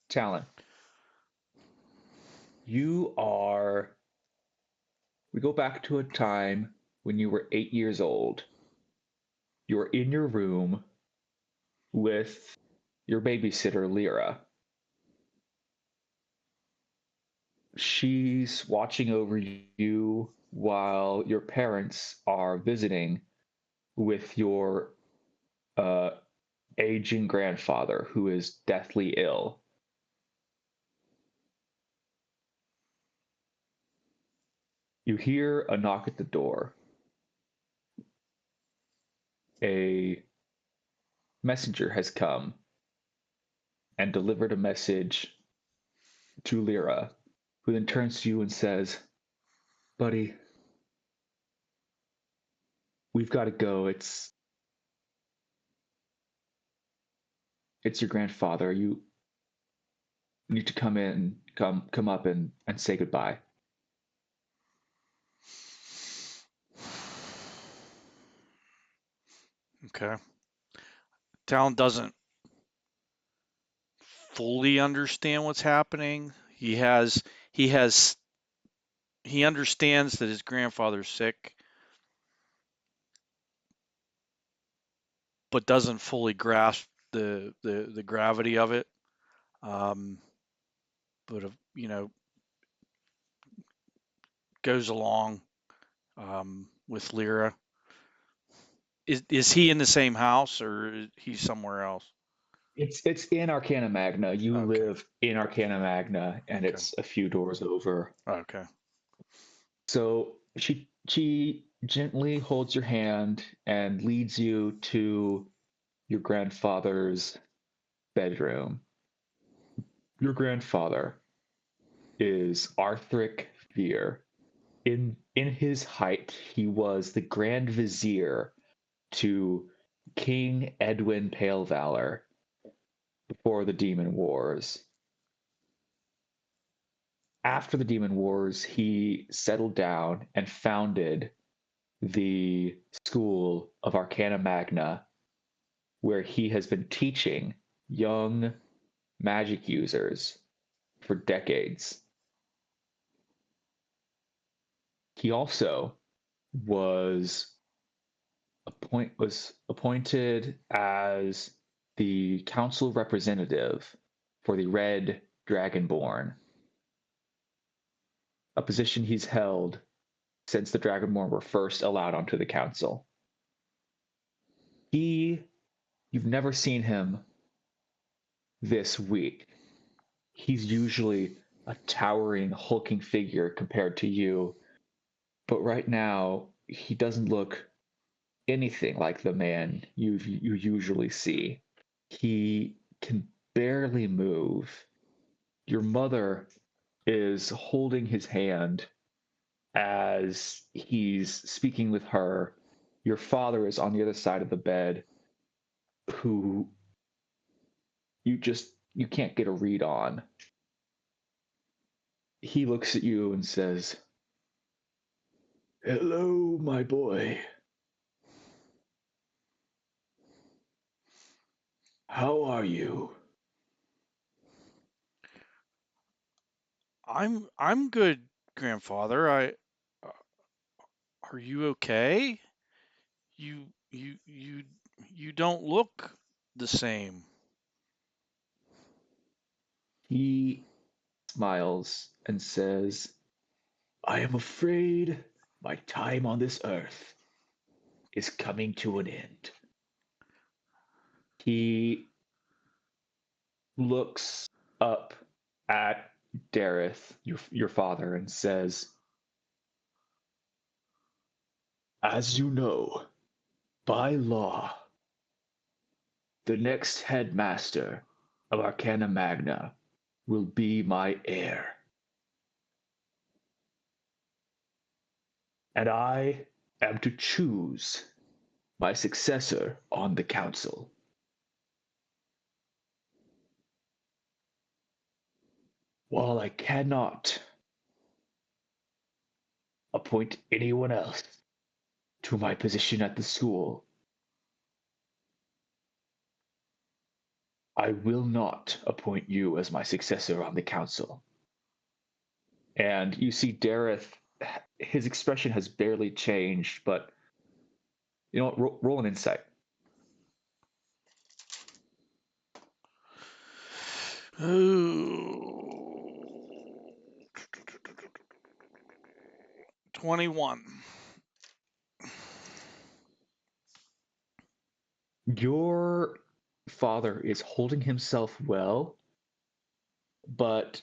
Talon, you are. We go back to a time when you were 8 years old. You're in your room with your babysitter, Lyra. She's watching over you while your parents are visiting with your uh, aging grandfather who is deathly ill. You hear a knock at the door. A messenger has come and delivered a message to Lyra, who then turns to you and says, "Buddy, we've got to go. It's your grandfather. You need to come up and say goodbye." Okay. Talon doesn't fully understand what's happening. He has he understands that his grandfather's sick, but doesn't fully grasp the gravity of it. Um, but goes along with Lyra. Is he in the same house or is he somewhere else? It's in Arcana Magna. You Okay. live in Arcana Magna, and Okay. it's a few doors over. Okay. So she gently holds your hand and leads you to your grandfather's bedroom. Your grandfather is Arthric Fear. In his height, he was the Grand Vizier to King Edwin Pale Valor before the Demon Wars. After the Demon Wars, he settled down and founded the School of Arcana Magna, where he has been teaching young magic users for decades. He also was was appointed as the council representative for the Red Dragonborn, a position he's held since the Dragonborn were first allowed onto the council. He, you've never seen him this weak. He's usually a towering, hulking figure compared to you, but right now he doesn't look anything like the man you usually see. He can barely move. Your mother is holding his hand as he's speaking with her. Your father is on the other side of the bed, who you can't get a read on. He looks at you and says, "Hello, my boy. How are you?" I'm good, grandfather. Uh, are you okay? You you you you don't look the same. He smiles and says, "I am afraid my time on this earth is coming to an end." He looks up at Dareth, your father, and says, "As you know, by law, the next headmaster of Arcana Magna will be my heir. And I am to choose my successor on the council. While I cannot appoint anyone else to my position at the school, I will not appoint you as my successor on the council. And you see Dareth, his expression has barely changed, but you know what? Roll an insight. Ooh. 21. Your father is holding himself well, but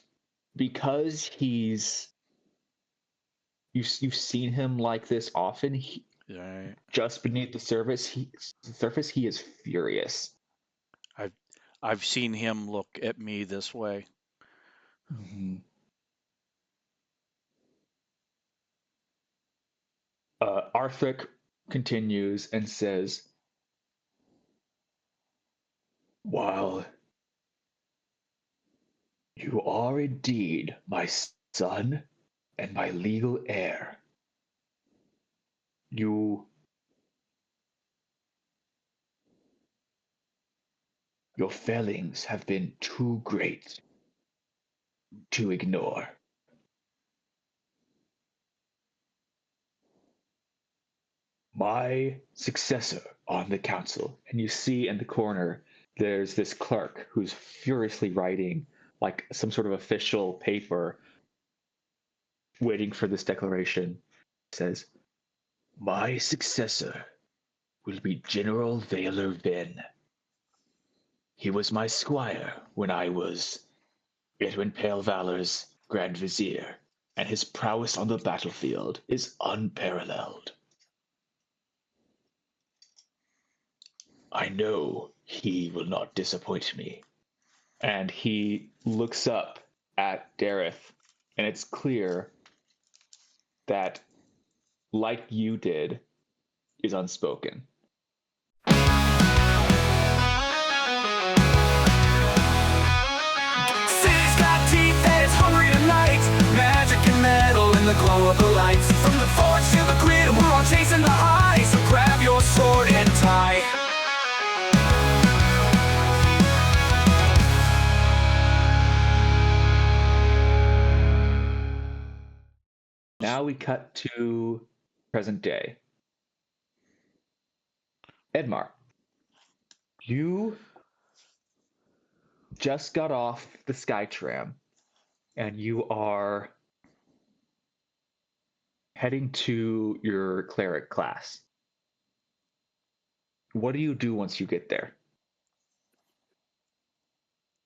because you've seen him like this often, Right. just beneath the surface, he is furious. I've seen him look at me this way. Mm-hmm. Arthric continues and says, "While you are indeed my son and my legal heir, you your failings have been too great to ignore. My successor on the council," and you see in the corner there's this clerk who's furiously writing like some sort of official paper, waiting for this declaration. It says, "My successor will be General Valor Vin. He was my squire when I was Edwin Pale Valor's Grand Vizier, and his prowess on the battlefield is unparalleled. I know he will not disappoint me." And he looks up at Dareth, and it's clear that, like you did, is unspoken. City's got teeth and it's hungry tonight. Magic and metal in the glow of the lights. From the forge to the grid, we're all chasing the high. So grab your sword and tie. Now we cut to present day. Edmar, you just got off the Skytram, and you are heading to your cleric class. What do you do once you get there?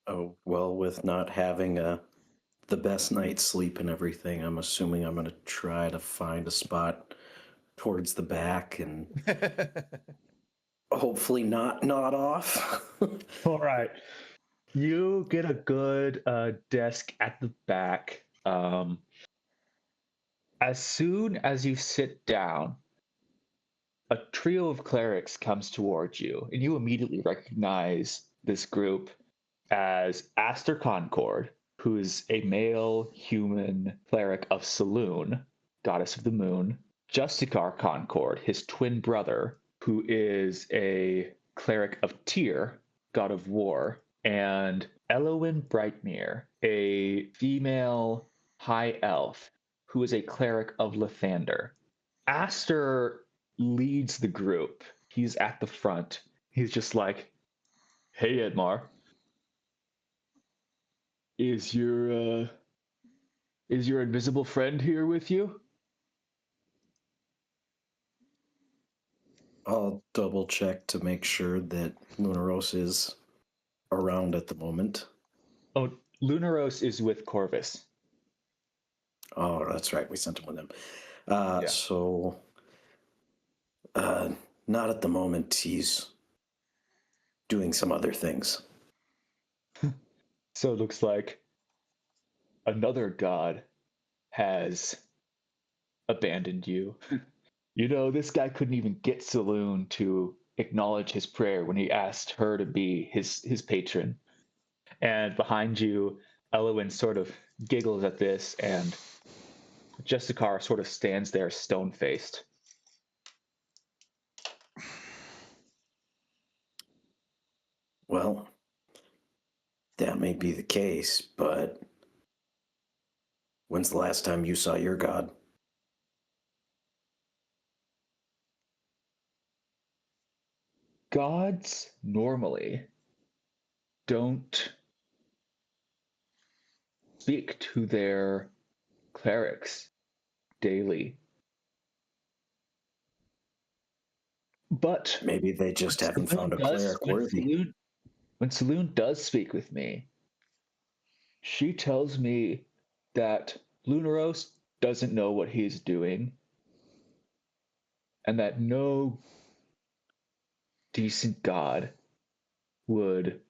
Oh, well, with not having the best night's sleep and everything, I'm assuming I'm going to try to find a spot towards the back and hopefully not nod off. All right. You get a good desk at the back. As soon as you sit down, a trio of clerics comes towards you, and you immediately recognize this group as Aster Concord, who is a male human cleric of Saloon, goddess of the moon, Justicar Concord, his twin brother, who is a cleric of Tyr, god of war, and Elowyn Brightmere, a female high elf, who is a cleric of Lathander. Aster leads the group. He's at the front. He's just like, "Hey, Edmar, is your invisible friend here with you?" I'll double check to make sure that Lunaros is around at the moment. Oh, Lunaros is with Corvus. Oh, that's right. We sent him with him. Yeah. So, not at the moment. He's doing some other things. So it looks like another god has abandoned you. You know, this guy couldn't even get Saloon to acknowledge his prayer when he asked her to be his patron. And behind you, Elowyn sort of giggles at this, and Jessica sort of stands there stone faced. Well, That may be the case, but when's the last time you saw your god? Gods normally don't speak to their clerics daily. But Maybe they just haven't found a cleric worthy. When Saloon does speak with me, she tells me that Lunaros doesn't know what he's doing, and that no decent god would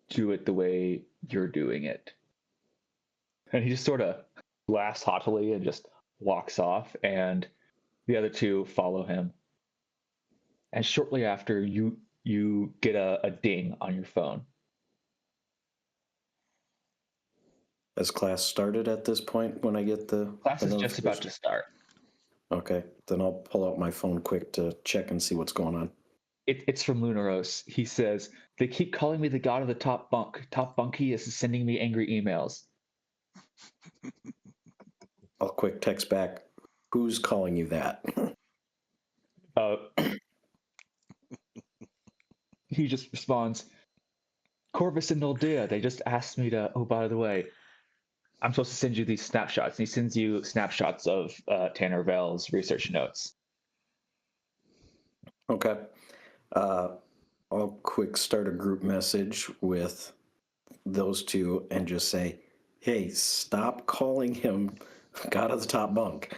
do it the way you're doing it. And he just sort of laughs haughtily and just walks off, and the other two follow him. And shortly after, you get a ding on your phone. Has class started at this point when I get the Class is just about to start. Okay, then I'll pull out my phone quick to check and see what's going on. It's from Lunaros. He says, they keep calling me the god of the top bunk. Top bunky is sending me angry emails. I'll quick text back. Who's calling you that? He just responds, Corvus and Noldea, they just asked me to, oh, by the way, I'm supposed to send you these snapshots. And he sends you snapshots of Tanner Vell's research notes. Okay. I'll quick start a group message with those two and just say, hey, stop calling him God of the Top Bunk.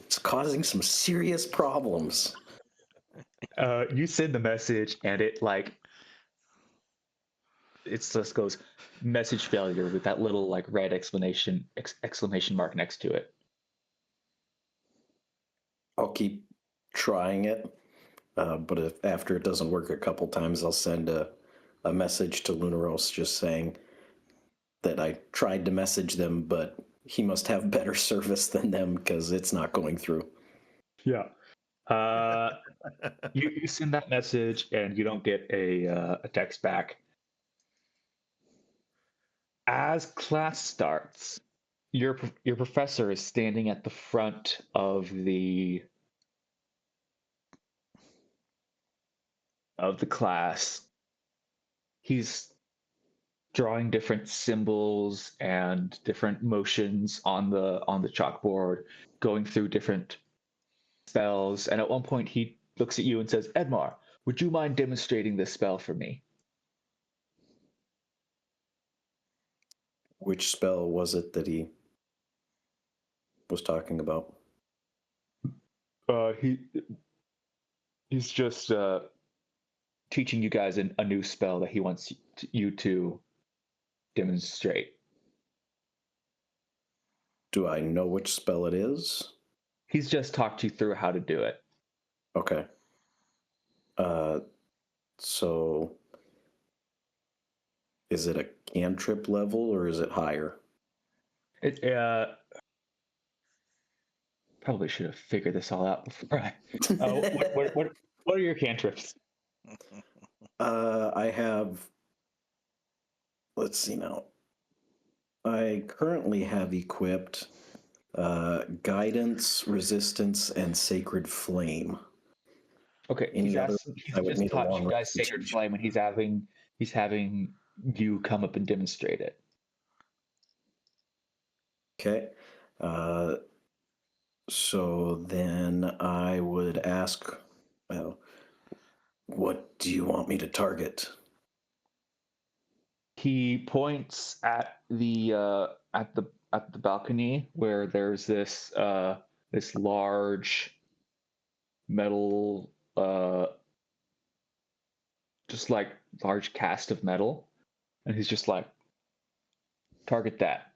It's causing some serious problems. You send the message and it just goes message failure with that little red exclamation mark next to it. I'll keep trying it, but if after it doesn't work a couple times, I'll send a message to Lunaros just saying that I tried to message them, but he must have better service than them because it's not going through. Yeah. You send that message and you don't get a text back. As class starts, your professor is standing at the front of the class. He's drawing different symbols and different motions on the chalkboard, going through different spells, and at one point he looks at you and says, Edmar, would you mind demonstrating this spell for me? Which spell was it that he was talking about? He's just teaching you guys a new spell that he wants you to demonstrate. Do I know which spell it is? He's just talked you through how to do it. Okay. So is it a cantrip level or is it higher? It probably should have figured this all out before I. What are your cantrips? I have. Let's see now. I currently have equipped guidance, resistance, and sacred flame. Okay, he's just taught you guys sacred flame, and he's having you come up and demonstrate it. Okay. So then I would ask, well, what do you want me to target? He points at the balcony where there's this large metal, just large cast of metal, and he's just target that.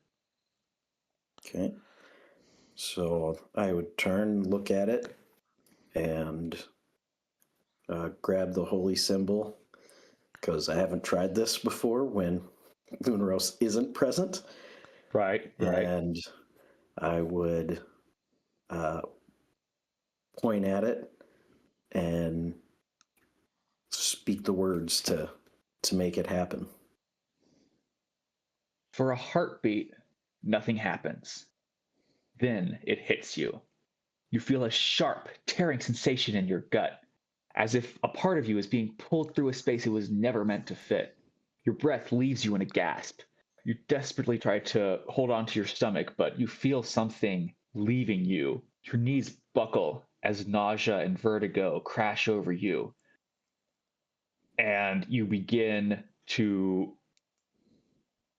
Okay. So I would turn, look at it, and grab the holy symbol, because I haven't tried this before when Lunaros isn't present. Right. And I would point at it and speak the words to make it happen. For a heartbeat, nothing happens. Then it hits you. You feel a sharp, tearing sensation in your gut, as if a part of you is being pulled through a space it was never meant to fit. Your breath leaves you in a gasp. You desperately try to hold on to your stomach, but you feel something leaving you. Your knees buckle as nausea and vertigo crash over you. And you begin to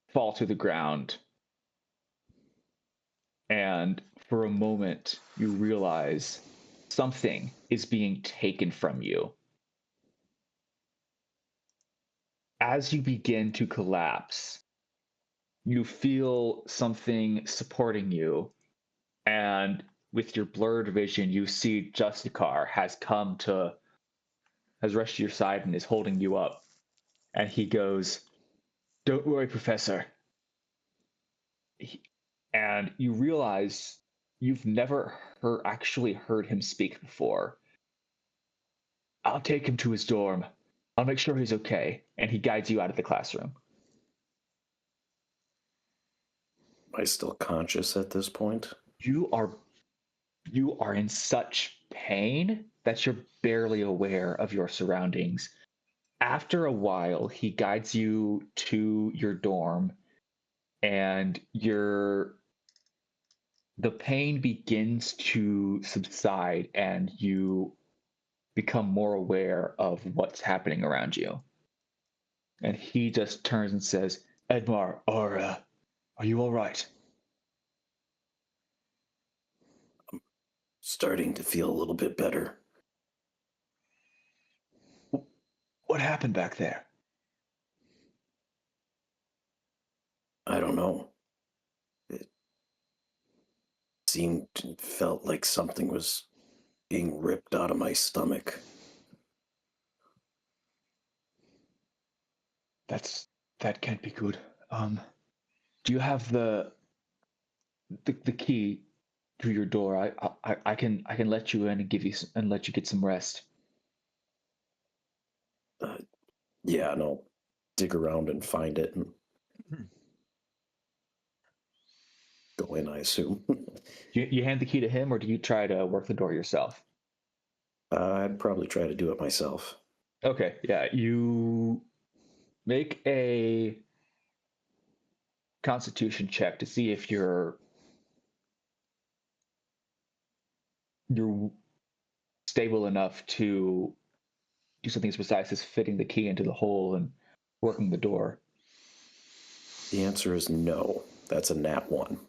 fall to the ground. And for a moment, you realize something is being taken from you. As you begin to collapse, you feel something supporting you, and with your blurred vision, you see Justicar has rushed to your side and is holding you up. And he goes, "Don't worry, Professor." And you realize you've never actually heard him speak before. "I'll take him to his dorm. I'll make sure he's okay." And he guides you out of the classroom. Am I still conscious at this point? You are in such pain that you're barely aware of your surroundings. After a while, he guides you to your dorm, and the pain begins to subside, and you become more aware of what's happening around you. And he just turns and says, "Edmar, are you all right?" Starting to feel a little bit better. "What happened back there?" I don't know. It felt like something was being ripped out of my stomach. That can't be good. Do you have the key to your door? I can let you in and let you get some rest. Yeah, and I'll dig around and find it and go in, I assume. You hand the key to him, or do you try to work the door yourself? I'd probably try to do it myself. Okay, yeah. You make a Constitution check to see if you're stable enough to do something as precise as fitting the key into the hole and working the door. The answer is no. That's a nat 1.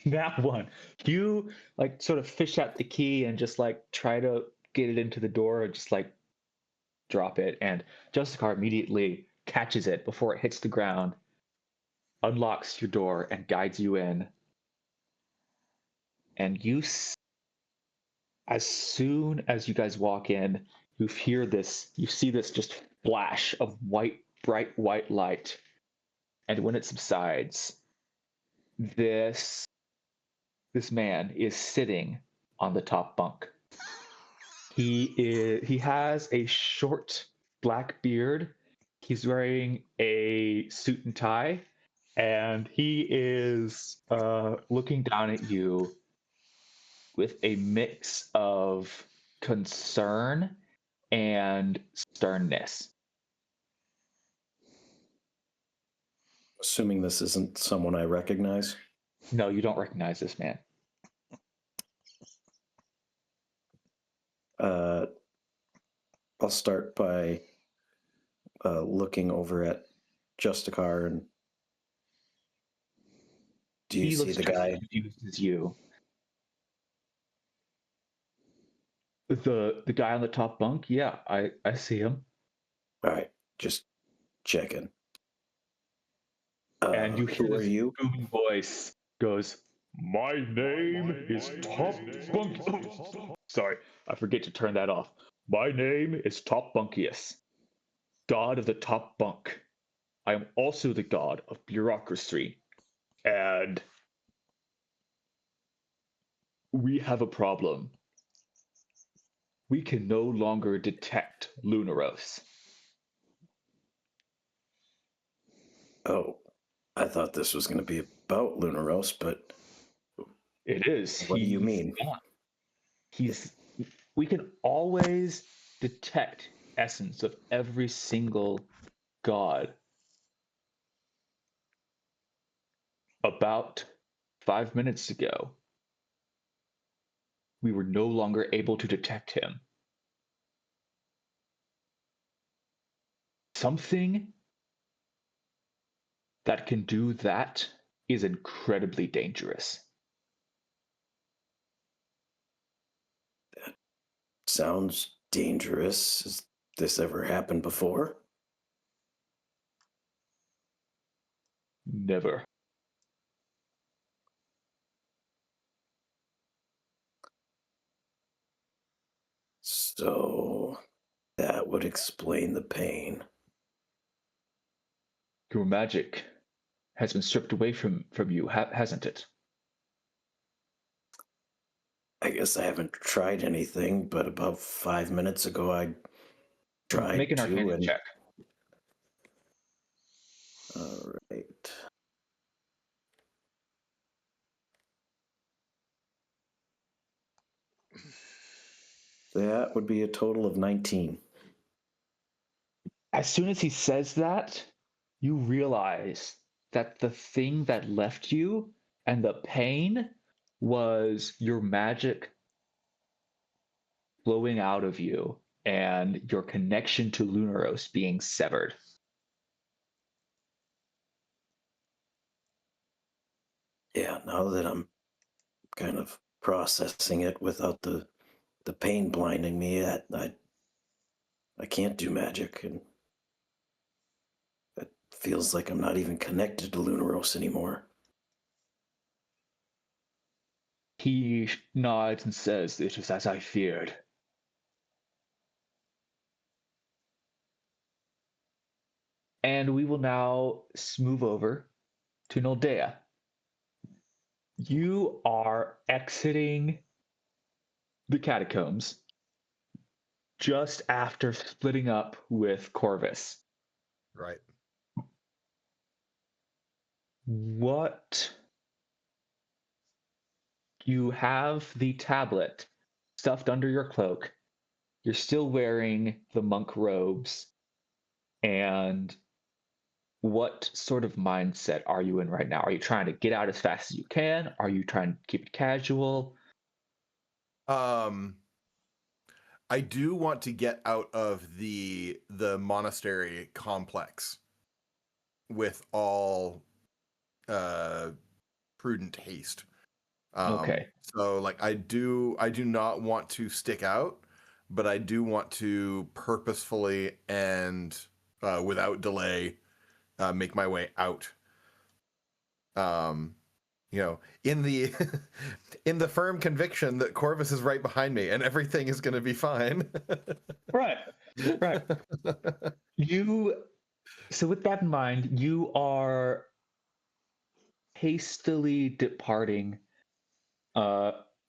That one. You like sort of fish out the key and just like try to get it into the door and just like drop it. And Justicar immediately catches it before it hits the ground, unlocks your door, and guides you in. And as soon as you guys walk in, you see this just flash of bright white light. And when it subsides, this man is sitting on the top bunk. He has a short black beard. He's wearing a suit and tie, and he is looking down at you with a mix of concern and sternness. Assuming this isn't someone I recognize. No, you don't recognize this man. I'll start by looking over at Justicar and do you He see looks the just guy? as confused as you. The guy on the top bunk? Yeah, I see him. All right, just checking. And you hear Who are this you? booming voice goes, "My name is Top Bunk." Sorry, I forget to turn that off. "My name is Top Bunkius, god of the top bunk. I am also the god of bureaucracy, and we have a problem. We can no longer detect Lunaros. Oh, I thought this was going to be about Lunaros, but It is. what do you mean? Not. He's. We can always detect essence of every single god. About 5 minutes ago, we were no longer able to detect him. Something that can do that is incredibly dangerous. Sounds dangerous. Has this ever happened before? Never. So that would explain the pain. Your magic has been stripped away from you, hasn't it? I guess I haven't tried anything, but about 5 minutes ago I tried Make an to, Arcana and check. all right. That would be a total of 19. As soon as he says that, you realize that the thing that left you and the pain was your magic flowing out of you and your connection to Lunaros being severed. Yeah, now that I'm kind of processing it without the pain blinding me, I can't do magic, and it feels like I'm not even connected to Lunaros anymore. He nods and says, "It is as I feared." And we will now move over to Noldea. You are exiting the catacombs just after splitting up with Corvus. Right. What you have the tablet stuffed under your cloak. You're still wearing the monk robes. And what sort of mindset are you in right now? Are you trying to get out as fast as you can? Are you trying to keep it casual? I do want to get out of the monastery complex with all prudent haste. Okay. So like I do not want to stick out, but I do want to purposefully and without delay make my way out. In the in the firm conviction that Corvus is right behind me and everything is going to be fine. Right. Right. So with that in mind, you are hastily departing.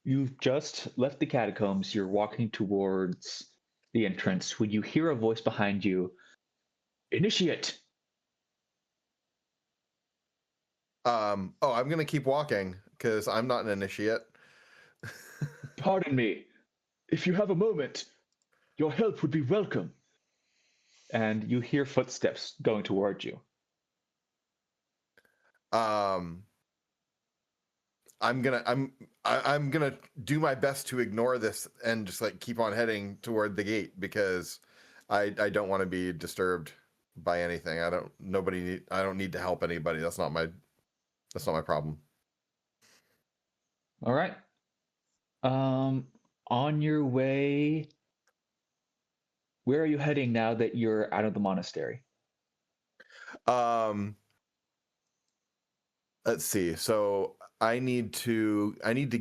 You've just left the catacombs. You're walking towards the entrance when you hear a voice behind you. Initiate. I'm going to keep walking because I'm not an initiate. Pardon me. If you have a moment, your help would be welcome. And you hear footsteps going towards you. I'm gonna do my best to ignore this and just like keep on heading toward the gate because I don't want to be disturbed by anything. I don't need to help anybody. That's not my problem. All right. On your way, where are you heading now that you're out of the monastery? Let's see. So I need to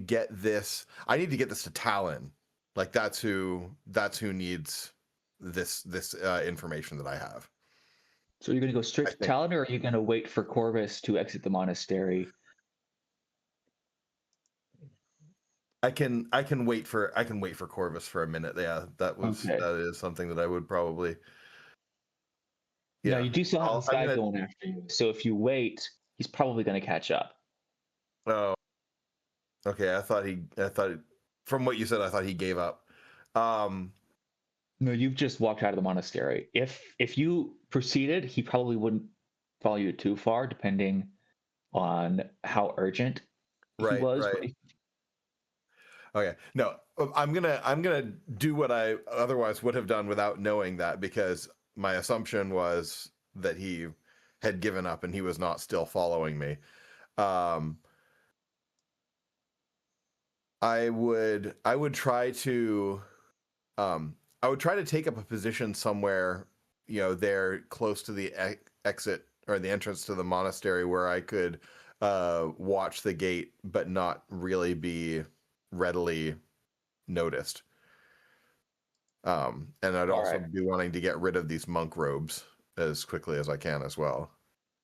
get this. I need to get this to Talon. Like that's who needs this information that I have. So you're going to go straight to Talon, or are you going to wait for Corvus to exit the monastery? I can wait for Corvus for a minute. Yeah, that is something that I would probably. Now Yeah. you do still have this I'm guy gonna. going after you, so if you wait, he's probably going to catch up. Oh, okay. I thought. From what you said, I thought he gave up. Um. No, you've just walked out of the monastery. If you proceeded, he probably wouldn't follow you too far, depending on how urgent he Right. was. Right. Okay. No, I'm gonna do what I otherwise would have done without knowing that, because my assumption was that he had given up and he was not still following me. Um, I would try to I would try to take up a position somewhere, there close to the exit or the entrance to the monastery, where I could watch the gate but not really be readily noticed. And I'd All also right. be wanting to get rid of these monk robes as quickly as I can as well.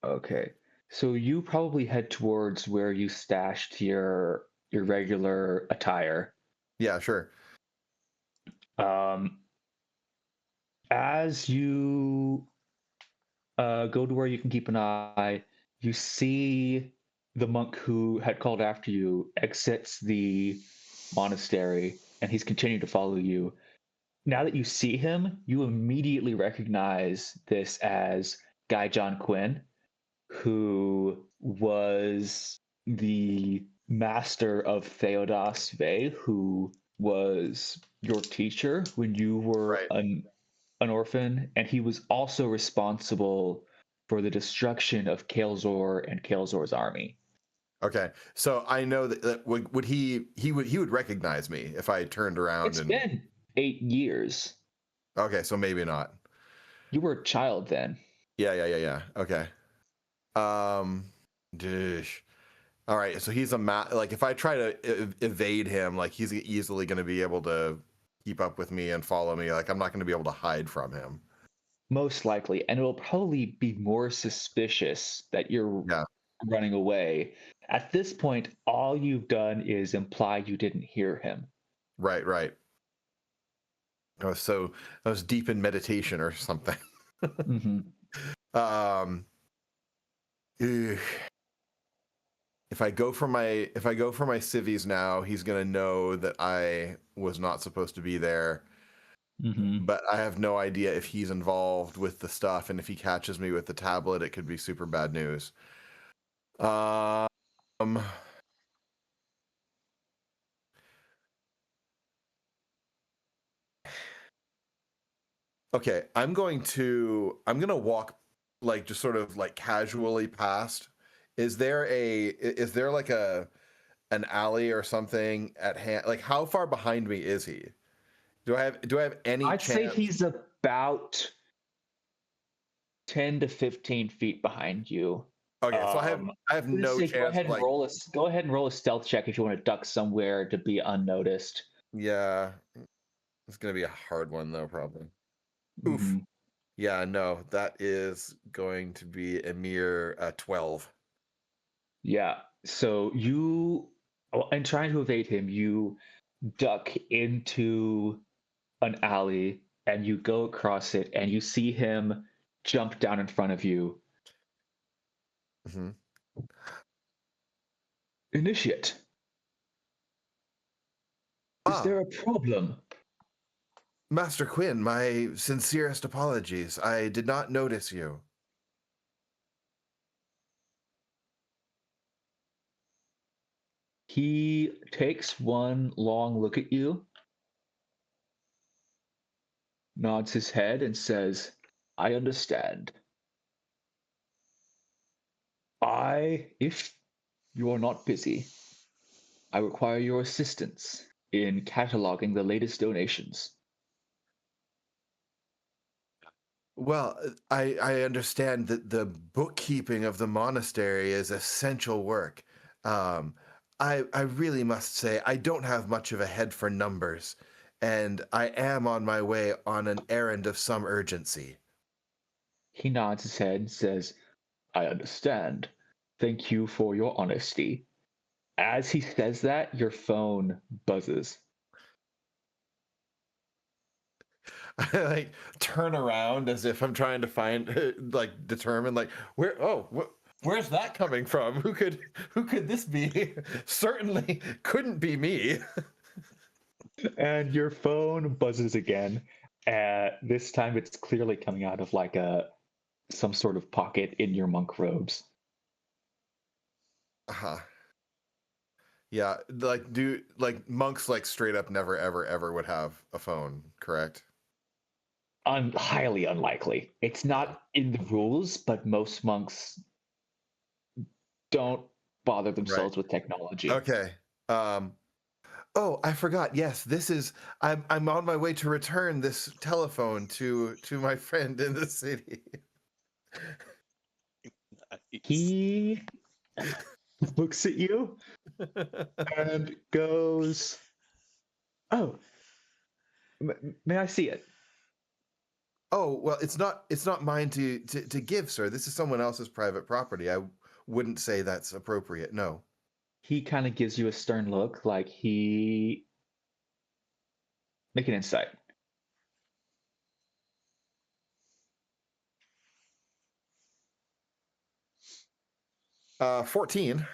Okay. So you probably head towards where you stashed your regular attire. Yeah, sure. Um, as you go to where you can keep an eye, you see the monk who had called after you exits the monastery, and he's continuing to follow you. Now that you see him, you immediately recognize this as Guy John Quinn, who was the master of Theodos Ve, who was your teacher when you were Right. an orphan, and he was also responsible for the destruction of Kael'Zor and Kael'Zor's army. Okay. So I know that would he would recognize me if I turned around It's and been 8 years. okay, so maybe not. You were a child then. Yeah. Okay. Um Dish. All right, so he's like if I try to evade him, like he's easily going to be able to keep up with me and follow me. Like I'm not going to be able to hide from him. Most likely, and it'll probably be more suspicious that you're Yeah. running away. At this point, all you've done is imply you didn't hear him. Right. I was deep in meditation or something. Mm-hmm. Um ugh. If I go for my civvies now, he's gonna know that I was not supposed to be there. Mm-hmm. But I have no idea if he's involved with the stuff, and if he catches me with the tablet, it could be super bad news. Um, okay, I'm gonna walk like just sort of like casually past. Is there like an alley or something at hand? Like how far behind me is he? Do I have any I'd say chance? he's about 10 to 15 feet behind you. Okay, so I have I'm gonna no say chance of like go ahead and roll a stealth check if you want to duck somewhere to be unnoticed. yeah, it's gonna be a hard one though, probably. Oof. Mhm. Yeah, no, that is going to be a mere 12. Yeah. So and trying to evade him, you duck into an alley and you go across it and you see him jump down in front of you. Hmm. Initiate, is Ah, there a problem? Master Quinn, my sincerest apologies. I did not notice you. He takes one long look at you, nods his head, and says, I understand. If you are not busy, I require your assistance in cataloging the latest donations. Well, I understand that the bookkeeping of the monastery is essential work. Um, I really must say I don't have much of a head for numbers, and I am on my way on an errand of some urgency. He nods his head and says, I understand. Thank you for your honesty. As he says that, your phone buzzes. I like turn around as if I'm trying to find, like, determine, like, where's that coming from? Who could this be? Certainly couldn't be me. And your phone buzzes again. This time it's clearly coming out of like some sort of pocket in your monk robes. Uh-huh. Yeah, like monks like straight up never ever ever would have a phone, correct? Highly unlikely. It's not in the rules, but most monks don't bother Right. themselves with technology. Okay. Oh, I forgot. Yes, this is I'm on my way to return this telephone to my friend in the city. He looks at you and goes, "Oh, may I see it?" Oh, well, it's not mine to give, sir. This is someone else's private property. I wouldn't say that's appropriate. No. He kind of gives you a stern look, like he make an insight. 14.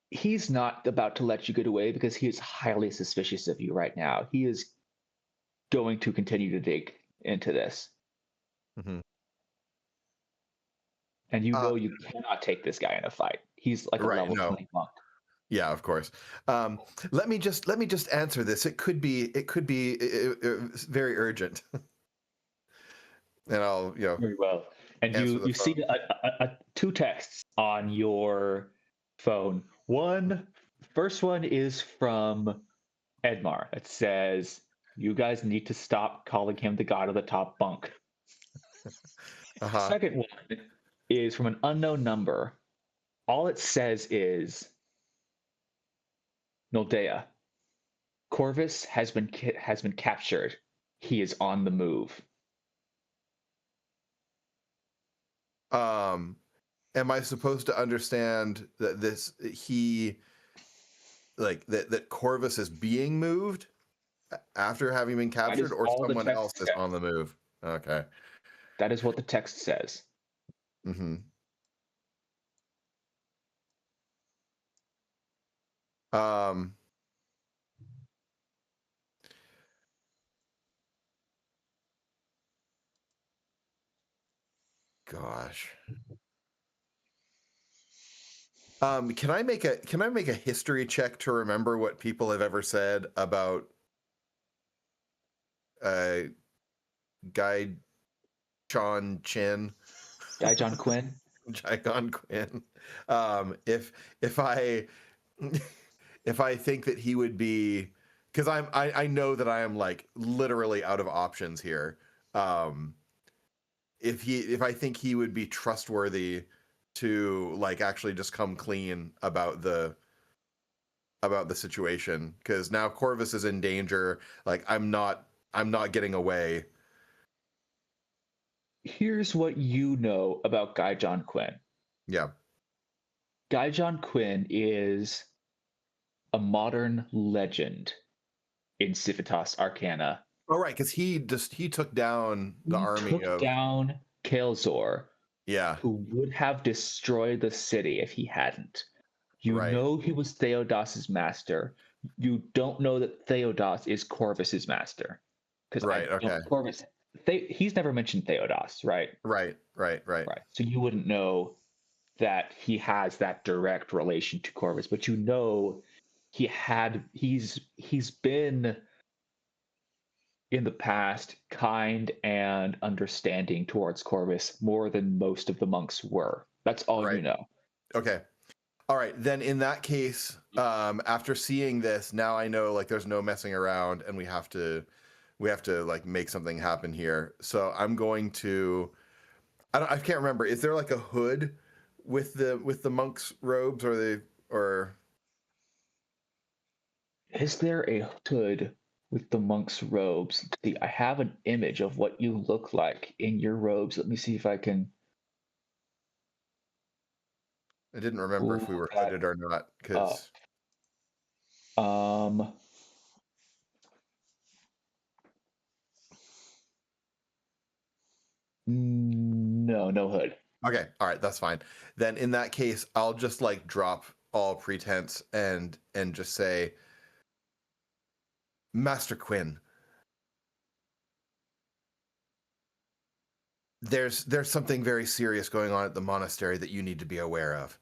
He's not about to let you get away because he is highly suspicious of you right now. He is going to continue to dig into this. Mhm. And you know you cannot take this guy in a fight. He's like a Right, level no. 20 monk. Yeah, of course. Let me just answer this. It could be very urgent. And I'll, Very well. And answer you the you see phone. two texts on your phone. First one is from Edmar. It says, "You guys need to stop calling him the god of the top bunk." Uh-huh. Second one is from an unknown number. All it says is, "Noldea, Corvus has been captured. He is on the move." Am I supposed to understand that that Corvus is being moved after having been That captured, is or all the someone else text is on says. the move? Okay. That is what the text says. Mm-hmm. Um, gosh. Can I make a history check to remember what people have ever said about uh Guy John Chin, Guy John Quinn? Jaigon Quinn? If I if I think that he would be, because I know that I am like literally out of options here. Um, if I think he would be trustworthy to like actually just come clean about the situation, because now Corvus is in danger. Like I'm not getting away. Here's what you know about Guy John Quinn. Yeah. Guy John Quinn is a modern legend in Civitas Arcana. Oh right, because he took down the He army took of, down Kael'zor, yeah, who would have destroyed the city if he hadn't. You right, know he was Theodos's master. You don't know that Theodos is Corvus's master. Because I right, don't okay, Corvus he's never mentioned Theodos, right? right, right, right, Right. So you wouldn't know that he has that direct relation to Corvus, but you know he's been in the past kind and understanding towards Corvus more than most of the monks were. That's all you right. know. Okay. All right, then in that case, after seeing this, now I know like there's no messing around, and we have to like make something happen here. So I'm going to, I can't remember. Is there like a hood with the monk's robes, or Is there a hood with the monk's robes? See, I have an image of what you look like in your robes. Let me see if I can I didn't remember if pull we were that hooded or not, up. because Um, No hood. Okay, all right, that's fine. Then in that case, I'll just like drop all pretense and just say, Master Quinn, there's something very serious going on at the monastery that you need to be aware of.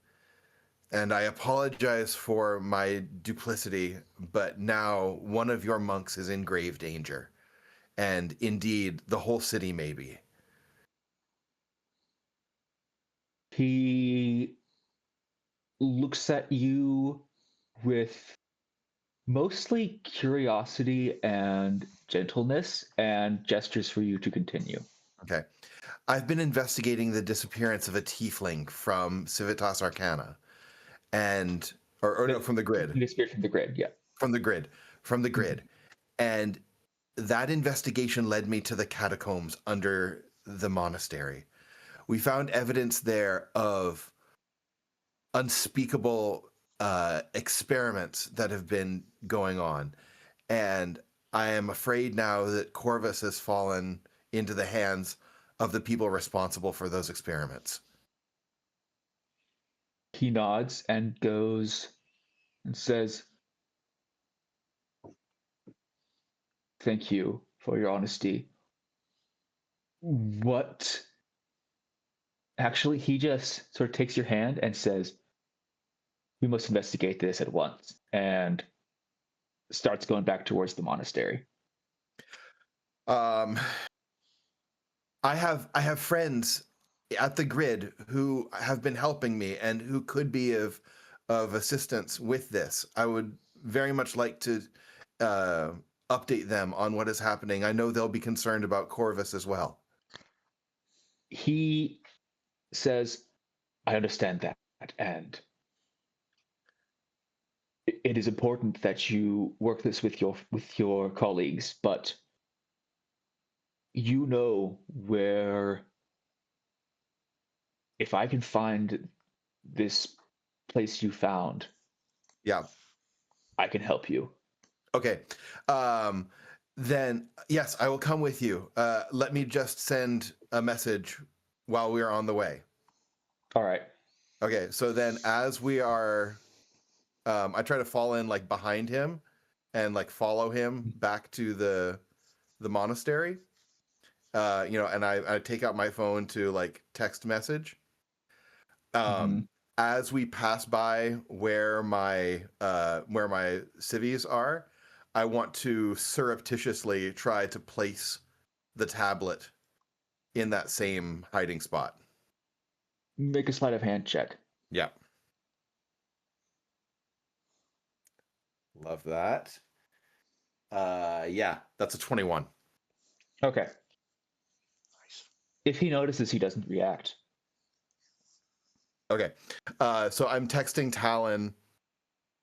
And I apologize for my duplicity, but now one of your monks is in grave danger. And indeed, the whole city may be. He looks at you with mostly curiosity and gentleness and gestures for you to continue. Okay. I've been investigating the disappearance of a tiefling from Civitas Arcana. And or no, from the grid. Disappeared from the grid, yeah. From the grid. From the grid. And that investigation led me to the catacombs under the monastery. We found evidence there of unspeakable experiments that have been going on. And I am afraid now that Corvus has fallen into the hands of the people responsible for those experiments. He nods and goes and says, "Thank you for your honesty." What? Actually, he just sort of takes your hand and says, "We must investigate this at once," and starts going back towards the monastery. I have friends at the grid who have been helping me and who could be of assistance with this. I would very much like to update them on what is happening. I know they'll be concerned about Corvus as well. He says, "I understand that, and it is important that you work this with your colleagues, but you know where, if I can find this place you found, Yeah. I can help you." Okay. Then yes, I will come with you. Let me just send a message while we are on the way. All right. Okay. So then, as we are, I try to fall in like behind him, and like follow him back to the monastery. And I take out my phone to like text message. As we pass by where my civvies are, I want to surreptitiously try to place the tablet in that same hiding spot. Make a sleight of hand check. Yeah. Love that. Yeah, that's a 21. Okay. Nice. If he notices, he doesn't react. Okay. So I'm texting Talon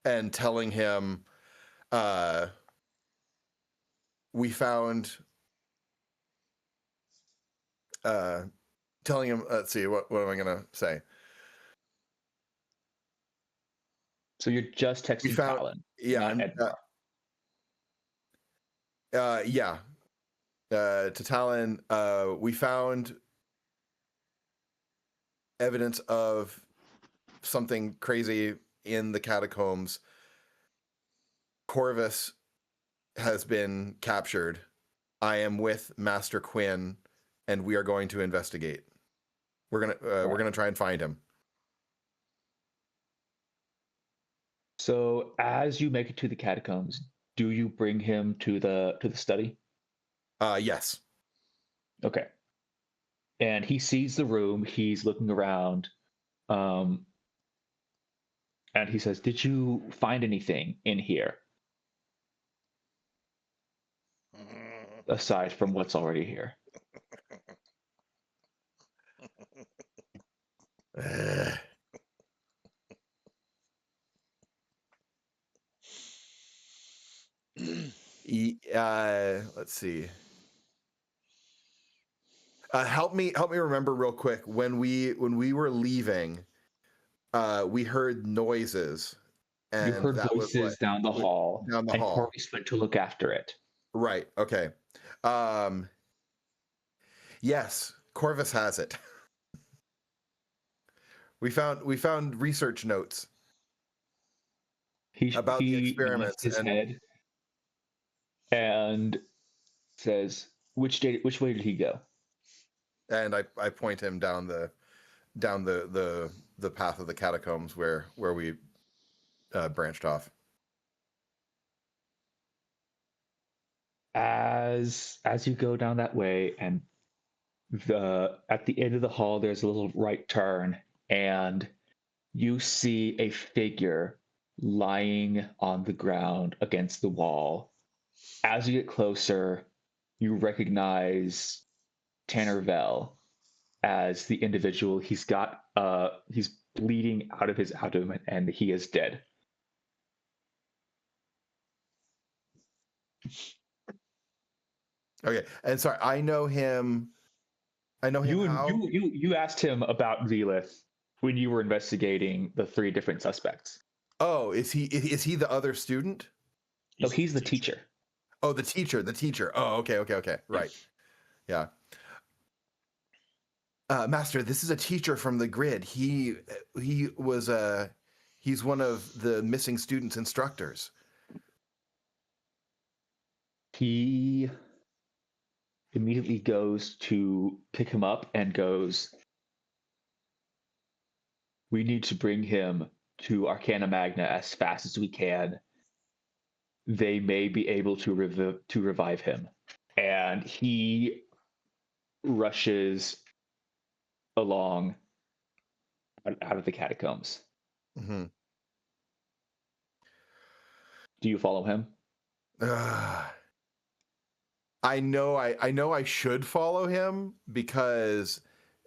and telling him we found telling him, let's see, what am I gonna say? So you're just texting Talon. Yeah, not Edmar. yeah. To Talon, we found evidence of something crazy in the catacombs. Corvus has been captured. I am with Master Quinn, and we are going to investigate. We're gonna try and find him. So as you make it to the catacombs, do you bring him to the study? Yes. Okay. And he sees the room. He's looking around, and he says, "Did you find anything in here aside from what's already here?" Let's see. Help me remember real quick. When we were leaving, we heard noises. And You heard that voices was down the hall, down the and hall. Corvus went to look after it. Right. Okay. Yes, Corvus has it. We found research notes about the He nods experiments, his and head and says, which way did he go?" I point him down the path of the catacombs where we branched off. As you go down that way, and at the end of the hall, there's a little right turn, and you see a figure lying on the ground against the wall. As you get closer, you recognize Tannervell as the individual. He's bleeding out of his abdomen, and he is dead. Okay, and sorry, I know him. How? You asked him about Zelith when you were investigating the three different suspects. Oh, is he the other student? No, he's the teacher. Oh, the teacher. Oh, okay. Right. Yeah. Master, this is a teacher from the grid. He was he's one of the missing students' instructors. He immediately goes to pick him up and goes, "We need to bring him to Arcana Magna as fast as we can. They may be able to revive him." And he rushes along out of the catacombs. Mm-hmm. Do you follow him? I know I should follow him because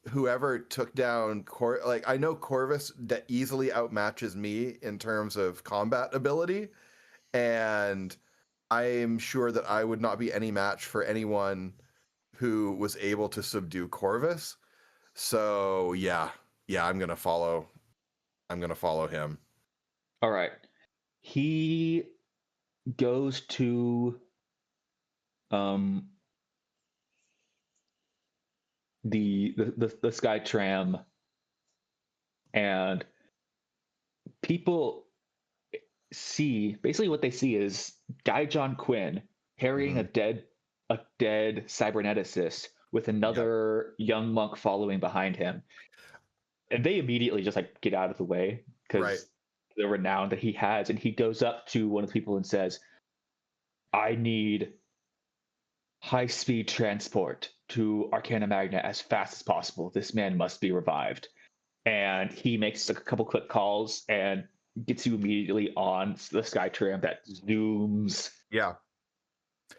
whoever took down I know Corvus easily outmatches me in terms of combat ability, and I am sure that I would not be any match for anyone who was able to subdue Corvus. So yeah, I'm gonna follow him. All right. He goes to the sky tram, and people see, basically what they see is Guy John Quinn carrying a dead cyberneticist with another young monk following behind him, and they immediately just like get out of the way because Right. the renown that he has. And he goes up to one of the people and says, "I need high-speed transport to Arcana Magna as fast as possible. This man must be revived." And he makes a couple quick calls and gets you immediately on the sky tram that zooms Yeah.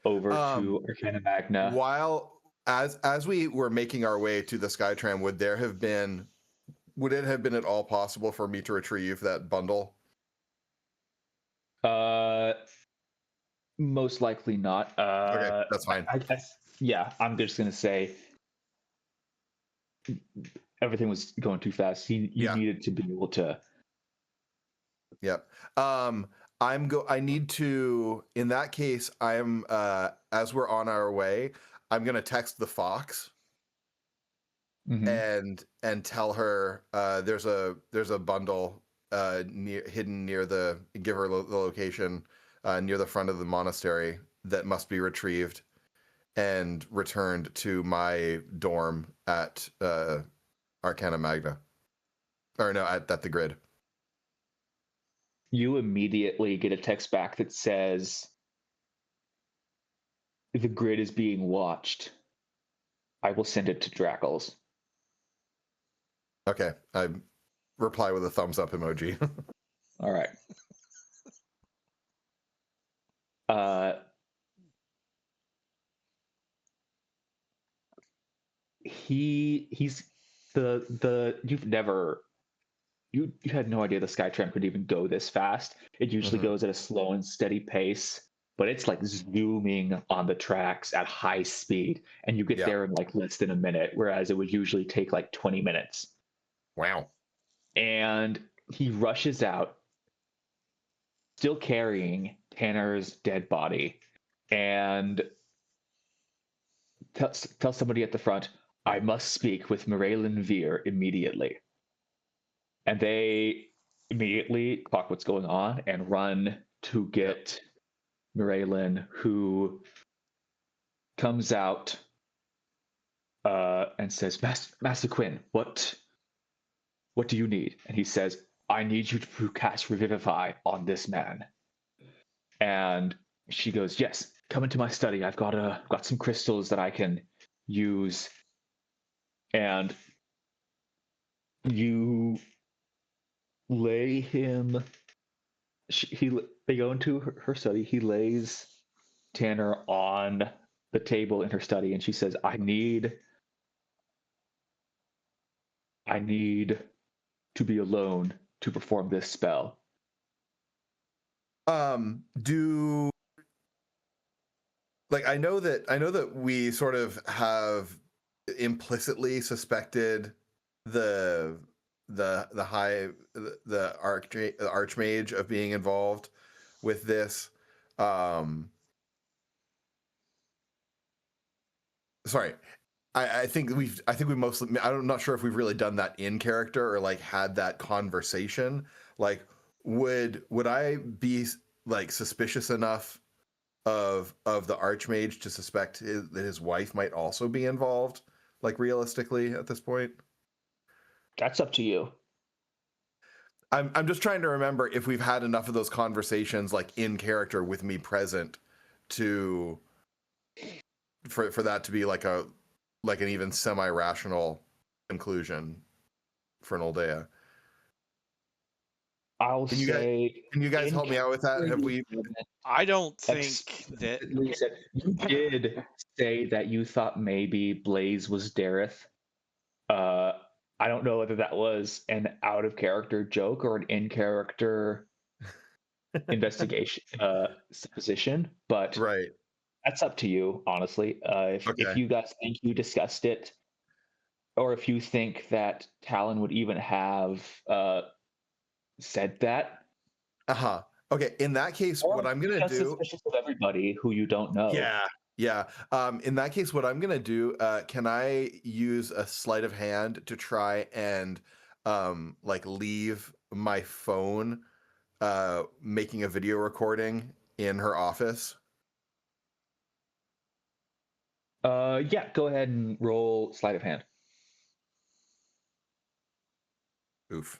over to Arcana Magna. While as we were making our way to the Skytram, would it have been at all possible for me to retrieve that bundle? Most likely not. Okay, that's fine. I guess, yeah, I'm just gonna say everything was going too fast. You needed to be able to. Yep. I need to, in that case, I'm as we're on our way, I'm gonna text the Fox and tell her there's a bundle hidden near give her the location near the front of the monastery that must be retrieved and returned to my dorm at Arcana Magna, or no, at the grid. You immediately get a text back that says, "The grid is being watched. I will send it to Drackles." Okay, I reply with a thumbs up emoji. All right. He's you had no idea the Skytram could even go this fast. It usually goes at a slow and steady pace, but it's like zooming on the tracks at high speed, and you get there in like less than a minute, whereas it would usually take like 20 minutes. Wow. And he rushes out, still carrying Tanner's dead body, and tells somebody at the front, I must speak with Morelin Veer immediately. And they immediately talk what's going on and run to get Morelin, who comes out and says, Master Quinn, what do you need? And he says, I need you to cast Revivify on this man. And she goes, yes, come into my study. I've got some crystals that I can use. And you lay him. They go into her study. He lays Tanner on the table in her study, and she says, I need to be alone to perform this spell. Do like I know that we sort of have implicitly suspected the archmage of being involved with this. Sorry. I think we mostly, I'm not sure if we've really done that in character or like had that conversation. Like, would I be like suspicious enough of the archmage to suspect that his wife might also be involved, like realistically at this point? That's up to you. I'm just trying to remember if we've had enough of those conversations like in character with me present to for that to be like an even semi-rational conclusion for an Oldea. I'll say. Can you guys help me out with that? Have we? I don't think that. You did say that you thought maybe Blaze was Dareth. I don't know whether that was an out of character joke or an in character investigation supposition, but Right. that's up to you, honestly. If you guys think you discussed it, or if you think that Talon would even have said that. Okay. In that case, what I'm gonna do. Suspicious of everybody who you don't know. Yeah. In that case, what I'm gonna do, can I use a sleight of hand to try and like leave my phone making a video recording in her office? Yeah, go ahead and roll sleight of hand. Oof.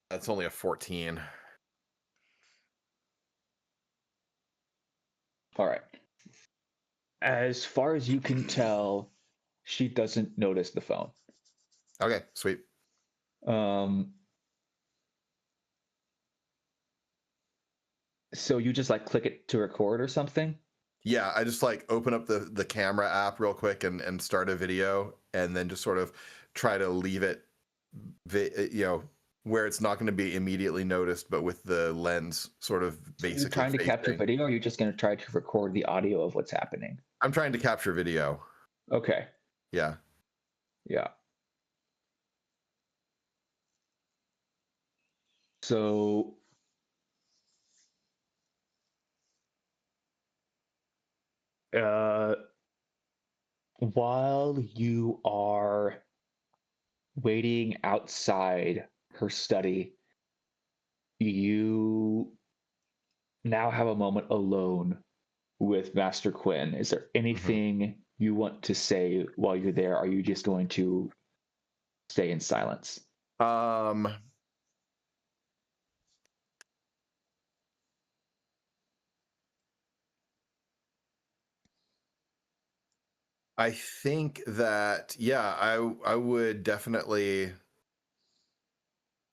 That's only a 14. All right. As far as you can tell, she doesn't notice the phone. Okay, sweet. So you just like click it to record or something? Yeah, I just like open up the camera app real quick and start a video, and then just sort of try to leave it, where it's not going to be immediately noticed, but with the lens sort of basically. You're trying to capture facing. video, or you're just going to try to record the audio of what's happening? I'm trying to capture video. Okay. Yeah. Yeah. So while you are waiting outside her study, you now have a moment alone with Master Quinn. Is there anything you want to say while you're there? Are you just going to stay in silence? I think that I would definitely,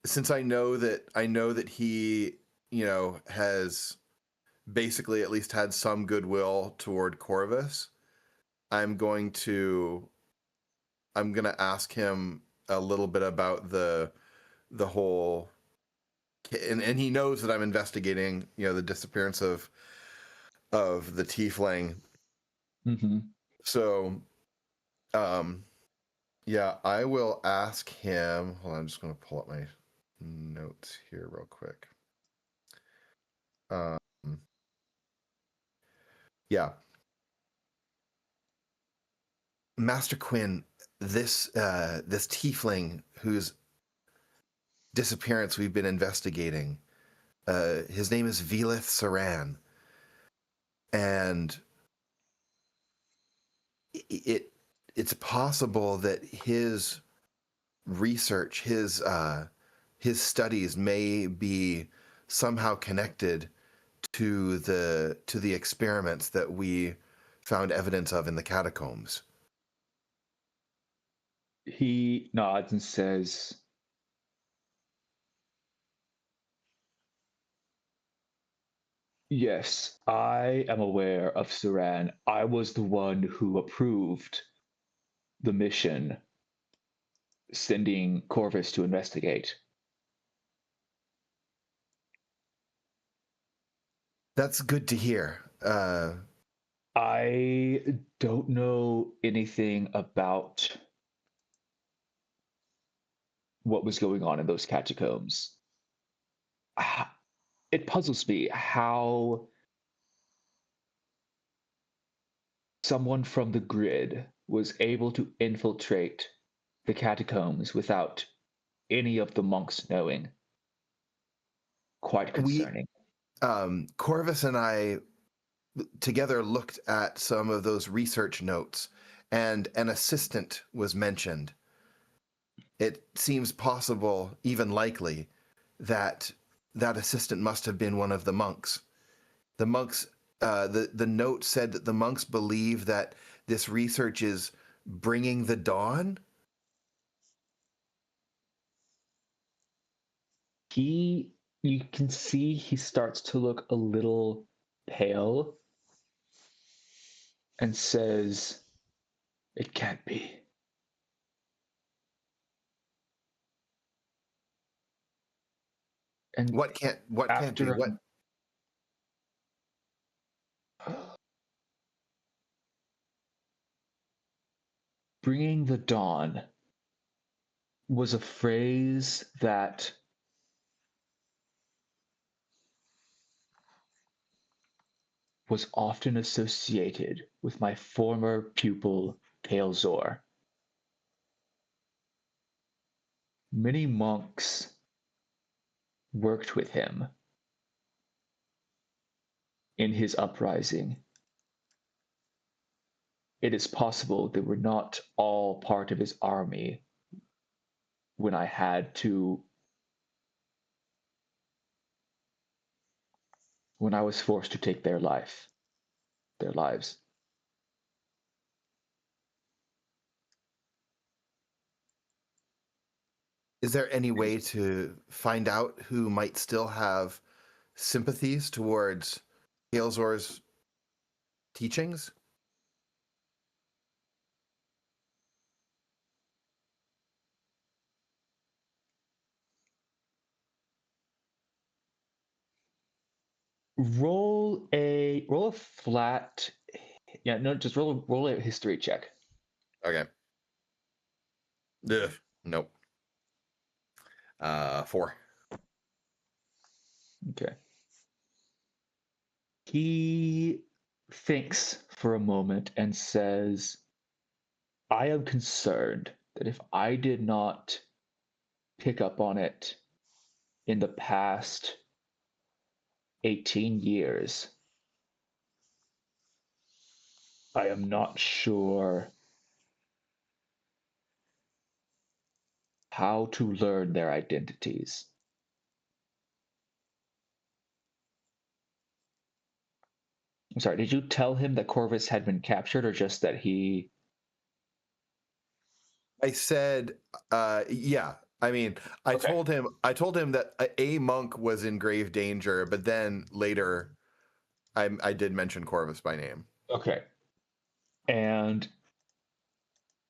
since I know that he has basically at least had some goodwill toward Corvus. I'm going to ask him a little bit about the whole, and he knows that I'm investigating the disappearance of the tiefling. Mm-hmm. So yeah, I will ask him. Hold on, I'm just going to pull up my notes here real quick. Yeah. Master Quinn, this tiefling whose disappearance we've been investigating, his name is Velith Saran, and it's possible that his research, his studies may be somehow connected to the experiments that we found evidence of in the catacombs. He nods and says, yes, I am aware of Saran. I was the one who approved the mission sending Corvus to investigate. That's good to hear. I don't know anything about what was going on in those catacombs. It puzzles me how someone from the grid was able to infiltrate the catacombs without any of the monks knowing. Quite We, concerning. Corvus and I together looked at some of those research notes, and an assistant was mentioned. It seems possible, even likely, that that assistant must have been one of the monks. The monks, the note said that the monks believe that this research is bringing the dawn. You can see he starts to look a little pale and says, it can't be. And What can't be? after What? bringing the dawn was a phrase that was often associated with my former pupil, Kael'Zor. Many monks worked with him in his uprising. It is possible they were not all part of his army when I was forced to take their lives. Is there any way to find out who might still have sympathies towards Kael'Zor's teachings? Roll a flat. Yeah, no, just roll a history check. Okay. Ugh, nope. 4. Okay. He thinks for a moment and says, I am concerned that if I did not pick up on it in the past 18 years, I am not sure how to learn their identities. I'm sorry, did you tell him that Corvus had been captured or just that he... I said, yeah. I mean, I told him that a monk was in grave danger, but then later I did mention Corvus by name. Okay. And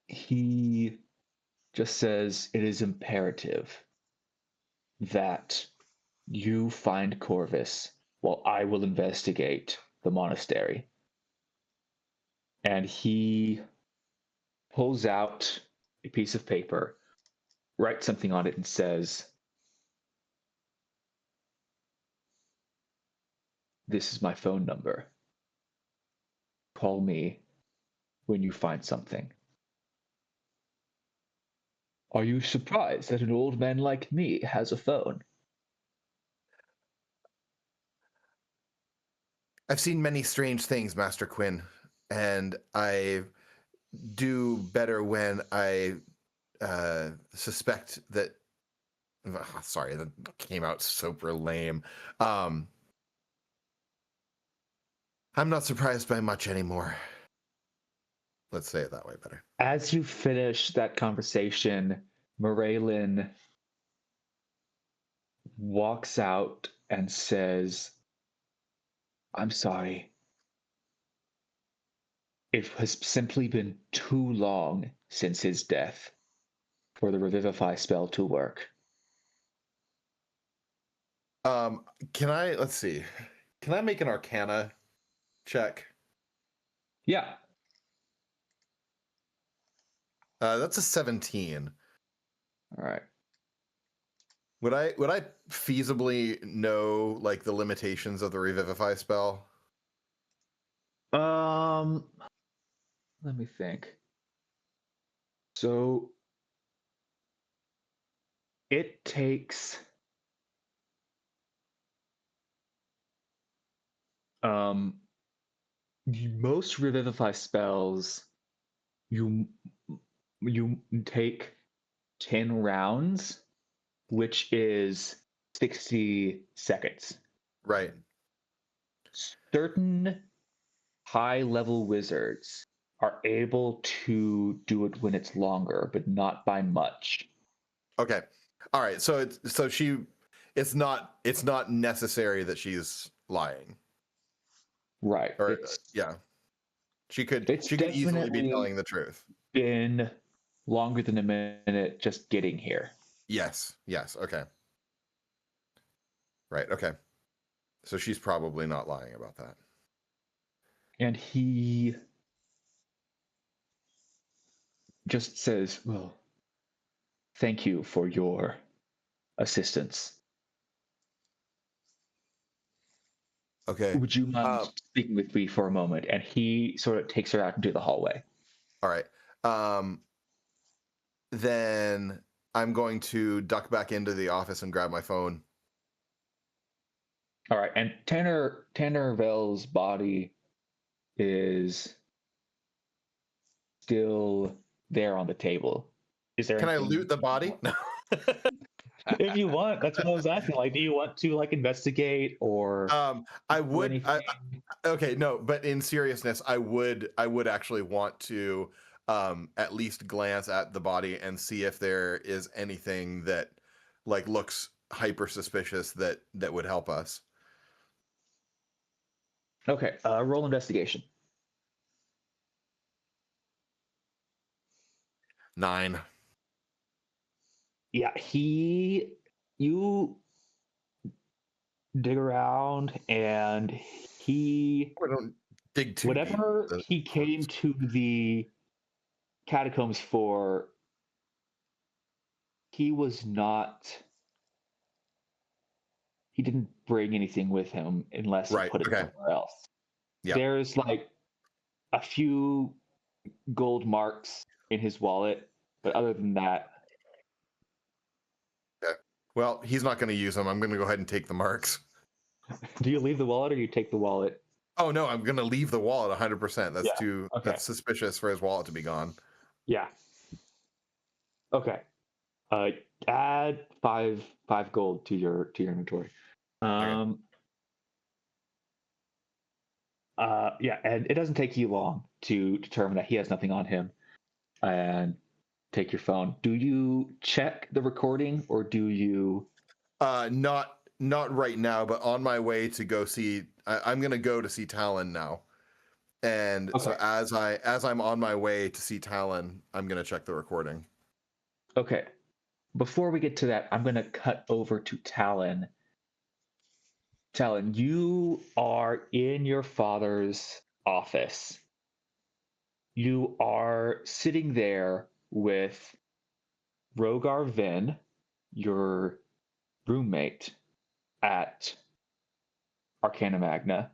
he just says it is imperative that you find Corvus while I will investigate the monastery. And he pulls out a piece of paper, writes something on it, and says, this is my phone number. Call me when you find something. Are you surprised that an old man like me has a phone? I've seen many strange things, Master Quinn, and I do better when I suspect that. Sorry, that came out super lame. Um, I'm not surprised by much anymore. Let's say it that way better. As you finish that conversation, Moraylin walks out and says, I'm sorry. It has simply been too long since his death for the Revivify spell to work. Can I, let's see, can I make an Arcana check? Yeah. That's a 17. All right. Would I feasibly know like the limitations of the Revivify spell? Let me think. So it takes most Revivify spells you you take 10 rounds, which is 60 seconds. Right. Certain high level wizards are able to do it when it's longer, but not by much. Okay. All right. So it's not necessary that she's lying. Right. Or yeah. She could It's easily be definitely telling the truth. been longer than a minute just getting here. Yes. Yes. Okay. Right. Okay. So she's probably not lying about that. And he just says, well, thank you for your assistance. Okay. Would you mind speaking with me for a moment? And he sort of takes her out into the hallway. All right. Then I'm going to duck back into the office and grab my phone. All right. And Tanner Vell's body is still there on the table. Is there Can I anything loot the body? No. if you want? That's what I was asking. Like, do you want to like investigate or I do would. anything? Okay, no, but in seriousness, I would actually want to at least glance at the body and see if there is anything that like looks hyper suspicious that would help us. Okay, roll investigation. 9. Yeah, you dig around and he, I don't dig too deep. whatever he came to the catacombs for, he didn't bring anything with him unless he Right. put it Okay. somewhere else. Yeah. There's like a few gold marks in his wallet, but other than that, Okay. Well, he's not going to use them. I'm going to go ahead and take the marks. do you leave the wallet or you take the wallet? Oh no, I'm going to leave the wallet 100%. That's Yeah. Okay. That's suspicious for his wallet to be gone. Yeah. Okay. Add five gold to your inventory. Okay. Yeah, and it doesn't take you long to determine that he has nothing on him and take your phone. Do you check the recording or do you Not right now, but on my way to go see. I'm going to go to see Talon now, and so Okay. as I'm on my way to see Talon, I'm going to check the recording. Okay. Before we get to that, I'm going to cut over to Talon. Talon, you are in your father's office. You are sitting there with Rogar Vin, your roommate at Arcana Magna,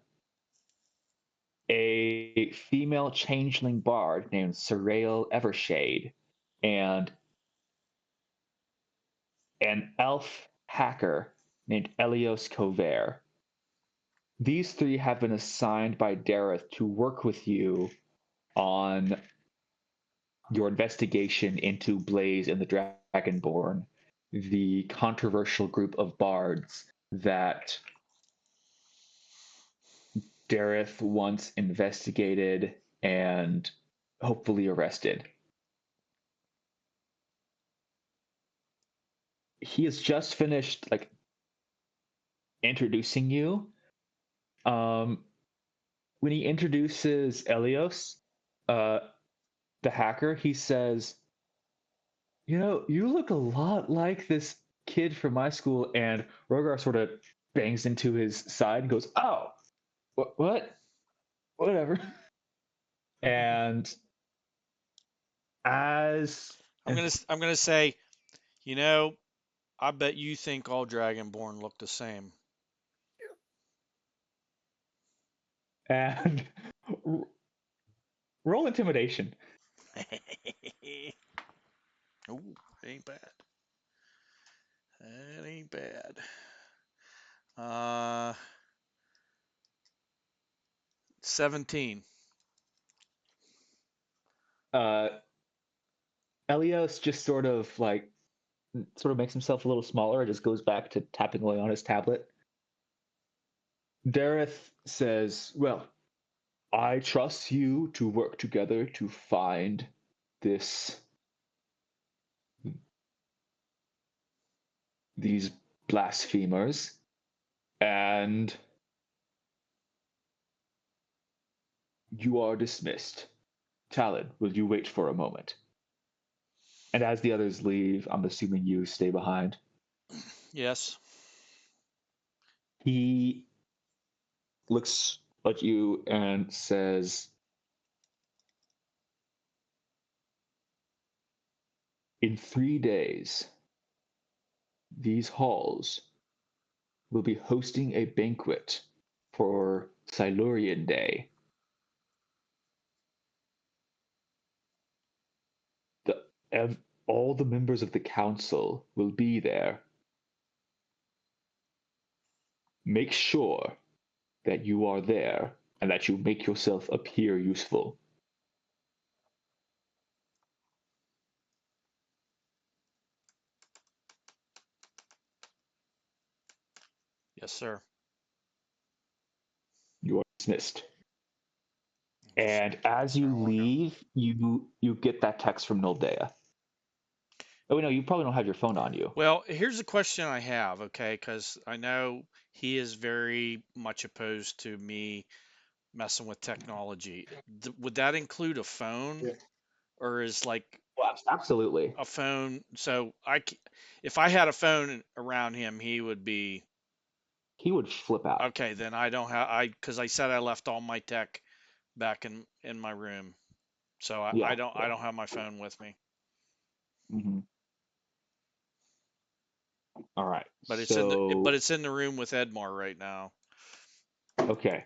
a female changeling bard named Sorale Evershade, and an elf hacker named Elios Cover. These three have been assigned by Dareth to work with you on your investigation into Blaze and the Dragonborn, the controversial group of bards that Dareth once investigated and hopefully arrested. He has just finished introducing you. When he introduces Elios, the hacker, he says, you look a lot like this kid from my school. And Rogar sort of bangs into his side and goes, oh, what? Whatever. And as I'm gonna say, I bet you think all Dragonborn look the same. and roll intimidation. Oh, that ain't bad. That ain't bad. 17. Elios just sort of makes himself a little smaller, just goes back to tapping away on his tablet. Dareth says, well, I trust you to work together to find these blasphemers, and you are dismissed. Talon, will you wait for a moment? And as the others leave, I'm assuming you stay behind. Yes. He looks at you and says, in 3 days, these halls will be hosting a banquet for Silurian Day. All the members of the council will be there. Make sure that you are there and that you make yourself appear useful. Yes, sir. You are dismissed. And as you leave, you get that text from Noldea. Oh no, you probably don't have your phone on you. Well, here's a question I have, okay? Because I know he is very much opposed to me messing with technology. Would that include a phone, or is Well, absolutely. a phone? So if I had a phone around him, he would be He would flip out. okay. Then I don't have because I said I left all my tech back in my room, so I don't have my phone with me. Mm-hmm. All right. But it's in the room with Edmar right now. Okay.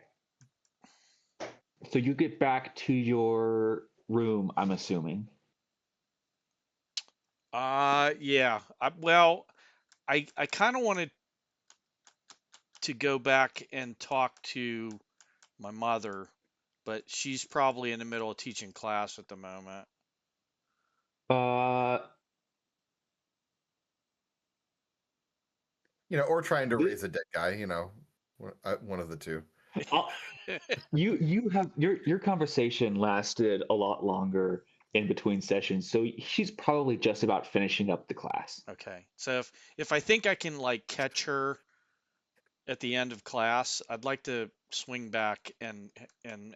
So you get back to your room, I'm assuming. Yeah. I kind of wanted to go back and talk to my mother, but she's probably in the middle of teaching class at the moment. Or trying to raise a dead guy, one of the two. You have your conversation lasted a lot longer in between sessions, so she's probably just about finishing up the class. Okay. So if I think I can catch her at the end of class, I'd like to swing back and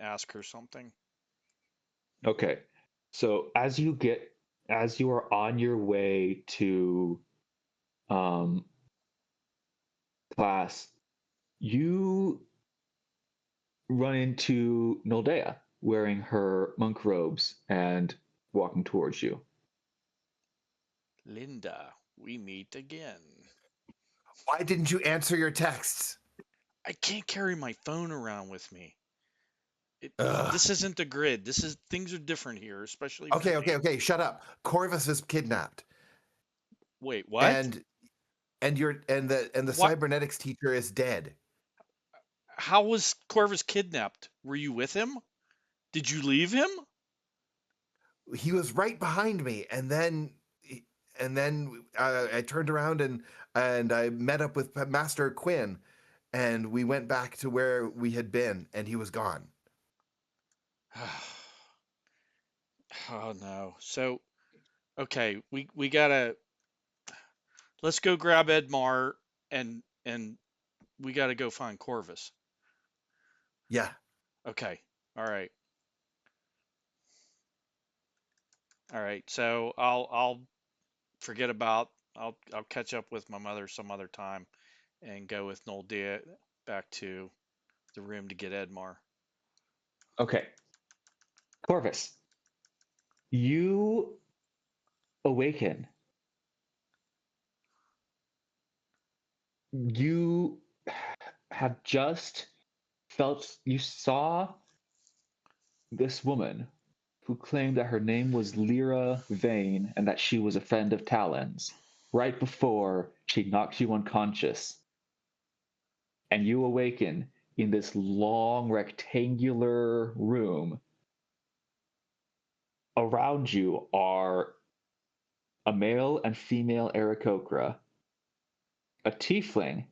ask her something. Okay. So as you are on your way to class, you run into Noldea wearing her monk robes and walking towards you. Linda, we meet again. Why didn't you answer your texts? I can't carry my phone around with me. This isn't the grid. Things are different here, especially. Okay. Shut up. Corvus is kidnapped. Wait, what? And And the What? cybernetics teacher is dead. How was Corvus kidnapped? Were you with him? Did you leave him? He was right behind me, and then I turned around and I met up with Master Quinn, and we went back to where we had been, and he was gone. Oh no. So, okay, we gotta let's go grab Edmar and we gotta go find Corvus. Yeah. Okay. All right. All right. So I'll forget about I'll catch up with my mother some other time and go with Noldia back to the room to get Edmar. Okay. Corvus, you awaken. You have just you saw this woman who claimed that her name was Lyra Vane and that she was a friend of Talon's right before she knocked you unconscious. And you awaken in this long rectangular room. Around you are a male and female Aarakocra, a tiefling,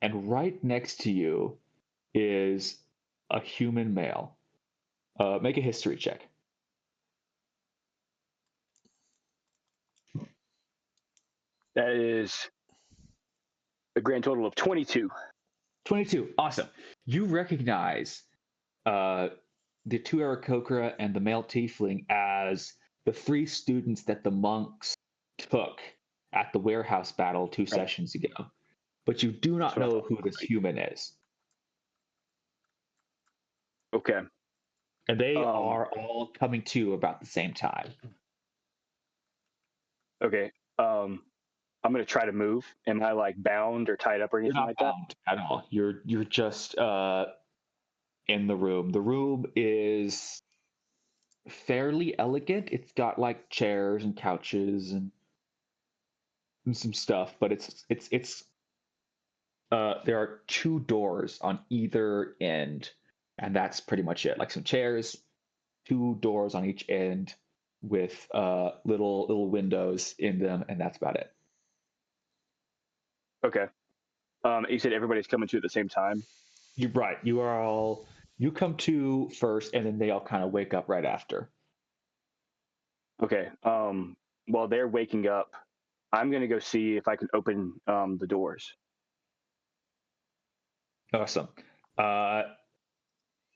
and right next to you is a human male. Make a history check. That is a grand total of 22. 22. Awesome. You recognize the two Aarakocra and the male tiefling as the 3 students that the monks took at the warehouse battle 2 sessions ago. But you do not know who this human is. Okay. And they are all coming to about the same time. Okay. I'm gonna try to move. Am I like bound or tied up or anything like that? At all. You're just in the room. The room is fairly elegant. It's got like chairs and couches and some stuff, but it's there are 2 doors on either end, and that's pretty much it. Like some chairs, 2 doors on each end with little windows in them, and that's about it. Okay. You said everybody's coming to at the same time. You're right. You come to first, and then they all kind of wake up right after. Okay. While they're waking up, I'm gonna go see if I can open the doors. Awesome.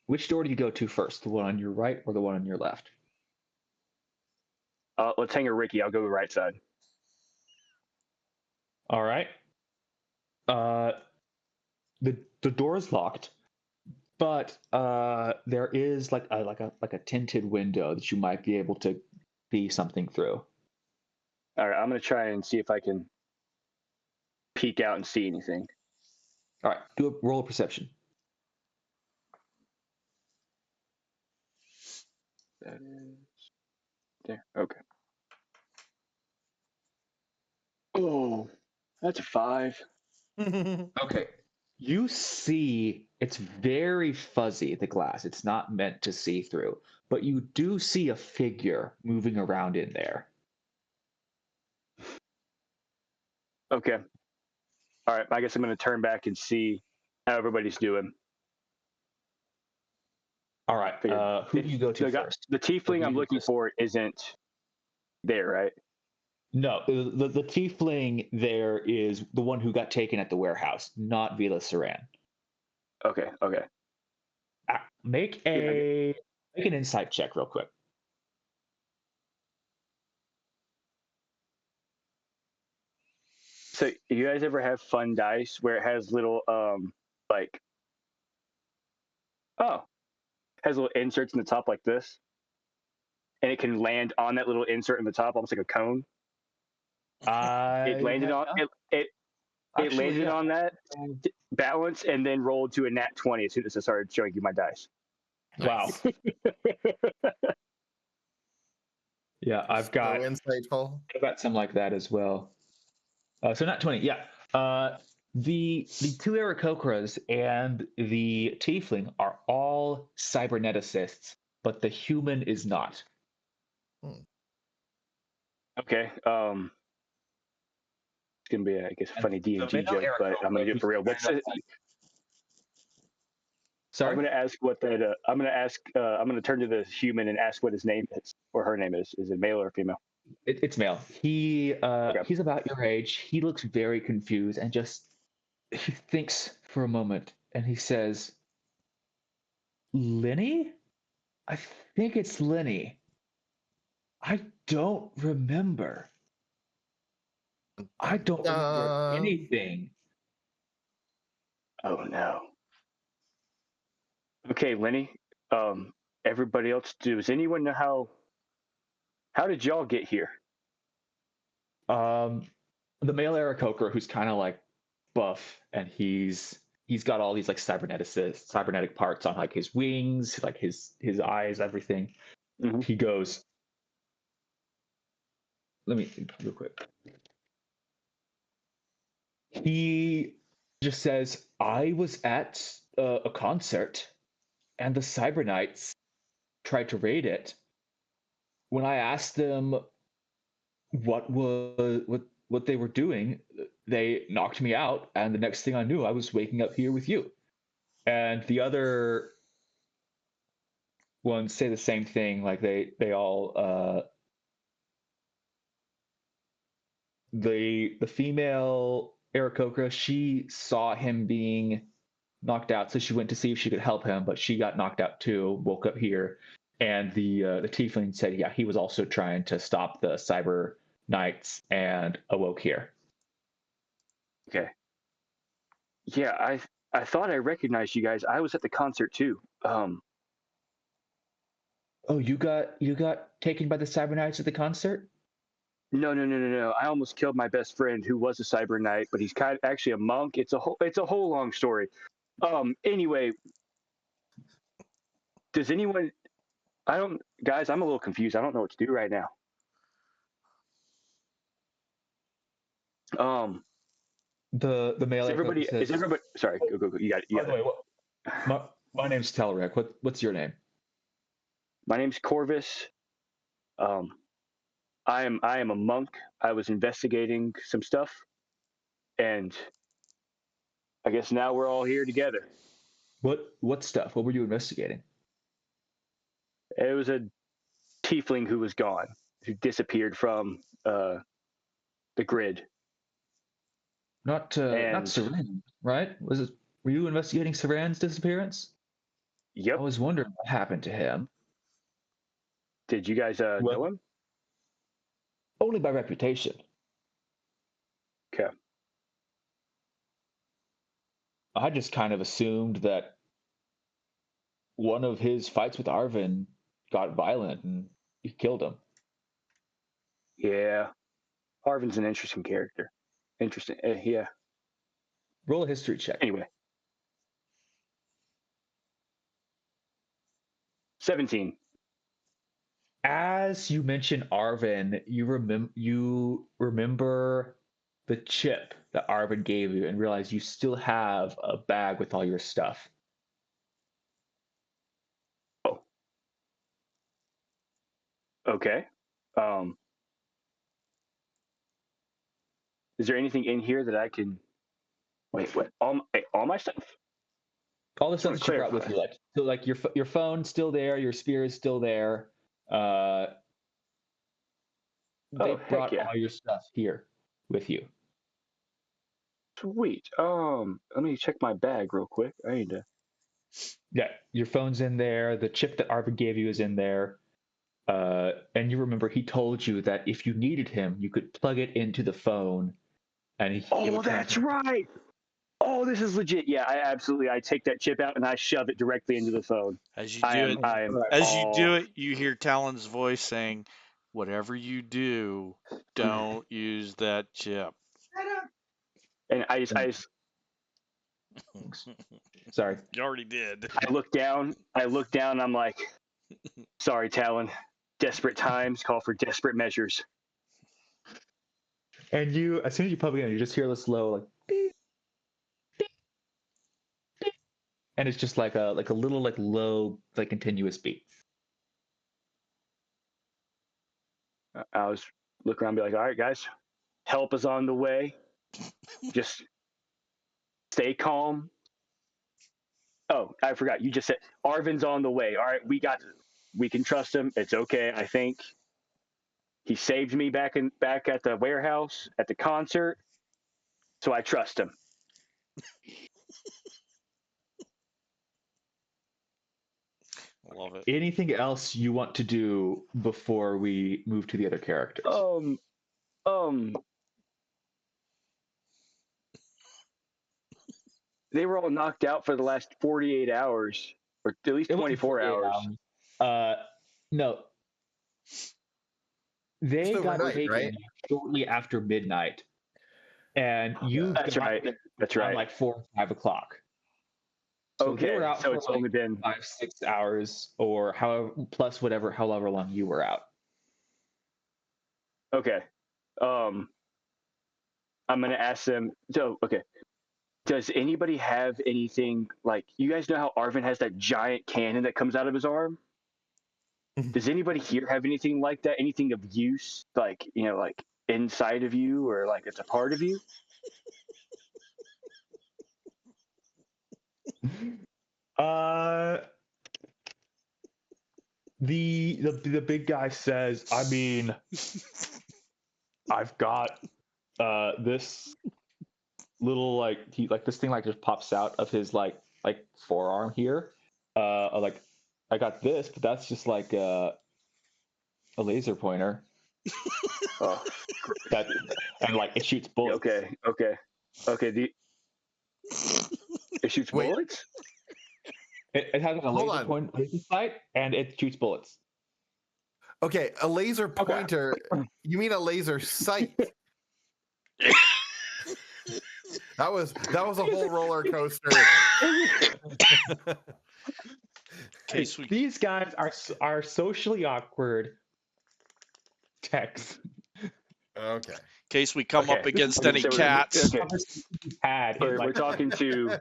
Which door do you go to first? The one on your right or the one on your left? Let's hang a Ricky. I'll go the right side. All right. The door is locked, but there is like a tinted window that you might be able to see something through. All right. I'm gonna try and see if I can peek out and see anything. All right. Do a roll of perception. That is there. Okay. Oh, that's a 5. Okay. You see, it's very fuzzy, the glass. It's not meant to see through, but you do see a figure moving around in there. Okay. All right. I guess I'm gonna turn back and see how everybody's doing. All right. Who do you go to first? The tiefling I'm looking for isn't there, right? No, the tiefling there is the one who got taken at the warehouse, not Vila Saran. Okay. Okay. Make an insight check real quick. So you guys ever have fun dice where it has little has little inserts in the top like this, and it can land on that little insert in the top, almost like a cone. It landed on it. It landed on that balance and then rolled to a nat 20 as soon as I started showing you my dice. Wow. Yeah, I've got so insightful. some like that as well. So not 20. Yeah. The two Aarakocras and the Tiefling are all cyberneticists, but the human is not. Okay. It's gonna be, I guess, a funny D and D joke, but I'm gonna do it for real. What's it? Sorry. I'm gonna ask what that. I'm gonna ask. I'm gonna turn to the human and ask what his name is or her name is. Is it male or female? It's male. He's about your age. He looks very confused and just he thinks for a moment and he says, "Lenny? I think it's Lenny. I don't remember. I don't remember anything." Oh no. Okay, Lenny. Everybody else, does anyone know how did y'all get here? The male Aarakocra, who's kind of like buff, and he's got all these like cybernetic parts on like his wings, like his eyes, everything. Mm-hmm. He goes, let me think real quick. He just says, "I was at a concert, and the Cyberknights tried to raid it. When I asked them what they were doing, they knocked me out, and the next thing I knew, I was waking up here with you." And the other ones say the same thing. Like they all the female Aarakocra, she saw him being knocked out, so she went to see if she could help him, but she got knocked out too. Woke up here, and the Tiefling said, yeah, he was also trying to stop the Cyber Knights and awoke here. Okay. Yeah, I thought I recognized you guys. I was at the concert too. Oh, you got taken by the Cyber Knights at the concert? No. I almost killed my best friend who was a cyber knight, but he's actually a monk. It's a whole long story. Anyway, does anyone? Guys, I'm a little confused. I don't know what to do right now. The male. Is everybody? Sorry, go. You got it. By the way, my name's Telric. What's your name? My name's Corvus. I am a monk. I was investigating some stuff, and I guess now we're all here together. What stuff? What were you investigating? It was a tiefling who was gone, who disappeared from the grid. Not Serene, right? Were you investigating Seren's disappearance? Yep. I was wondering what happened to him. Did you guys know him? Only by reputation. Okay. I just kind of assumed that one of his fights with Arvin got violent and he killed him. Yeah. Arvin's an interesting character. Interesting. Yeah. Roll a history check. Anyway. 17. As you mention Arvin, you remember the chip that Arvin gave you and realize you still have a bag with all your stuff. Oh. Okay. Is there anything in here that I can wait? What? All my stuff? All the stuff that you brought with you, like your phone's still there, your spear is still there. They brought all your stuff here with you. Sweet. Let me check my bag real quick. I need to. Yeah, your phone's in there. The chip that Arvin gave you is in there. And you remember he told you that if you needed him, you could plug it into the phone. And that's right. Oh, this is legit. Yeah, I take that chip out and I shove it directly into the phone. As you do it, you hear Talon's voice saying, "Whatever you do, don't use that chip." And I just sorry. You already did. I look down. I'm like, sorry, Talon. Desperate times call for desperate measures. And you, as soon as you plug it in, you just hear this low like, beep, beep, beep, and it's just like a little like low like continuous beat. I was looking around and be like, all right, guys, help is on the way. Just stay calm. Oh, I forgot. You just said Arvin's on the way. All right, we can trust him. It's okay. I think he saved me back at the warehouse at the concert, so I trust him. Love it. Anything else you want to do before we move to the other characters? They were all knocked out for the last 48 hours, or at least It wasn't 24 48 hours. No. They Just got overnight, taken right? shortly after midnight, and you That's got right. them That's around right. like 4 or 5 o'clock. So they Okay, were out so for it's like only been 5-6 hours, or however plus however long you were out. okay. I'm gonna ask them. So okay, does anybody have anything like you guys know how Arvin has that giant cannon that comes out of his arm? Does anybody here have anything like that? Anything of use, like like inside of you, or like it's a part of you? The big guy says, I mean, I've got this little like this thing like just pops out of his like forearm here. Like I got this, but that's just like a laser pointer Oh, that and like it shoots bullets. okay. It shoots Wait. bullets. It has like a laser sight and it shoots bullets. Okay, a laser pointer. You mean a laser sight? That was a whole roller coaster. These guys are socially awkward techs. Okay. In case we come up against any So cats. We're talking to.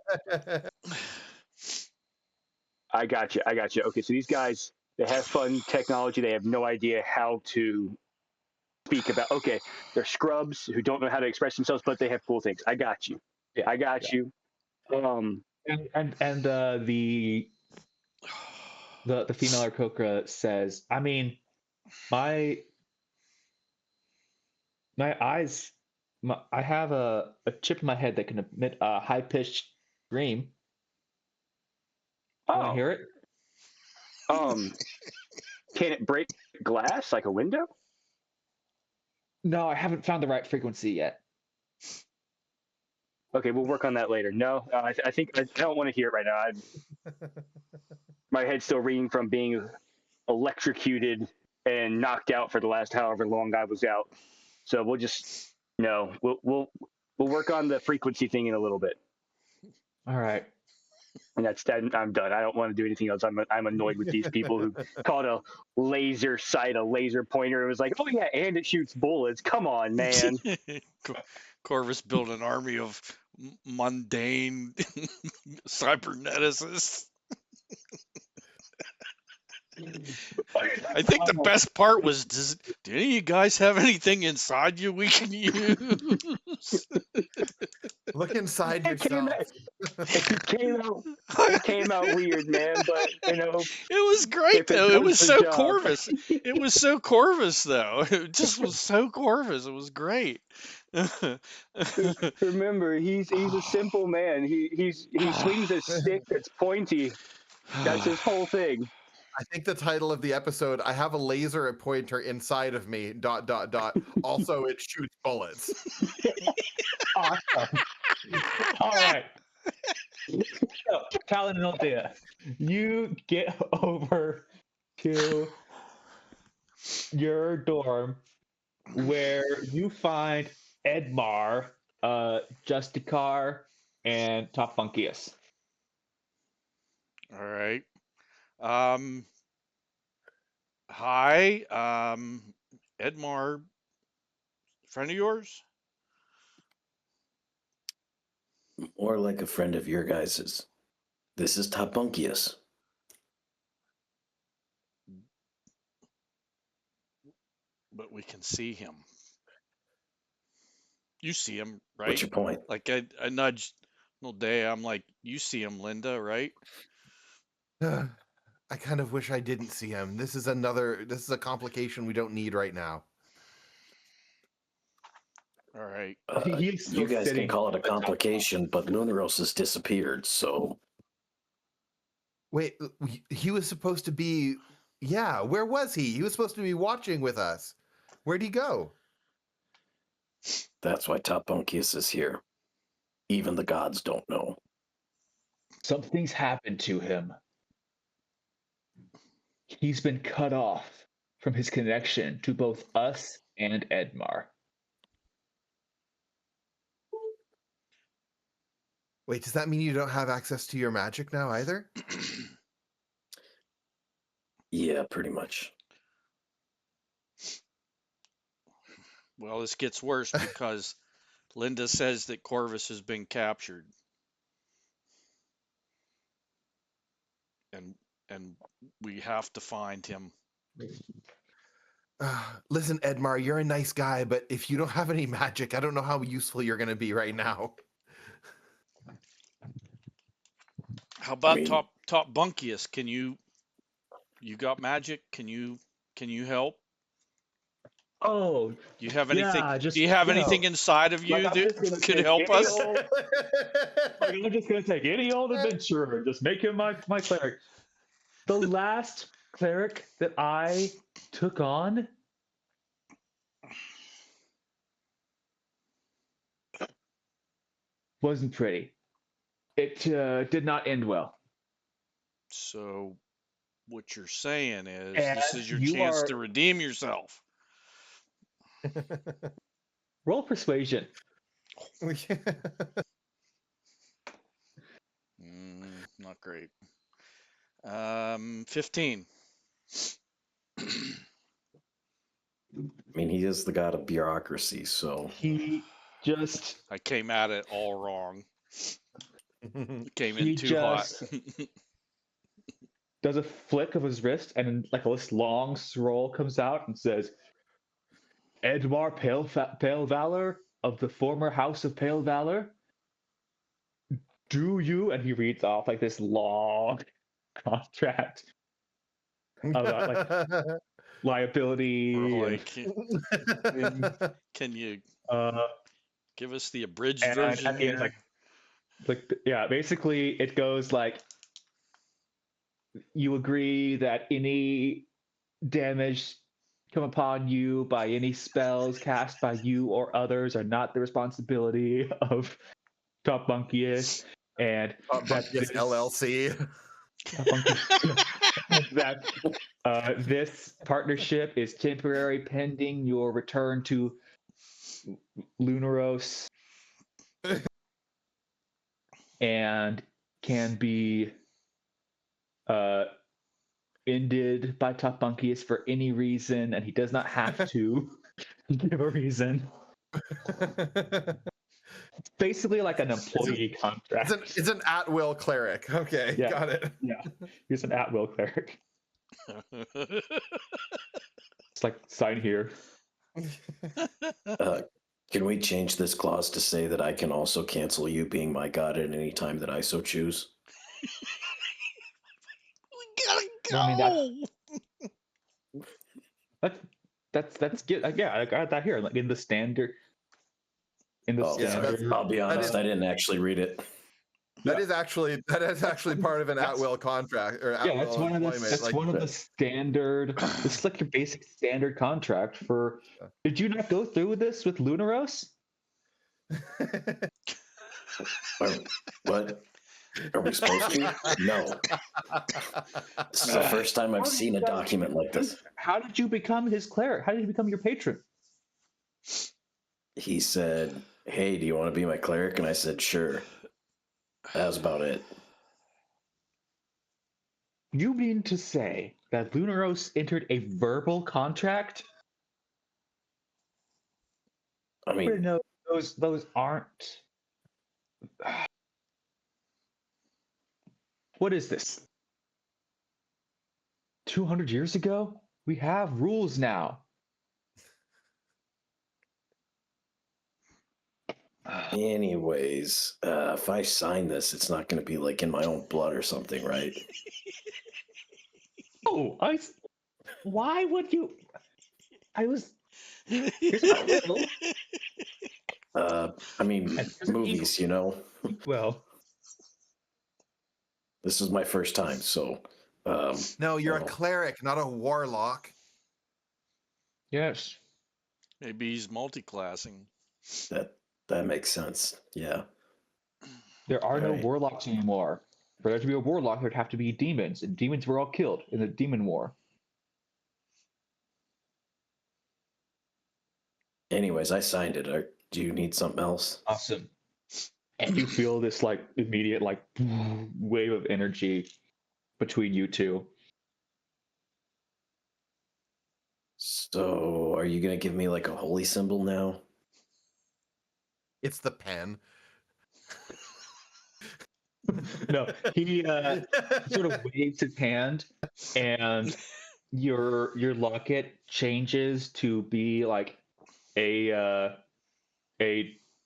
I got you. Okay, so these guys, they have fun technology. They have no idea how to speak about. Okay, they're scrubs who don't know how to express themselves, but they have cool things. I got you. Yeah, I got you. And the female Arkokra says, I mean, my eyes, I have a chip in my head that can emit a high pitched scream. You want to hear it? Can it break glass like a window? No, I haven't found the right frequency yet. Okay, we'll work on that later. No, I think I don't want to hear it right now. My head's still ringing from being electrocuted and knocked out for the last however long I was out. So we'll just we'll work on the frequency thing in a little bit. All right. And that's that. I'm done. I don't want to do anything else. I'm annoyed with these people who called a laser sight a laser pointer. It was like, oh yeah, and it shoots bullets. Come on, man. Corvus built an army of mundane cyberneticists. I think the best part was, do any of you guys have anything inside you we can use? Look inside yourself. It came out weird, man, but it was great though. It was so Corvus. It was so Corvus though. It just was so Corvus. It was great. Remember, he's a simple man. He swings a stick that's pointy. That's his whole thing. I think the title of the episode, I have a laser pointer inside of me, ... Also, it shoots bullets. Awesome. All right. So, Talon and Althea, you get over to your dorm where you find Edmar, Justicar, and Top Funkius. All right. Hi. Edmar, friend of yours? More like a friend of your guys's. This is Topbunkius. But we can see him. You see him, right? What's your point? Like I nudged little day. I'm like, you see him, Linda, right? I kind of wish I didn't see him. This is a complication we don't need right now. All right. He's still You guys sitting can call it a on the top. complication, but Lunaros has disappeared, so Wait, he was supposed to be. Yeah, where was he? He was supposed to be watching with us. Where'd he go? that's why Topbunkius is here. Even the gods don't know. Something's happened to him. He's been cut off from his connection to both us and Edmar. Wait, does that mean you don't have access to your magic now either? Yeah, pretty much. Well, this gets worse because Linda says that Corvus has been captured. And we have to find him. Listen, Edmar, you're a nice guy, but if you don't have any magic, I don't know how useful you're going to be right now. How about mean- top Bunkius? Can you got magic? Can you help? Oh, Do you have anything? yeah, just, do you have you know, anything inside of you like, I'm just gonna that could take help any us? old- like, I'm just gonna take any old adventurer and just make him my cleric. The last cleric that I took on wasn't pretty. It did not end well. So, what you're saying is And this is your you chance are- to redeem yourself. Roll persuasion. Not great. 15. I mean, he is the god of bureaucracy, so He just I came at it all wrong. Came He in too hot. just- does a flick of his wrist, and like this long scroll comes out and says, "Edmar Pale Valor of the former House of Pale Valor. Do you?" And he reads off like this long contract about like liability. We're and, like, can you uh, give us the abridged and version at the end, here? like yeah, basically it goes like, you agree that any damage come upon you by any spells cast by you or others are not the responsibility of Topbunkius, and that Yes, this, LLC. that this partnership is temporary pending your return to Lunaros, and can be ended by Topbunkius for any reason, and he does not have to give a reason. It's basically like an employee contract. It's an at-will cleric. Okay, Yeah. got it. Yeah, he's an at-will cleric. It's like, sign here. can we change this clause to say that I can also cancel you being my god at any time that I so choose? We gotta go. I mean, that's good. Yeah, I got that here, like in the standard. In the Oh, standard. I'll be honest, is- I didn't actually read it. That is actually part of an at-will contract or Yeah, that's at-will one of the employment. that's Like, one of the standard. This is like your basic standard contract for. Did you not go through with this with Lunaros? What? Are we supposed to? No. This is the first time I've seen a document like this. How did you become his cleric? How did you become your patron? He said, "Hey, do you want to be my cleric?" And I said, "Sure." That was about it. You mean to say that Lunaros entered a verbal contract? I mean, No, those aren't What is this? 200 years ago? We have rules now. Anyways, if I sign this, it's not going to be like in my own blood or something, right? Oh, why would you? I was. Here's my will. I mean, And here's an movies, you know. Well, This is my first time, so. No, you're a well, cleric, not a warlock. yes. Maybe he's multi-classing. that makes sense. Yeah. There are no Right. warlocks anymore. For there to be a warlock, there'd have to be demons, and demons were all killed in the demon war. Anyways, I signed it. Do you need something else? Awesome. And you feel this like immediate like wave of energy between you two. So, are you going to give me like a holy symbol now? It's the pen. No, he sort of waves his hand, and your locket changes to be like a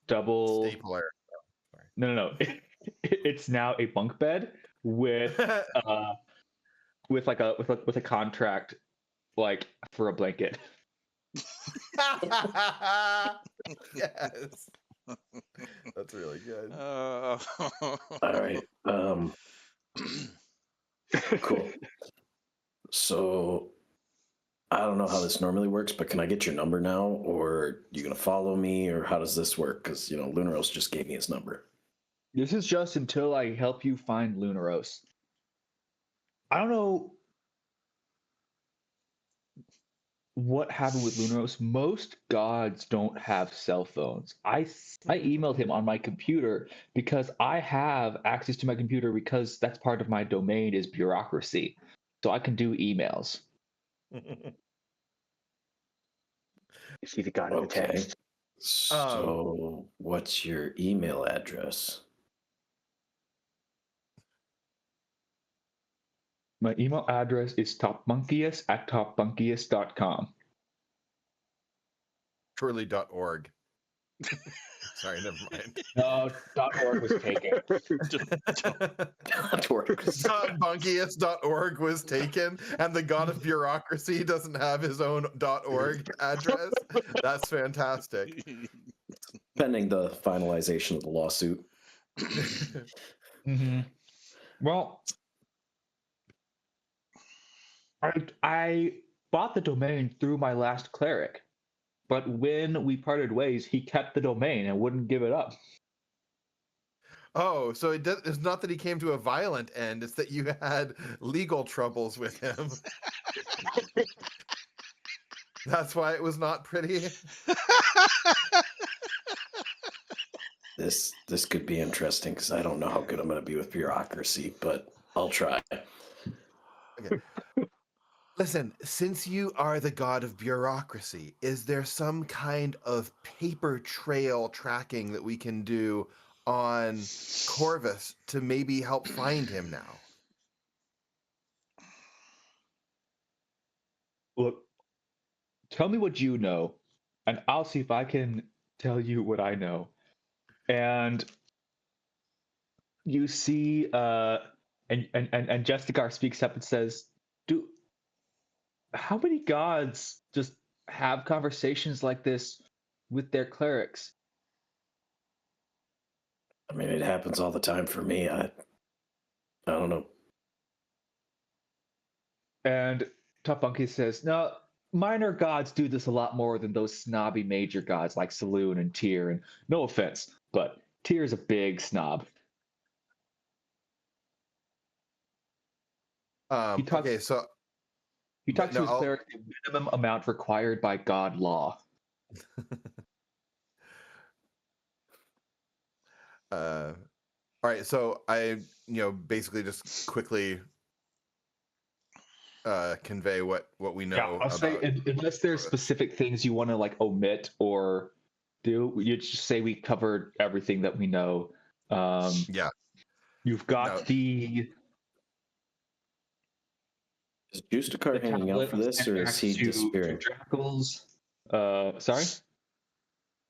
double. Stapler. No. It's now a bunk bed with with a contract like for a blanket. Yes. That's really good. All right. Cool. So, I don't know how this normally works, but can I get your number now, or you gonna follow me, or how does this work? Because Lunaros just gave me his number. This is just until I help you find Lunaros. I don't know what happened with Lunaros. Most gods don't have cell phones. I emailed him on my computer because I have access to my computer because that's part of my domain is bureaucracy. So I can do emails. Is he the god of the Okay. text? So, what's your email address? My email address is topmonkeys@topmonkeys.com. Surely.org. Sorry, never mind. No, .org was taken. Bunkiest.org was taken, and the god of bureaucracy doesn't have his own .org address. That's fantastic. Pending the finalization of the lawsuit. Mm-hmm. Well, I bought the domain through my last cleric, but when we parted ways, he kept the domain and wouldn't give it up. Oh, so it's not that he came to a violent end; it's that you had legal troubles with him. That's why it was not pretty. This could be interesting because I don't know how good I'm going to be with bureaucracy, but I'll try. Okay. Listen, since you are the god of bureaucracy, is there some kind of paper trail tracking that we can do on Corvus to maybe help find him now? Look, tell me what you know, and I'll see if I can tell you what I know. And you see, and Jessica speaks up and says, how many gods just have conversations like this with their clerics? I mean, it happens all the time for me. I don't know. And Top Monkey says, no, minor gods do this a lot more than those snobby major gods like Saloon and Tyr. And no offense, but Tyr's a big snob. He talks to his cleric the minimum amount required by God law. All right, so I, basically just quickly convey what we know. Yeah, I'll say unless there's specific things you want to like omit or do, you just say we covered everything that we know. Yeah. You've got No. the Is Justakar hanging out tablet for this, sent or back is he to disappearing? Drackles. Sorry?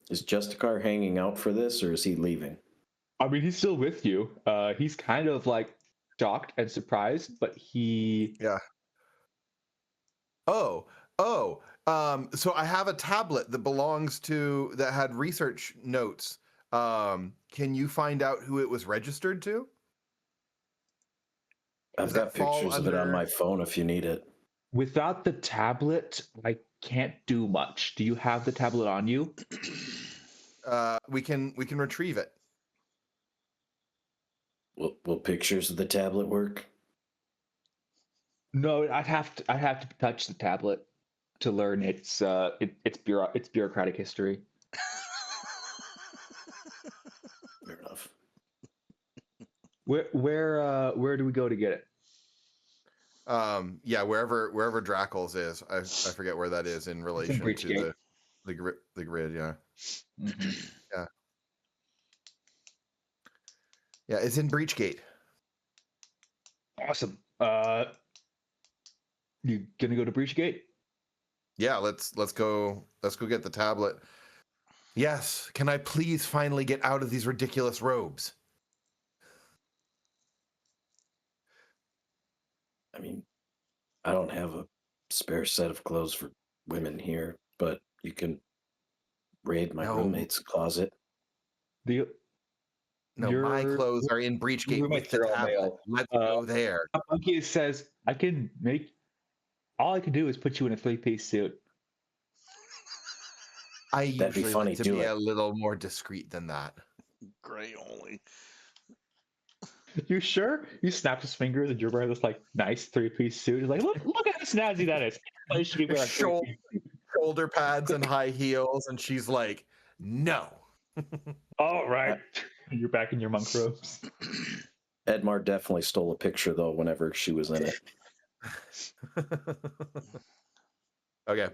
Is Justakar hanging out for this, or is he leaving? I mean, he's still with you. He's kind of like shocked and surprised, but he. Yeah. Oh, oh. So I have a tablet that had research notes. Can you find out who it was registered to? I've Does that got fall pictures of it on under? my phone if you need it. Without the tablet, I can't do much. Do you have the tablet on you? We can retrieve it. Will pictures of the tablet work? No, I'd have to touch the tablet to learn its bureaucratic history. Fair enough. Where do we go to get it? Yeah, wherever Drackles is. I forget where that is in relation to Breachgate. the grid. Yeah. Mhm. Yeah. Yeah, it's in Breachgate. Awesome. You gonna go to Breachgate? Yeah, let's go get the tablet. Yes, can I please finally get out of these ridiculous robes? I mean, I don't have a spare set of clothes for women here, but you can raid my No. roommate's closet. The No, my your clothes are in Breachgate with roommates the are all tablet. male. Let's go there. Monkey says, "I can make. All I can do is put you in a three-piece suit." I That'd be usually funny, like to do be it. a little more discreet than that. Gray only. You sure? You snapped his fingers and you're wearing this like nice three-piece suit. He's like, look at how snazzy that is. I should be wearing a three-piece suit. Shoulder pads and high heels, and she's like, "No." All right. You're back in your monk robes. Edmar definitely stole a picture, though, whenever she was in it. Okay.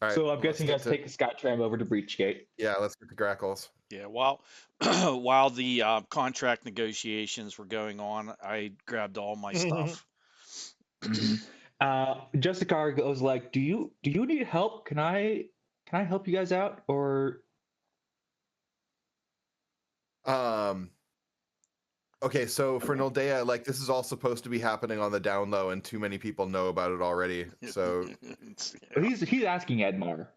All right. So I'm let's guessing you get guys take the Skytram over to Breachgate. Yeah, let's get the Grackles. Yeah, while while the contract negotiations were going on, I grabbed all my stuff. Jessica goes like, "Do you need help? Can I help you guys out?" Or Okay, so for Noldea, like this is all supposed to be happening on the down low, and too many people know about it already. So, he's asking Edmar,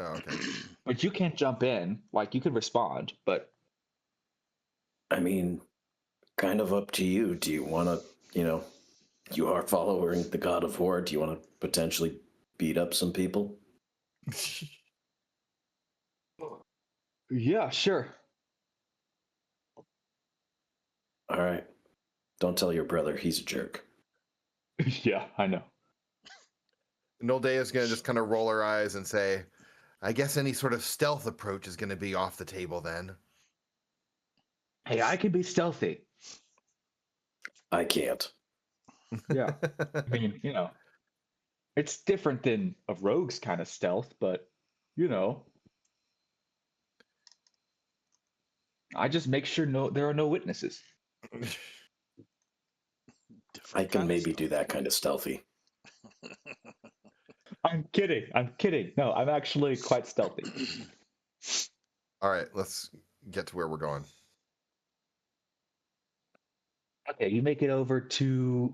oh, okay. but you can't jump in. Like you could respond, but I mean, kind of up to you. Do you want to, you are following the God of War. Do you want to potentially beat up some people? yeah, sure. All right. Don't tell your brother. He's a jerk. Yeah, I know. Noldea is going to just kind of roll her eyes and say, "I guess any sort of stealth approach is going to be off the table then." Hey, I can be stealthy. I can't. Yeah. I mean, it's different than a rogue's kind of stealth, but I just make sure there are no witnesses. I can maybe do that kind of stealthy. I'm kidding. No, I'm actually quite stealthy. All right, let's get to where we're going. Okay, you make it over to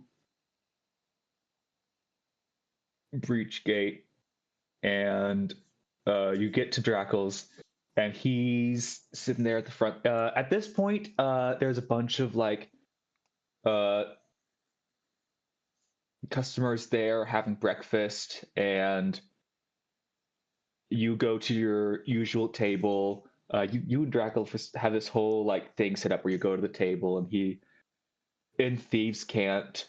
Breachgate, and you get to Drackles, and he's sitting there at the front. At this point, there's a bunch of customers there having breakfast, and you go to your usual table. You and Drackle have this whole thing set up where you go to the table, and he, in Thieves' Cant,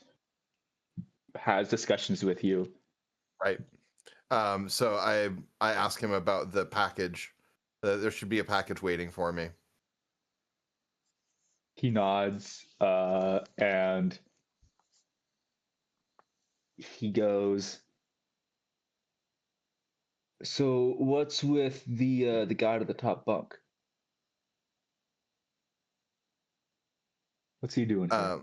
has discussions with you. Right. So I ask him about the package. There should be a package waiting for me. He nods, and he goes, "So what's with the guy to the top bunk?" What's he doing here?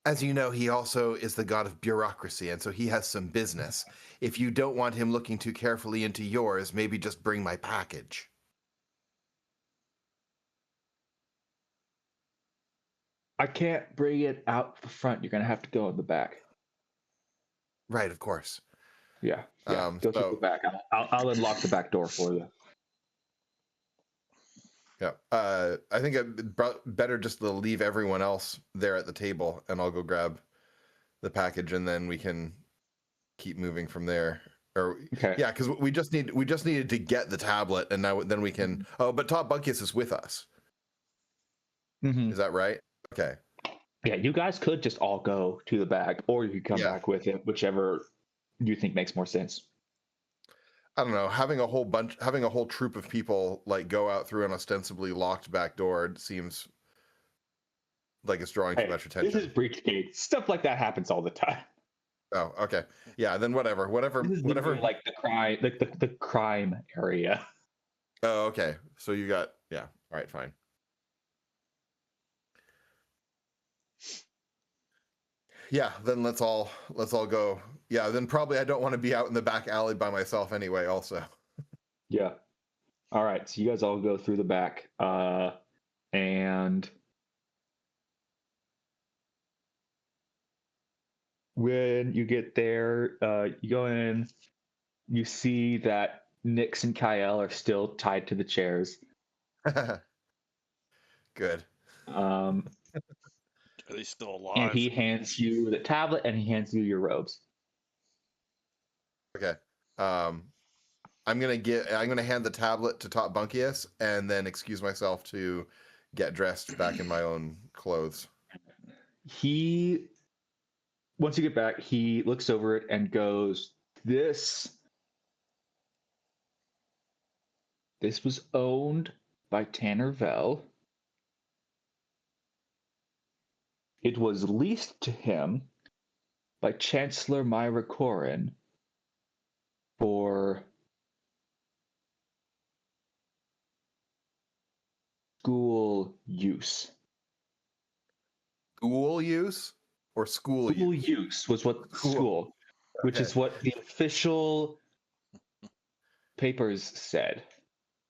As you know, he also is the god of bureaucracy, and so he has some business. If you don't want him looking too carefully into yours, maybe just bring my package. I can't bring it out the front. You're gonna have to go in the back. Right, of course. Yeah. Go through the back. I'll unlock the back door for you. Yeah. I think it better just to leave everyone else there at the table, and I'll go grab the package, and then we can keep moving from there. Or Okay. yeah, because we just needed to get the tablet, and then we can. Oh, but Top Bunkus is with us. Mm-hmm. Is that right? Okay. Yeah, you guys could just all go to the back, or you could come back with it, whichever you think makes more sense. I don't know. Having a whole troop of people like go out through an ostensibly locked back door seems like it's drawing too much attention. This is Breachgate. Stuff like that happens all the time. Oh, okay. Yeah, then whatever. This is like the crime, the crime area. Oh, okay. So you got All right, fine. Yeah, then let's all go. Yeah, then probably I don't want to be out in the back alley by myself anyway. Also. Yeah. All right. So you guys all go through the back, and when you get there, you go in. You see that Nyx and Kyle are still tied to the chairs. Good. Are they still alive? And he hands you the tablet, and he hands you your robes. Okay. I'm gonna hand the tablet to Top Bunkius and then excuse myself to get dressed back in my own clothes. Once you get back, he looks over it and goes, This was owned by Tanner Vell. It was leased to him by Chancellor Myra Corrin for school use. School use or school use? School use was what school, which is what the official papers said.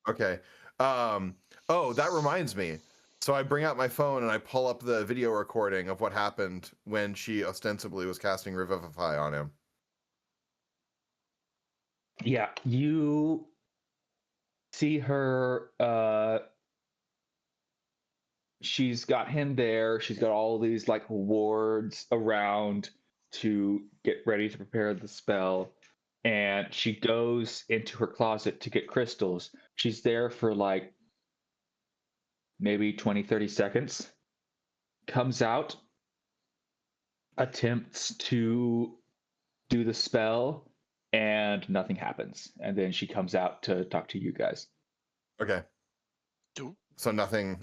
Okay. Oh, that reminds me. So I bring out my phone and I pull up the video recording of what happened when she ostensibly was casting Revivify on him. Yeah, you see her. She's got him there. She's got all these like wards around to get ready to prepare the spell. And she goes into her closet to get crystals. She's there for like maybe 20, 30 seconds. Comes out, attempts to do the spell, and nothing happens. And then she comes out to talk to you guys. Okay. So nothing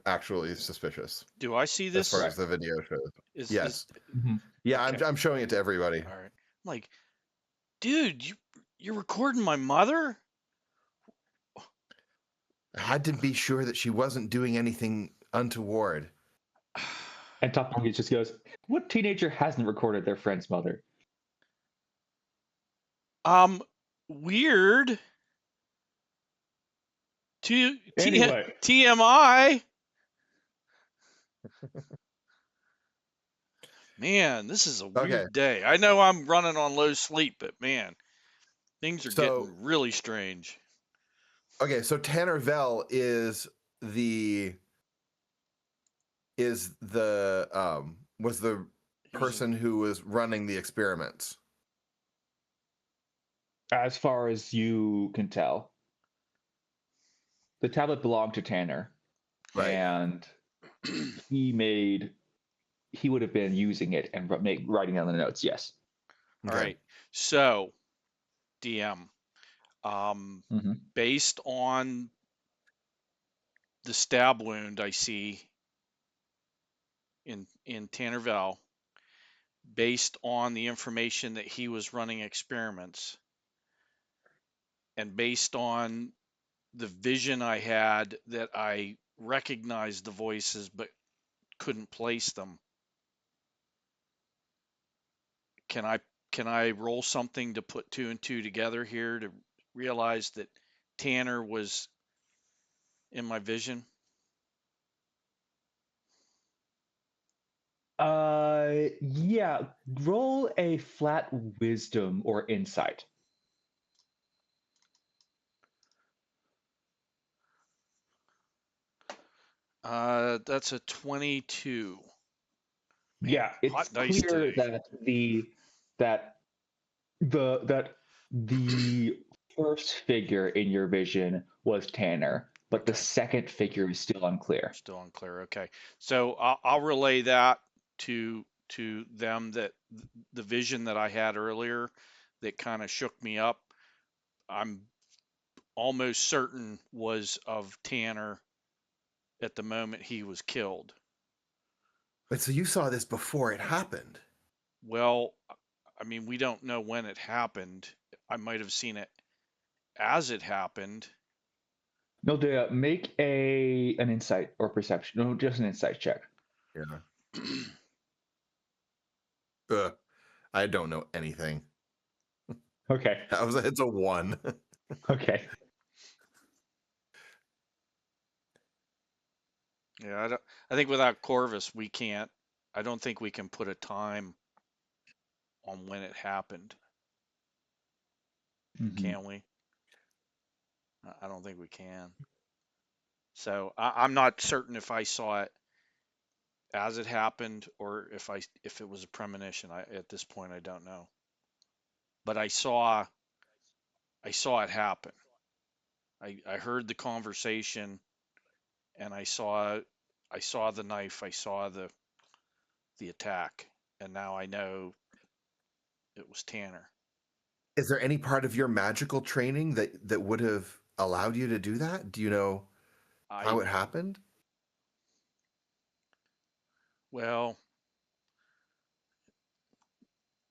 actually suspicious. Do I see this? As far as the video shows. Yes. Yeah, okay. I'm showing it to everybody. All right. I'm like, dude, you're recording my mother? I had to be sure that she wasn't doing anything untoward. And Top Monkey just goes, what teenager hasn't recorded their friend's mother? Weird. Anyway. TMI. Man, this is a weird day. I know I'm running on low sleep, but man, things are getting really strange. Okay, so Tanner Vell was the person who was running the experiments. As far as you can tell. The tablet belonged to Tanner. Right. And he would have been using it and writing down the notes, yes. All right. So, DM, based on the stab wound I see in Tanner Vell, based on the information that he was running experiments, and based on the vision I had that I recognized the voices, but couldn't place them. Can I roll something to put 2 and 2 together here to realize that Tanner was in my vision? Yeah. Roll a flat wisdom or insight. That's a 22. Man, Yeah, it's hot dice clear today. that the first figure in your vision was Tanner, but the Okay. second figure is still unclear. Still unclear. Okay. So I'll relay that to them, that the vision that I had earlier that kind of shook me up, I'm almost certain was of Tanner at the moment he was killed. But so you saw this before it happened. Well, I mean, we don't know when it happened. I might have seen it as it happened. No, make an insight or perception. No, just an insight check. Yeah. I don't know anything. Okay. It's a 1. Okay. Yeah, I think without Corvus, we can't. I don't think we can put a time on when it happened. Mhm. Can we? I don't think we can. So I'm not certain if I saw it as it happened or if it was a premonition. At this point I don't know. But I saw it happen. I heard the conversation, and I saw the knife. I saw the attack, and now I know it was Tanner. Is there any part of your magical training that would have allowed you to do that? Do you know how it happened? Well,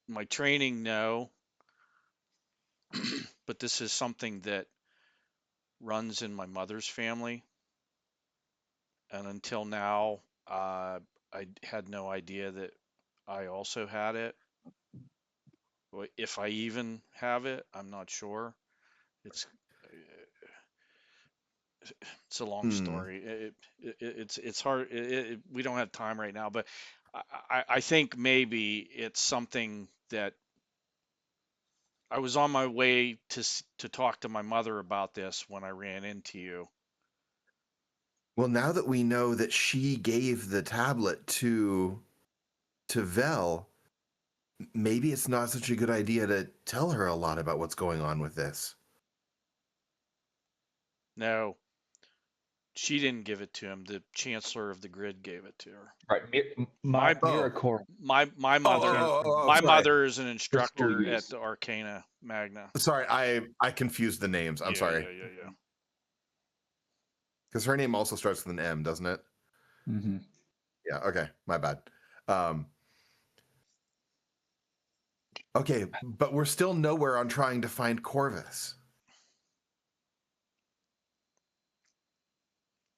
my training, no, but this is something that runs in my mother's family, and until now, I had no idea that I also had it. If I even have it, I'm not sure. It's it's a long story. It's hard. We don't have time right now, but I think maybe it's something that I was on my way to talk to my mother about this when I ran into you. Well, now that we know that she gave the tablet to Vel, maybe it's not such a good idea to tell her a lot about what's going on with this. No, she didn't give it to him. The Chancellor of the Grid gave it to her. Right. My Miracor. my mother my sorry. mother is an school instructor use. at the Arcana Magna. Sorry, I confused the names. I'm sorry. Yeah. Because her name also starts with an M, doesn't it? Mm-hmm. Yeah, okay. My bad. Okay, but we're still nowhere on trying to find Corvus.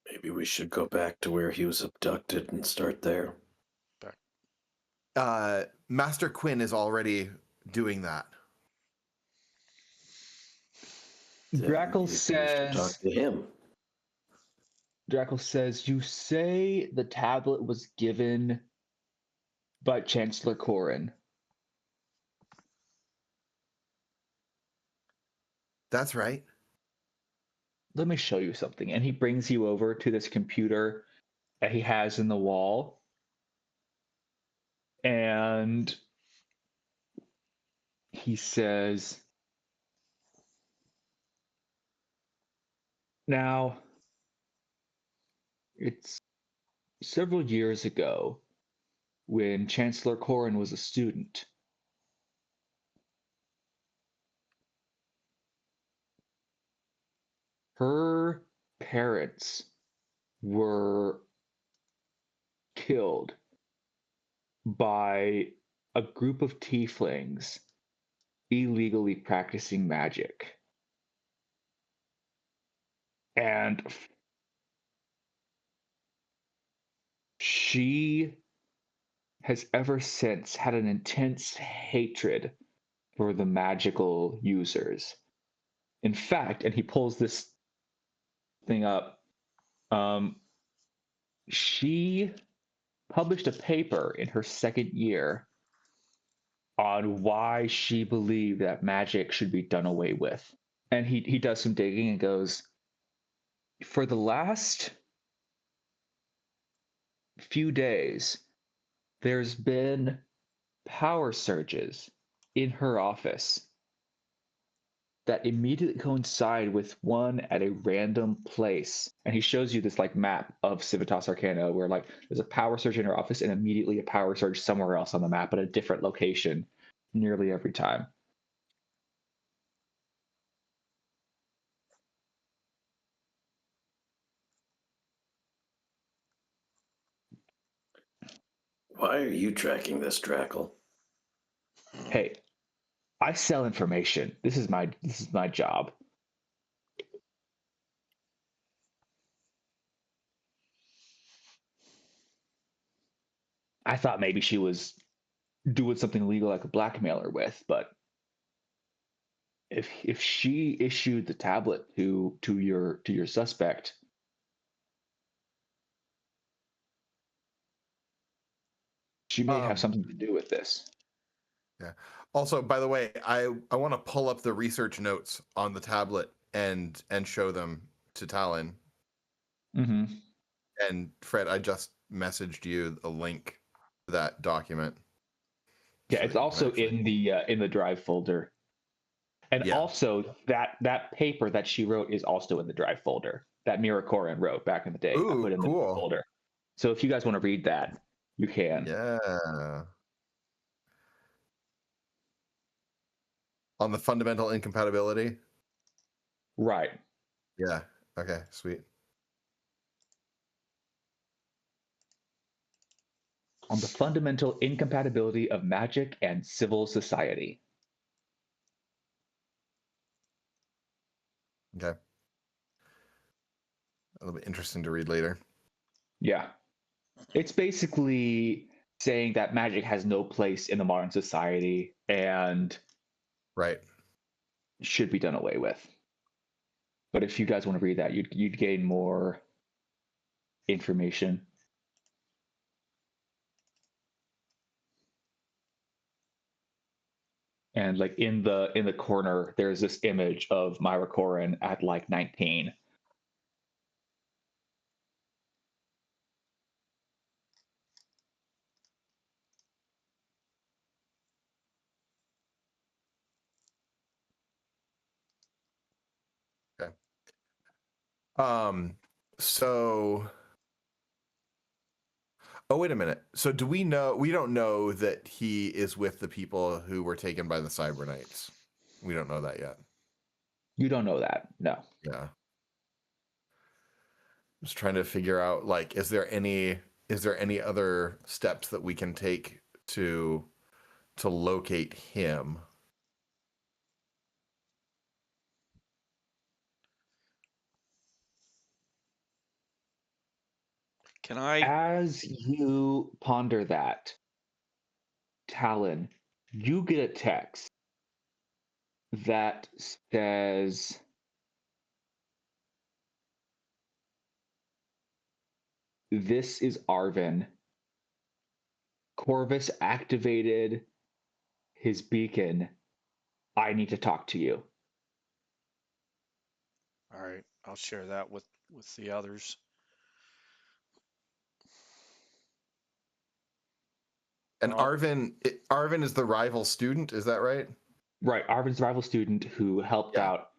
Maybe we should go back to where he was abducted and start there. Master Quinn is already doing that. Drackle Maybe we should talk says. to him. Drackle says, "You say the tablet was given by Chancellor Corrin." That's right. Let me show you something. And he brings you over to this computer that he has in the wall. And he says, now, it's several years ago when Chancellor Corrin was a student. Her parents were killed by a group of tieflings illegally practicing magic. And She has ever since had an intense hatred for the magical users. In fact, and he pulls this thing up, she published a paper in her second year on why she believed that magic should be done away with. And he does some digging and goes, for the last few days, there's been power surges in her office that immediately coincide with one at a random place. And he shows you this like map of Civitas Arcana where like there's a power surge in her office and immediately a power surge somewhere else on the map at a different location nearly every time. Why are you tracking this, Drackle? Hey, I sell information. This is my job. I thought maybe she was doing something illegal I could blackmail her with, but if she issued the tablet to your suspect, she may have Um, something to do with this. yeah. Also, by the way, I want to pull up the research notes on the tablet and show them to Talon. Mm-hmm. And Fred, I just messaged you a link to that document. Yeah, so it's that you can also actually- in the drive folder. And Yeah. also that paper that she wrote is also in the drive folder that Mira Koren wrote back in the day. I Ooh, put in the cool. folder. So if you guys want to read that, you can. Yeah. On the fundamental incompatibility. Right. Yeah. Okay. Sweet. On the fundamental incompatibility of magic and civil society. Okay. That'll be interesting to read later. Yeah. It's basically saying that magic has no place in the modern society and Right. should be done away with. But if you guys want to read that, you'd gain more information. And like in the corner, there's this image of Myra Koren at like 19. Okay. So oh, wait a minute. So do we know, we don't know that he is with the people who were taken by the Cyber Knights. We don't know that yet. You don't know that, no. Yeah. Just trying to figure out, like, is there any other steps that we can take to locate him? Can I? As you ponder that, Talon, you get a text that says, "This is Arvin. Corvus activated his beacon. I need to talk to you." All right, I'll share that with the others. And Well, Arvin is the rival student, is that right? Right, Arvin's rival student who helped Yeah. out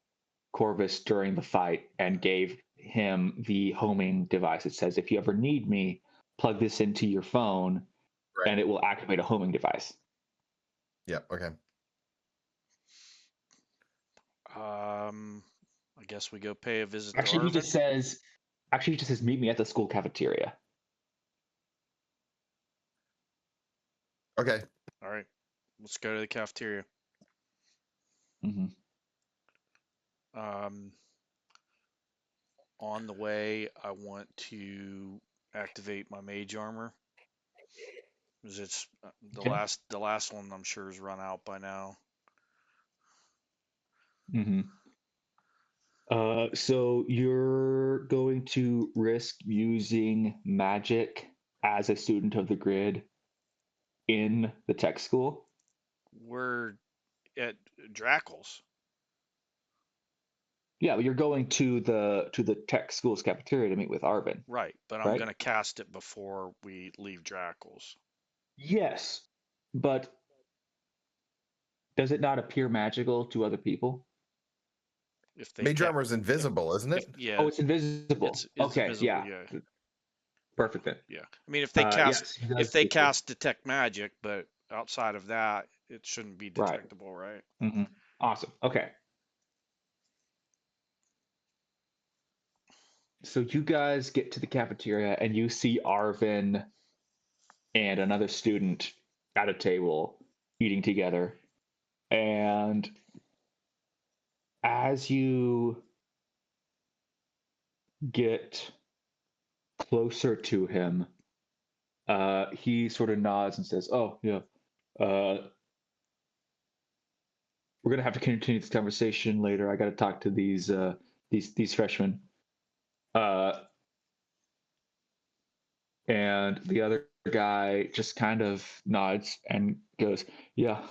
Corvus during the fight and gave him the homing device. It says, if you ever need me, plug this into your phone Right. and it will activate a homing device. Yeah, okay. I guess we go pay a visit Actually, to he just says, meet me at the school cafeteria. Okay. All right, let's go to the cafeteria. Mm-hmm. On the way, I want to activate my mage armor. 'Cause it's Okay. the last one I'm sure is run out by now. Mm-hmm. So you're going to risk using magic as a student of the grid in the tech school? We're at Drackle's. Yeah, you're going to the tech school's cafeteria to meet with Arvin, Right, but I'm right? gonna cast it before we leave Drackle's. Yes, but does it not appear magical to other people? If they Mage ca- armor is invisible, isn't if it? Oh, yeah, it's invisible. it's Okay, invisible. yeah, Yeah, perfect then. yeah. I mean, if they cast Yes, he does. detect magic, but outside of that, it shouldn't be Right. detectable, right? Mm-hmm. Awesome. Okay. So you guys get to the cafeteria and you see Arvin and another student at a table eating together. And as you get closer to him, he sort of nods and says, "Oh, yeah, we're gonna have to continue this conversation later. I got to talk to these freshmen." Uh, and the other guy just kind of nods and goes, "Yeah,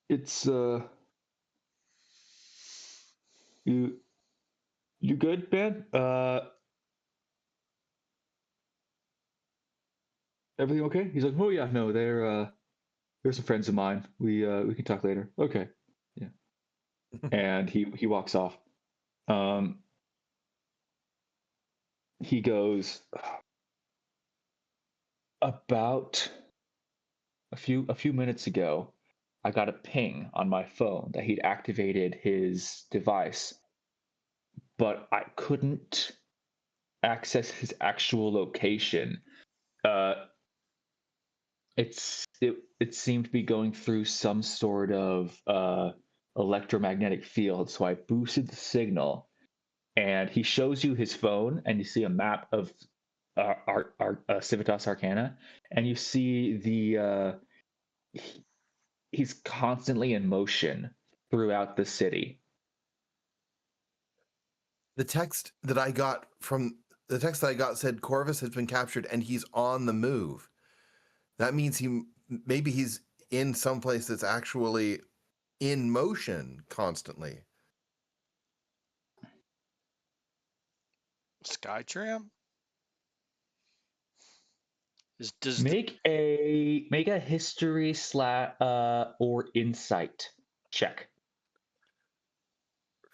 it's you you good, man? Everything okay?" He's like, "Oh yeah, no, they're some friends of mine. We can talk later." Okay, yeah. And he walks off. Um, he goes about a few minutes ago. I got a ping on my phone that he'd activated his device, but I couldn't access his actual location. Uh, it seemed to be going through some sort of electromagnetic field. So I boosted the signal, and he shows you his phone, and you see a map of our Civitas Arcana, and you see he's constantly in motion throughout the city. The text that I got said Corvus has been captured and he's on the move. That means maybe he's in some place that's actually in motion constantly. Skytram? Does Make a history or insight check.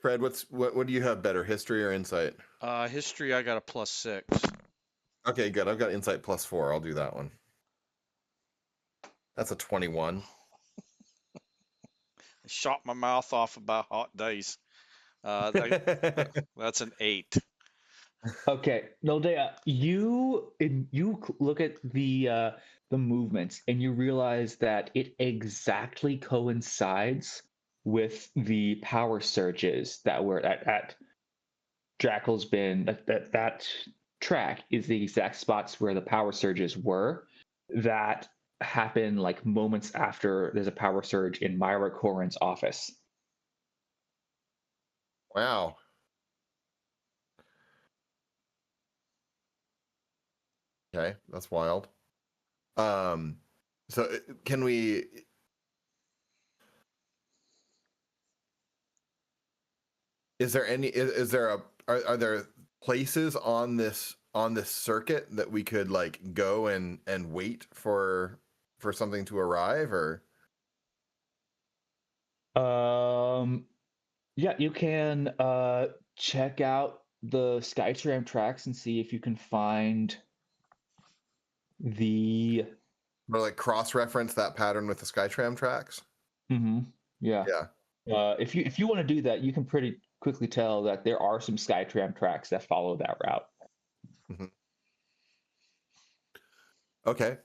Fred, what do you have better, history or insight? history? I got a +6. Okay, good. I've got insight +4. I'll do that one. That's a 21. I shot my mouth off about hot dice. That's an 8. Okay, Noldea, you look at the movements and you realize that it exactly coincides with the power surges that were at Drackle's Bin. That track is the exact spots where the power surges were. That happen like moments after there's a power surge in Myra Corrin's office. Wow. Okay, that's wild. So can we? Is there any? Is there are there places on this circuit that we could like go and wait for something to arrive or? Yeah, you can check out the Skytram tracks and see if you can find the. Or like cross-reference that pattern with the Skytram tracks? Yeah. Yeah. If you want to do that, you can pretty quickly tell that there are some Skytram tracks that follow that route. Mm-hmm. Okay.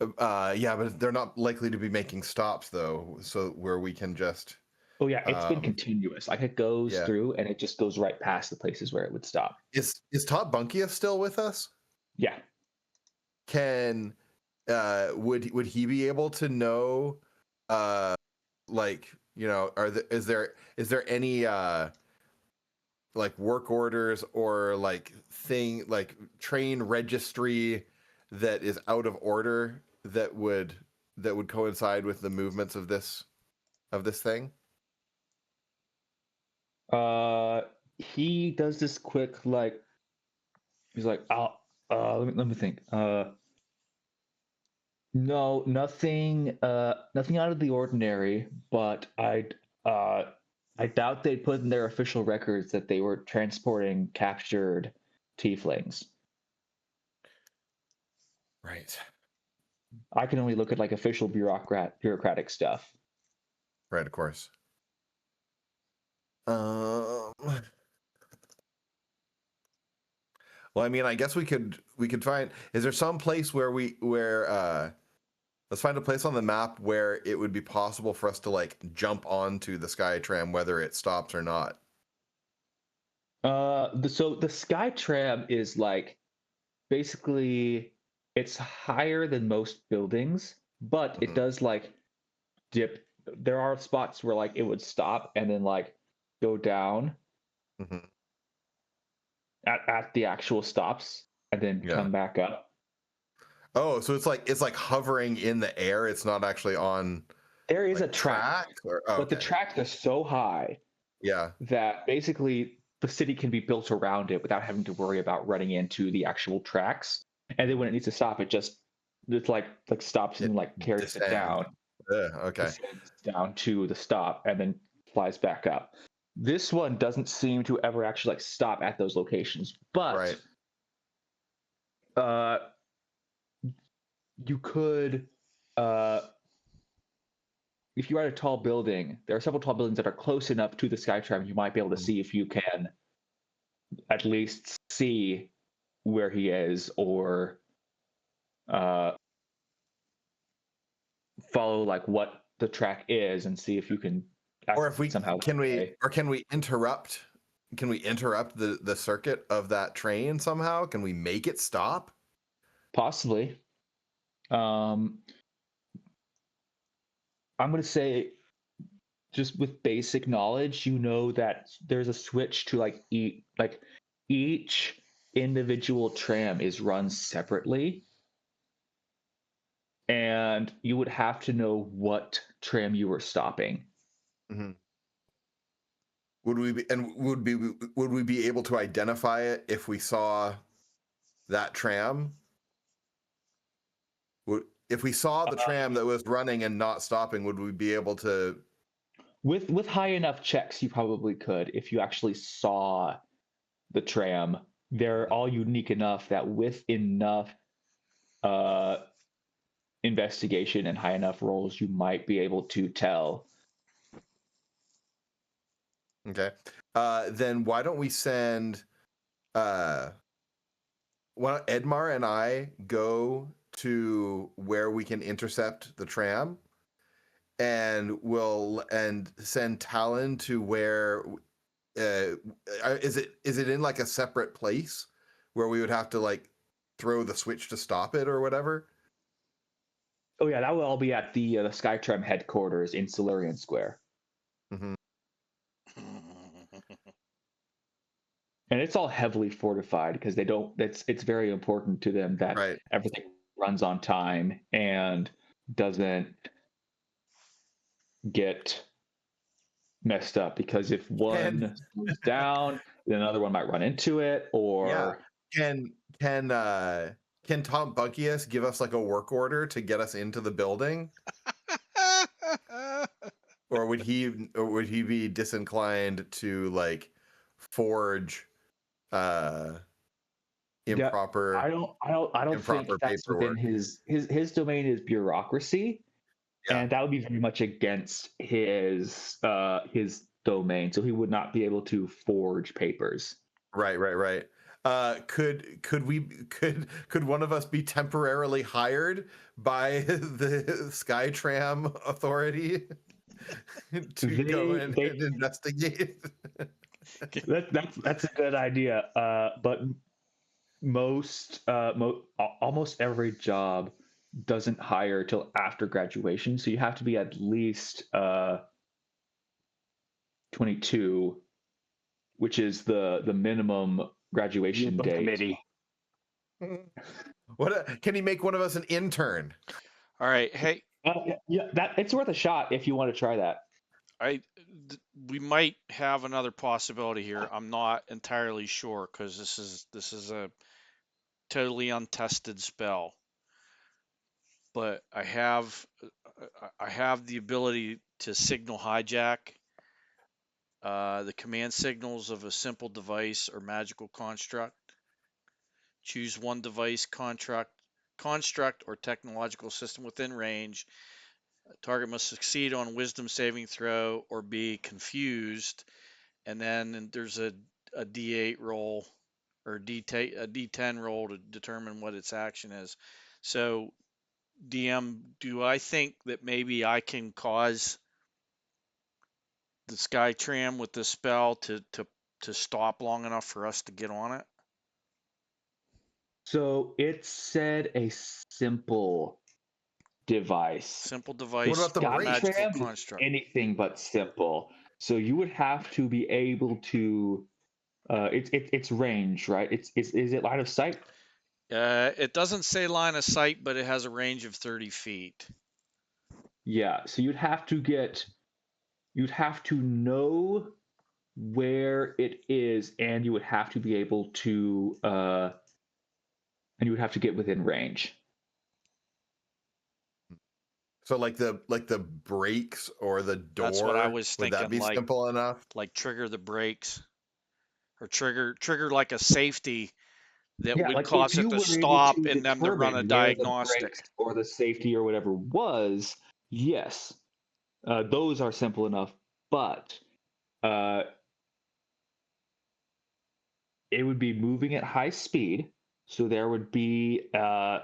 Yeah, but they're not likely to be making stops though, so where we can just. Oh yeah, it's been Um, continuous. Like it goes yeah. through and it just goes right past the places where it would stop. Is Todd Bunkius still with us? Yeah. Can would he be able to know like, you know, is there any like work orders or like train registry that is out of order that would coincide with the movements of this thing? He does this quick like he's like, I'll let me think. No, nothing out of the ordinary, but I doubt they put in their official records that they were transporting captured tieflings. Right. I can only look at like official bureaucratic stuff. Right, of course. Well, I mean, I guess we could find. Is there some place where let's find a place on the map where it would be possible for us to like jump onto the sky tram whether it stops or not. So the sky tram is like basically it's higher than most buildings, but it Mhm. does like dip. There are spots where like it would stop and then like go down Mhm. at the actual stops and then Yeah. come back up. Oh, so it's like hovering in the air. It's not actually on There is like a track, but the okay. tracks are so high Yeah. that basically the city can be built around it without having to worry about running into the actual tracks. And then when it needs to stop, it's like stops and It like carries it descends. down, Okay. descends down to the stop, and then flies back up. This one doesn't seem to ever actually like stop at those locations, but Right. uh, you could if you are at a tall building, there are several tall buildings that are close enough to the Skytram, you might be able to see if you can at least see where he is or uh, follow like what the track is and see if you can Or if we somehow can way. we interrupt the circuit of that train somehow? Can we make it stop? Possibly. I'm going to say just with basic knowledge, you know that there's a switch to like each individual tram is run separately, and you would have to know what tram you were stopping. Mm-hmm. Would we be able to identify it if we saw that tram? If we saw the tram that was running and not stopping, would we be able to? With high enough checks, you probably could if you actually saw the tram. They're all unique enough that with enough uh, investigation and high enough rolls, you might be able to tell. Okay. Then why don't we send why don't Edmar and I go to where we can intercept the tram, and send Talon to where is it in like a separate place where we would have to like throw the switch to stop it or whatever? Oh yeah, that will all be at the Skytram headquarters in Silurian Square, Mm-hmm. and it's all heavily fortified because they don't. It's very important to them that Right. everything runs on time and doesn't get messed up. Because if one goes down, then another one might run into it, Yeah. or Can Tom Bunkius give us like a work order to get us into the building? Or would he be disinclined to like forge improper I don't think improper that's within paperwork? his domain is bureaucracy, Yeah. and that would be very much against his domain. So he would not be able to forge papers. Right. Could one of us be temporarily hired by the Skytram authority to go in and investigate. That's a good idea. But almost every job doesn't hire till after graduation, so you have to be at least 22, which is the minimum graduation date. Committee. Can he make one of us an intern? All right. Hey, Yeah, that it's worth a shot if you want to try that. we might have another possibility here. I'm not entirely sure because this is a totally untested spell. But I have the ability to signal hijack the command signals of a simple device or magical construct. Choose one device, construct or technological system within range. Target must succeed on wisdom saving throw or be confused. And then there's a D8 roll or a D10 roll to determine what its action is. So, DM, do I think that maybe I can cause the Sky Tram with the spell to stop long enough for us to get on it? So it said a simple device. Simple device. What about the Sky brakes? Tram magical is construct. anything but simple. So you would have to be able to. It's range, right? Is it line of sight? It doesn't say line of sight, but it has a range of 30 feet. Yeah. So you'd have to know where it is, and you would have to be able to and you would have to get within range. So like the brakes or the door. That's what I was Would that thinking, be like- simple enough? Like trigger the brakes, or trigger like a safety that Yeah, would like cause if it you to were stop able to and them to run a determine where the diagnostic. brakes or the safety or whatever was, yes, those are simple enough. But it would be moving at high speed, so there would be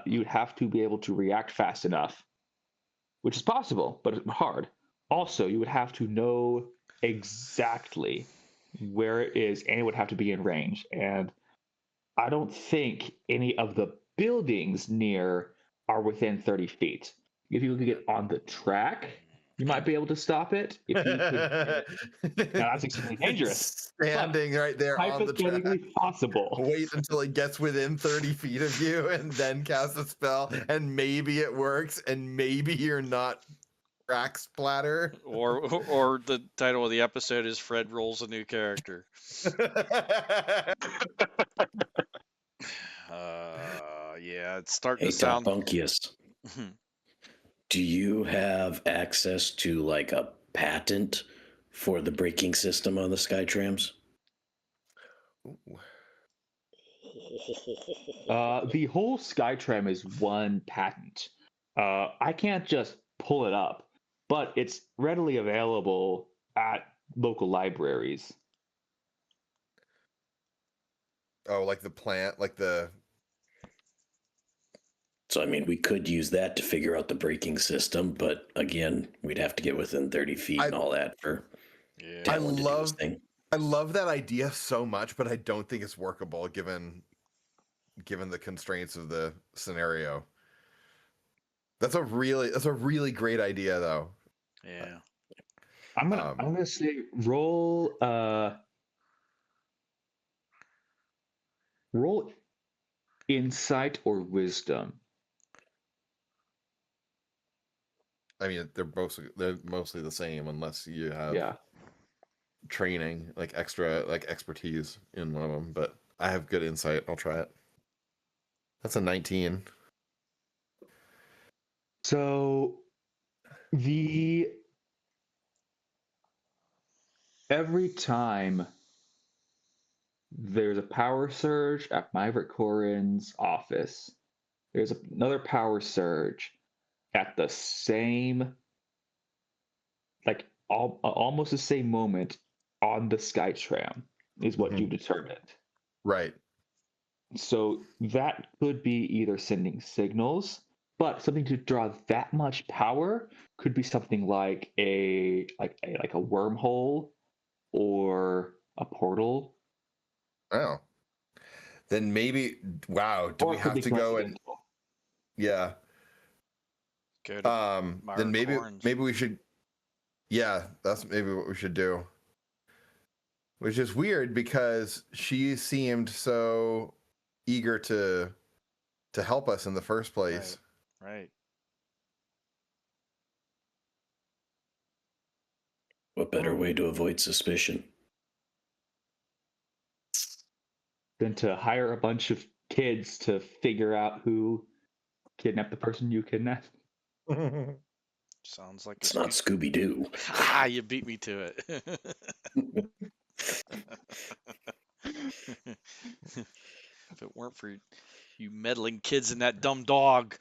you'd have to be able to react fast enough, which is possible, but hard. Also, you would have to know exactly where it is, and it would have to be in range. And I don't think any of the buildings near are within 30 feet. If you could get on the track, you might be able to stop it. If you could get, now that's extremely dangerous. Standing right there on the track. Hypothetically possible. Wait until it gets within 30 feet of you and then cast a spell, and maybe it works, and maybe you're not crack splatter. Or the title of the episode is Fred rolls a new character. Yeah, it's starting Hey, to sound. Bunkius, do you have access to like a patent for the braking system on the Skytrams? The whole Skytram is one patent. I can't just pull it up, but it's readily available at local libraries. Oh, like the plant, like the. So, I mean, we could use that to figure out the braking system, but again, we'd have to get within 30 feet and all that for Yeah. Talon to do his thing. I love that idea so much, but I don't think it's workable given the constraints of the scenario. That's a really great idea, though. Yeah. I'm gonna say roll insight or wisdom. I mean, they're mostly the same unless you have training, like extra expertise in one of them. But I have good insight. I'll try it. That's a 19. So every time there's a power surge at Myrick Corin's office, there's another power surge at the same, like almost the same moment on the Skytram is what you determined. Right. So that could be either sending signals, But something to draw that much power could be something like a wormhole or a portal, Oh, then maybe. Wow, do or we it could have be to go and coincidental. yeah? Go to Then Myra maybe Corns. we should. Yeah, that's maybe what we should do. Which is weird because she seemed so eager to help us in the first place. Right. What better way to avoid suspicion? Than to hire a bunch of kids to figure out who kidnapped the person you kidnapped. Sounds like It's not Scooby Doo. Ah, you beat me to it. If it weren't for you meddling kids and that dumb dog.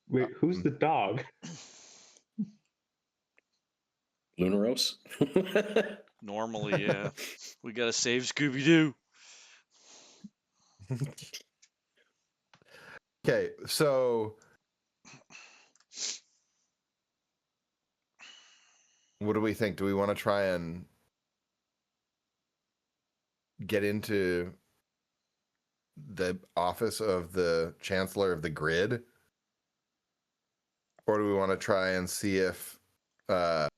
Wait, who's the dog? Lunaros? Normally, yeah. We gotta save Scooby Doo. Okay, so what do we think? Do we want to try and get into the office of the Chancellor of the Grid? Or do we want to try and see if Pop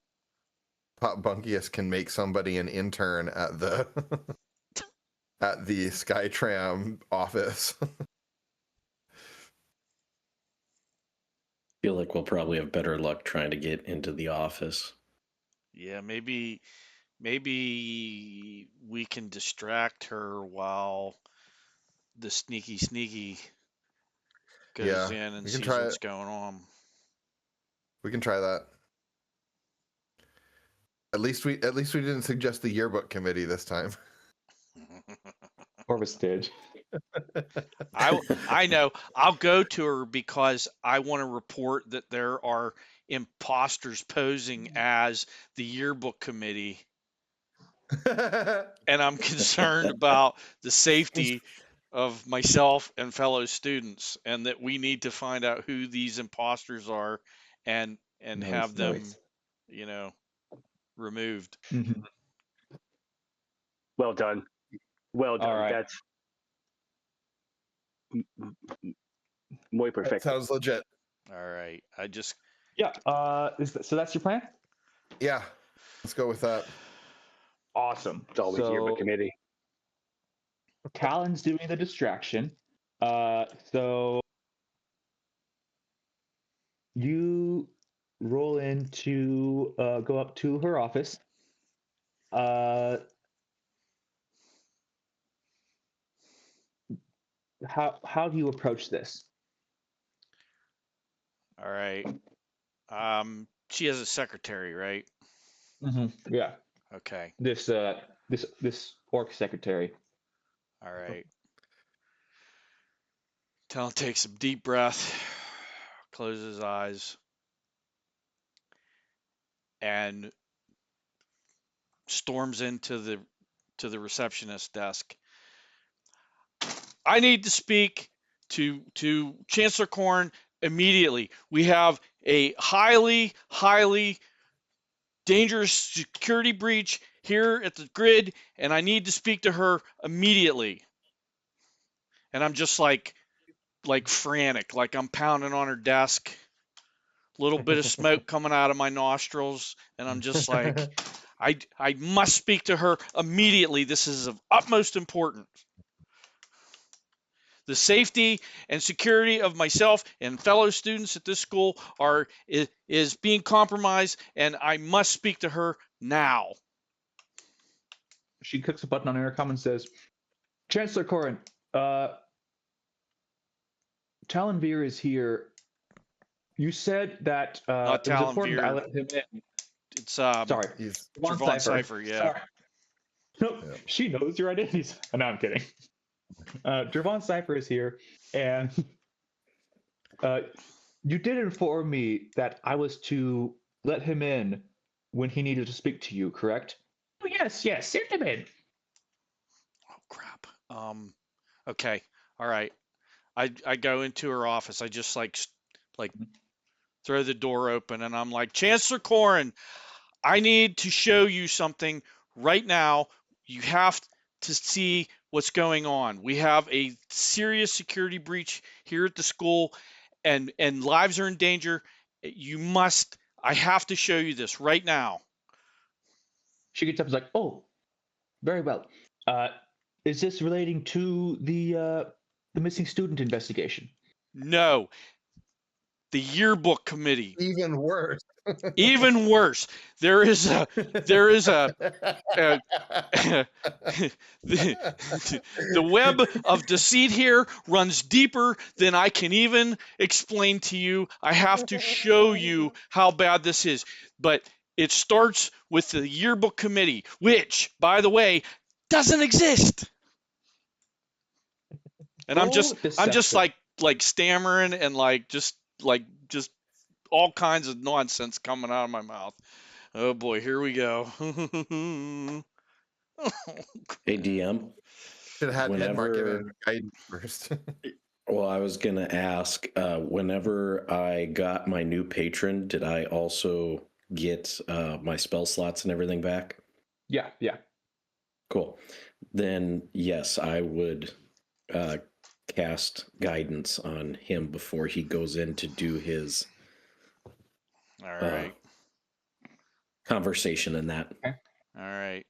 Bunkius can make somebody an intern at the at the Skytram office? Feel like we'll probably have better luck trying to get into the office. Yeah, maybe we can distract her while the sneaky goes Yeah, in and we can sees try what's it. going on. We can try that. At least we didn't suggest the yearbook committee this time. Orvis did. I know. I'll go to her because I want to report that there are imposters posing as the yearbook committee, and I'm concerned about the safety of myself and fellow students, and that we need to find out who these imposters are and have them, you know, removed. Mhm. Well done. Well done. All right. That's muy That perfect. sounds legit. All right. I just Yeah. So that's your plan? Yeah, let's go with that. Awesome. It's always yearbook committee. Talon's doing the distraction. So you roll in to go up to her office. How do you approach this? all right. She has a secretary, right? Mm-hmm. Yeah. Okay. This orc secretary. All right. Talon takes a deep breath, closes his eyes, and storms into the receptionist desk. I need to speak to Chancellor Corn immediately. We have a highly dangerous security breach here at the grid, and I need to speak to her immediately. And I'm just like frantic, like I'm pounding on her desk, little bit of smoke coming out of my nostrils, and I'm just like, I must speak to her immediately. This is of utmost importance. The safety and security of myself and fellow students at this school is being compromised, and I must speak to her now. She clicks a button on intercom and says, "Chancellor Corrin, Talonveer is here. You said that Not it was important that I Talonveer. let him in." It's Sorry, He's Trevon Cipher, yeah. Sorry. Nope, Yeah. she knows your identities. No, I'm kidding. Trevon Cipher is here, and you did inform me that I was to let him in when he needed to speak to you, correct? Oh, yes, send him in. Oh crap. Okay. All right. I go into her office. I just like throw the door open, and I'm like, Chancellor Corrin, I need to show you something right now. You have to see what's going on. We have a serious security breach here at the school, and lives are in danger. You must. I have to show you this right now. She gets up and is like, "Oh, very well. Is this relating to the missing student investigation?" No, the yearbook committee. Even worse. Even worse. There is a the web of deceit here runs deeper than I can even explain to you. I have to show you how bad this is. But it starts with the yearbook committee, which, by the way, doesn't exist. And I'm just Deception. like stammering and just all kinds of nonsense coming out of my mouth. Oh boy, here we go. Hey, DM. Should have had Ed Mark give it Whenever, guidance first. well, I was going to ask, whenever I got my new patron, did I also get my spell slots and everything back? Yeah. Cool. Then, yes, I would cast guidance on him before he goes in to do his All right. conversation and that. All right.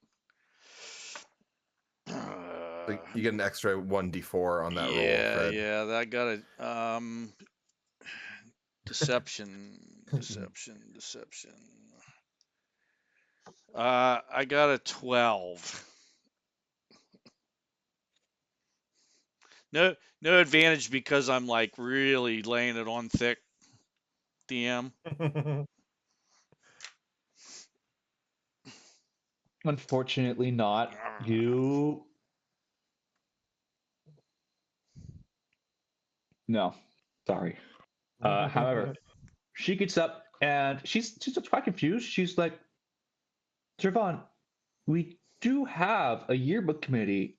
So you get an extra 1d4 on that roll. Fred. Yeah, that got a deception. I got a 12. No advantage because I'm like really laying it on thick, DM. Unfortunately, not. You. No, sorry. However, she gets up and she's quite confused. She's like, "Trevon, we do have a yearbook committee.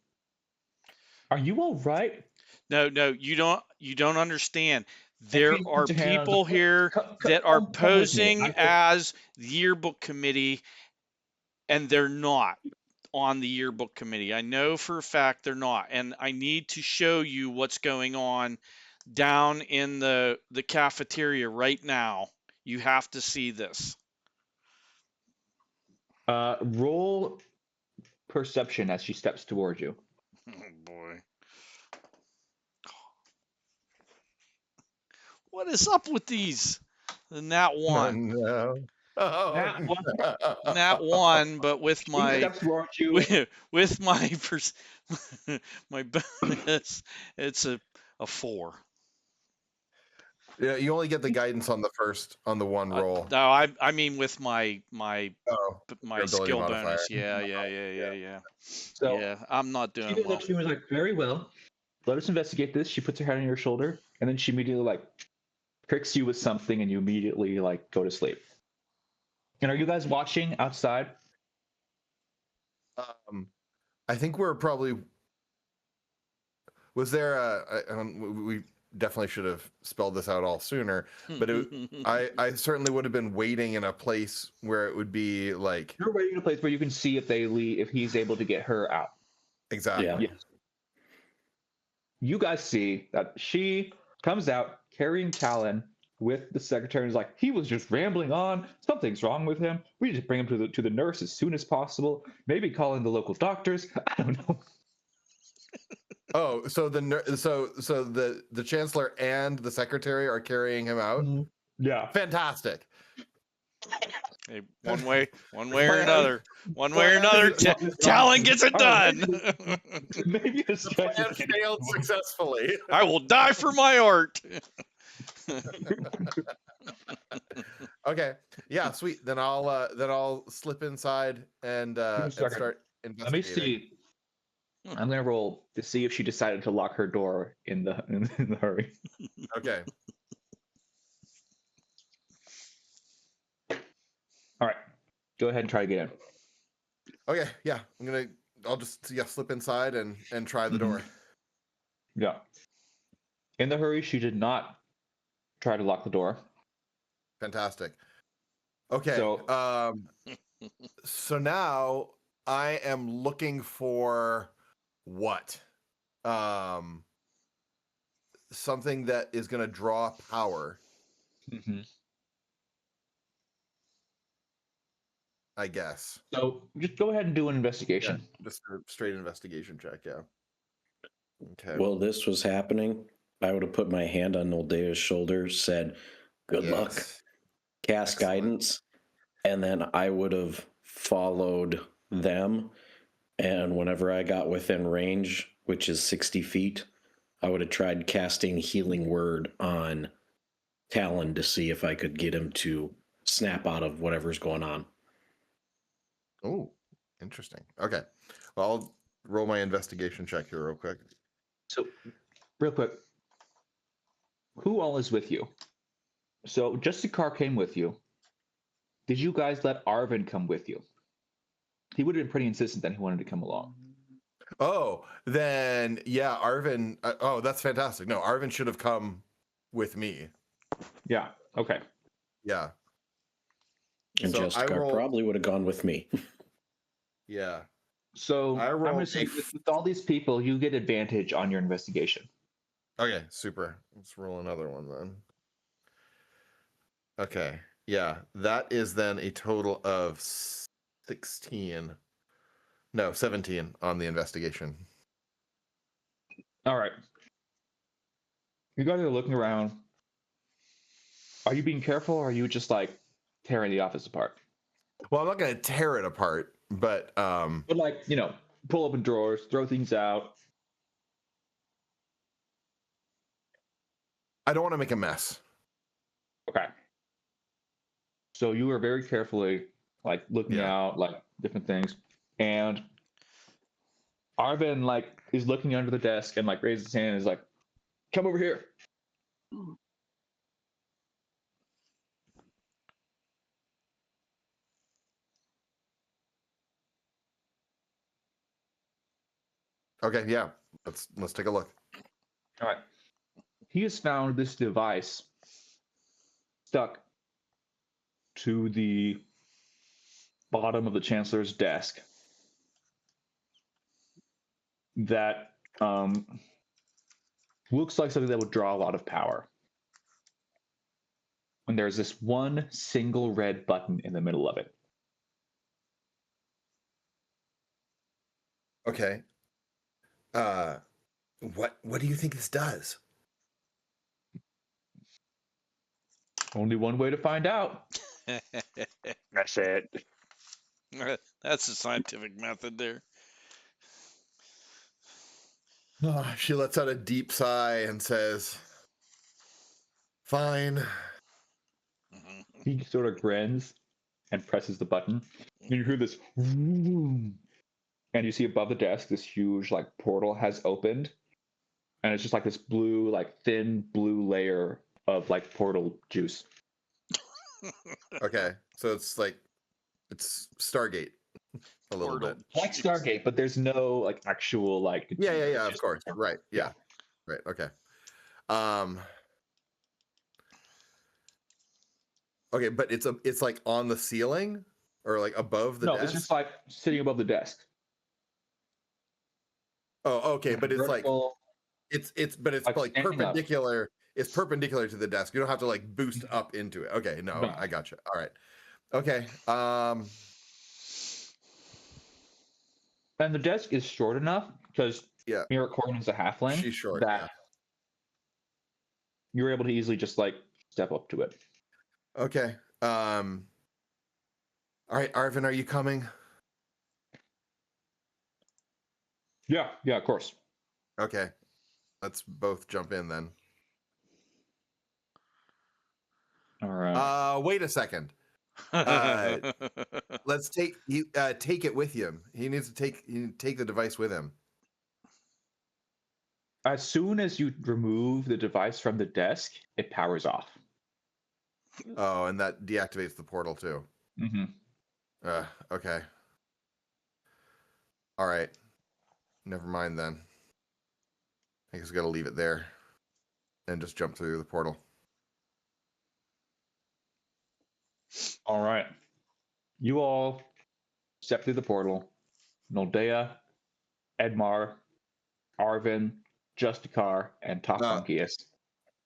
Are you all right?" No, you don't understand. There she are puts her hand on people the- here that are come with me. posing as the yearbook committee, and they're not on the yearbook committee. I know for a fact they're not, and I need to show you what's going on down in the cafeteria right now. You have to see this. Roll perception as she steps towards you. Oh boy. What is up with these? The nat one. No. Oh, Nat one. no. Nat one, but with She my steps towards you. with my my bonus, it's a 4. Yeah, you only get the guidance on the one roll. No, I mean with my Oh, your ability skill modifier. bonus. Yeah. So Yeah, I'm not she doing goes well. up to you and is like, "Very well. Let us investigate this." She puts her hand on your shoulder, and then she immediately like pricks you with something, and you immediately like go to sleep. And are you guys watching outside? I think we're probably. Was there we definitely should have spelled this out all sooner, but I certainly would have been waiting in a place where it would be like You're waiting in a place where you can see if they leave, if he's able to get her out. exactly. Yeah. Yes. You guys see that she comes out carrying Talon with the secretary and is like, "He was just rambling on. Something's wrong with him. We need to bring him to the nurse as soon as possible. Maybe call in the local doctors." I don't know. Oh, so the chancellor and the secretary are carrying him out. Yeah. Fantastic. Hey, one way or another. Talon gets it done. Maybe a The plan failed successfully. I will die for my art. Okay. Yeah, sweet. Then I'll slip inside and start investigating. Let me see. I'm gonna roll to see if she decided to lock her door in the hurry. Okay. All right, go ahead and try to get in. Okay. Yeah. I'll just slip inside and try the door. Yeah. In the hurry, she did not try to lock the door. Fantastic. Okay. So So now I am looking for what? Something that is going to draw power, mhm. I guess. So just go ahead and do an Yeah, investigation. just a straight investigation check. Yeah. Okay. While this was happening, I would have put my hand on Noldea's shoulder, said, "Good luck, Yes. cast Excellent. guidance," and then I would have followed them. And whenever I got within range, which is 60 feet, I would have tried casting Healing Word on Talon to see if I could get him to snap out of whatever's going on. Oh, interesting. Okay. Well, I'll roll my investigation check here real quick. So, real quick, who all is with you? So, Justikar came with you. Did you guys let Arvin come with you? He would have been pretty insistent that he wanted to come along. Oh, then yeah, Arvin. Oh, that's fantastic. No, Arvin should have come with me. Yeah. Okay. Yeah. And So I Justicar rolled. probably would have gone with me. Yeah. So I I'm going to rolled say a with all these people, you get advantage on your investigation. Okay, super. Let's roll another one then. Okay. Yeah, that is then a total of 16. No, 17 on the investigation. All right. You guys are looking around. Are you being careful, or are you just like tearing the office apart? Well, I'm not going to tear it apart, but But like, pull open drawers, throw things out. I don't want to make a mess. Okay. So you are very carefully like looking Yeah. out, like different things, and Arvin like is looking under the desk and like raises his hand and is like, "Come over here." Okay, yeah. Let's take a look. All right. He has found this device stuck to the bottom of the chancellor's desk that looks like something that would draw a lot of power. And there's this one single red button in the middle of it. Okay. What do you think this does? Only one way to find out. That's it. That's the scientific method there. She lets out a deep sigh and says, "Fine." He sort of grins and presses the button. And you hear this, and you see above the desk this huge like portal has opened, and it's just like this blue, like thin blue layer of like portal juice. Okay, so it's Stargate a little Portal bit. Like juice. Stargate, but there's no like actual like. Yeah, it's of just- course. Right. Yeah. Right. Okay. Okay, but it's like on the ceiling or like above the No, desk. it's just like sitting above the desk. Oh, okay, but it's like Vertical, it's but it's like like standing up. perpendicular. It's perpendicular to the desk. You don't have to like boost up into it. Okay, no, No. I got you. All right. Okay. And the desk is short enough because Yeah. Mira Corrin is a halfling. She's short, That yeah. you're able to easily just like step up to it. Okay. All right, Arvin, are you coming? Yeah, of course. Okay. Let's both jump in then. All right. Wait a second. Let's take it with you. He needs to take the device with him. As soon as you remove the device from the desk, it powers off. Oh, and that deactivates the portal too. Mm-hmm. Okay. All right. Never mind then. I guess we got to leave it there. and just jump through the portal. All right. You all step through the portal. Noldea, Edmar, Arvin, Justicar, and Tofunkius.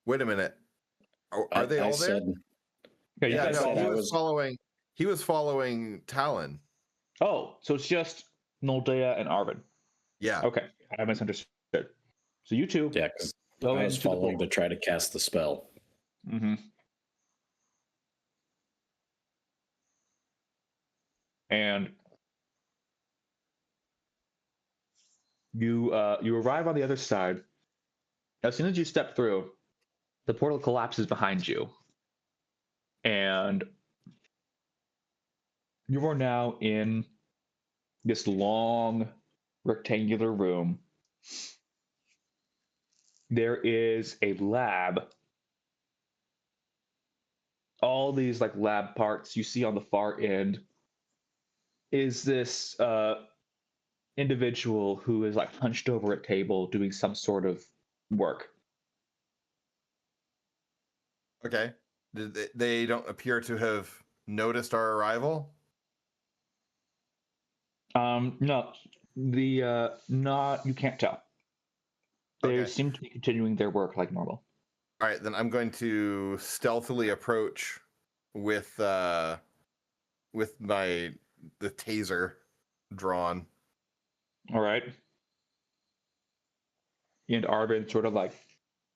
Wait a minute. Are they I all there? said, Yeah, you Yeah, guys no, all. he was following Talon. Oh, so it's just Noldea and Arvin. Yeah. Okay, I misunderstood. So you two yeah, because go I was into the following portal. to try to cast the spell. Mm-hmm. And you arrive on the other side. As soon as you step through, the portal collapses behind you, and you are now in this long rectangular room. There is a lab. All these like lab parts you see on the far end is this individual who is like hunched over a table doing some sort of work. Okay. They don't appear to have noticed our arrival. No, not you can't tell. They Okay. seem to be continuing their work like normal. All right, then I'm going to stealthily approach with the taser drawn. All right. And Arvin sort of like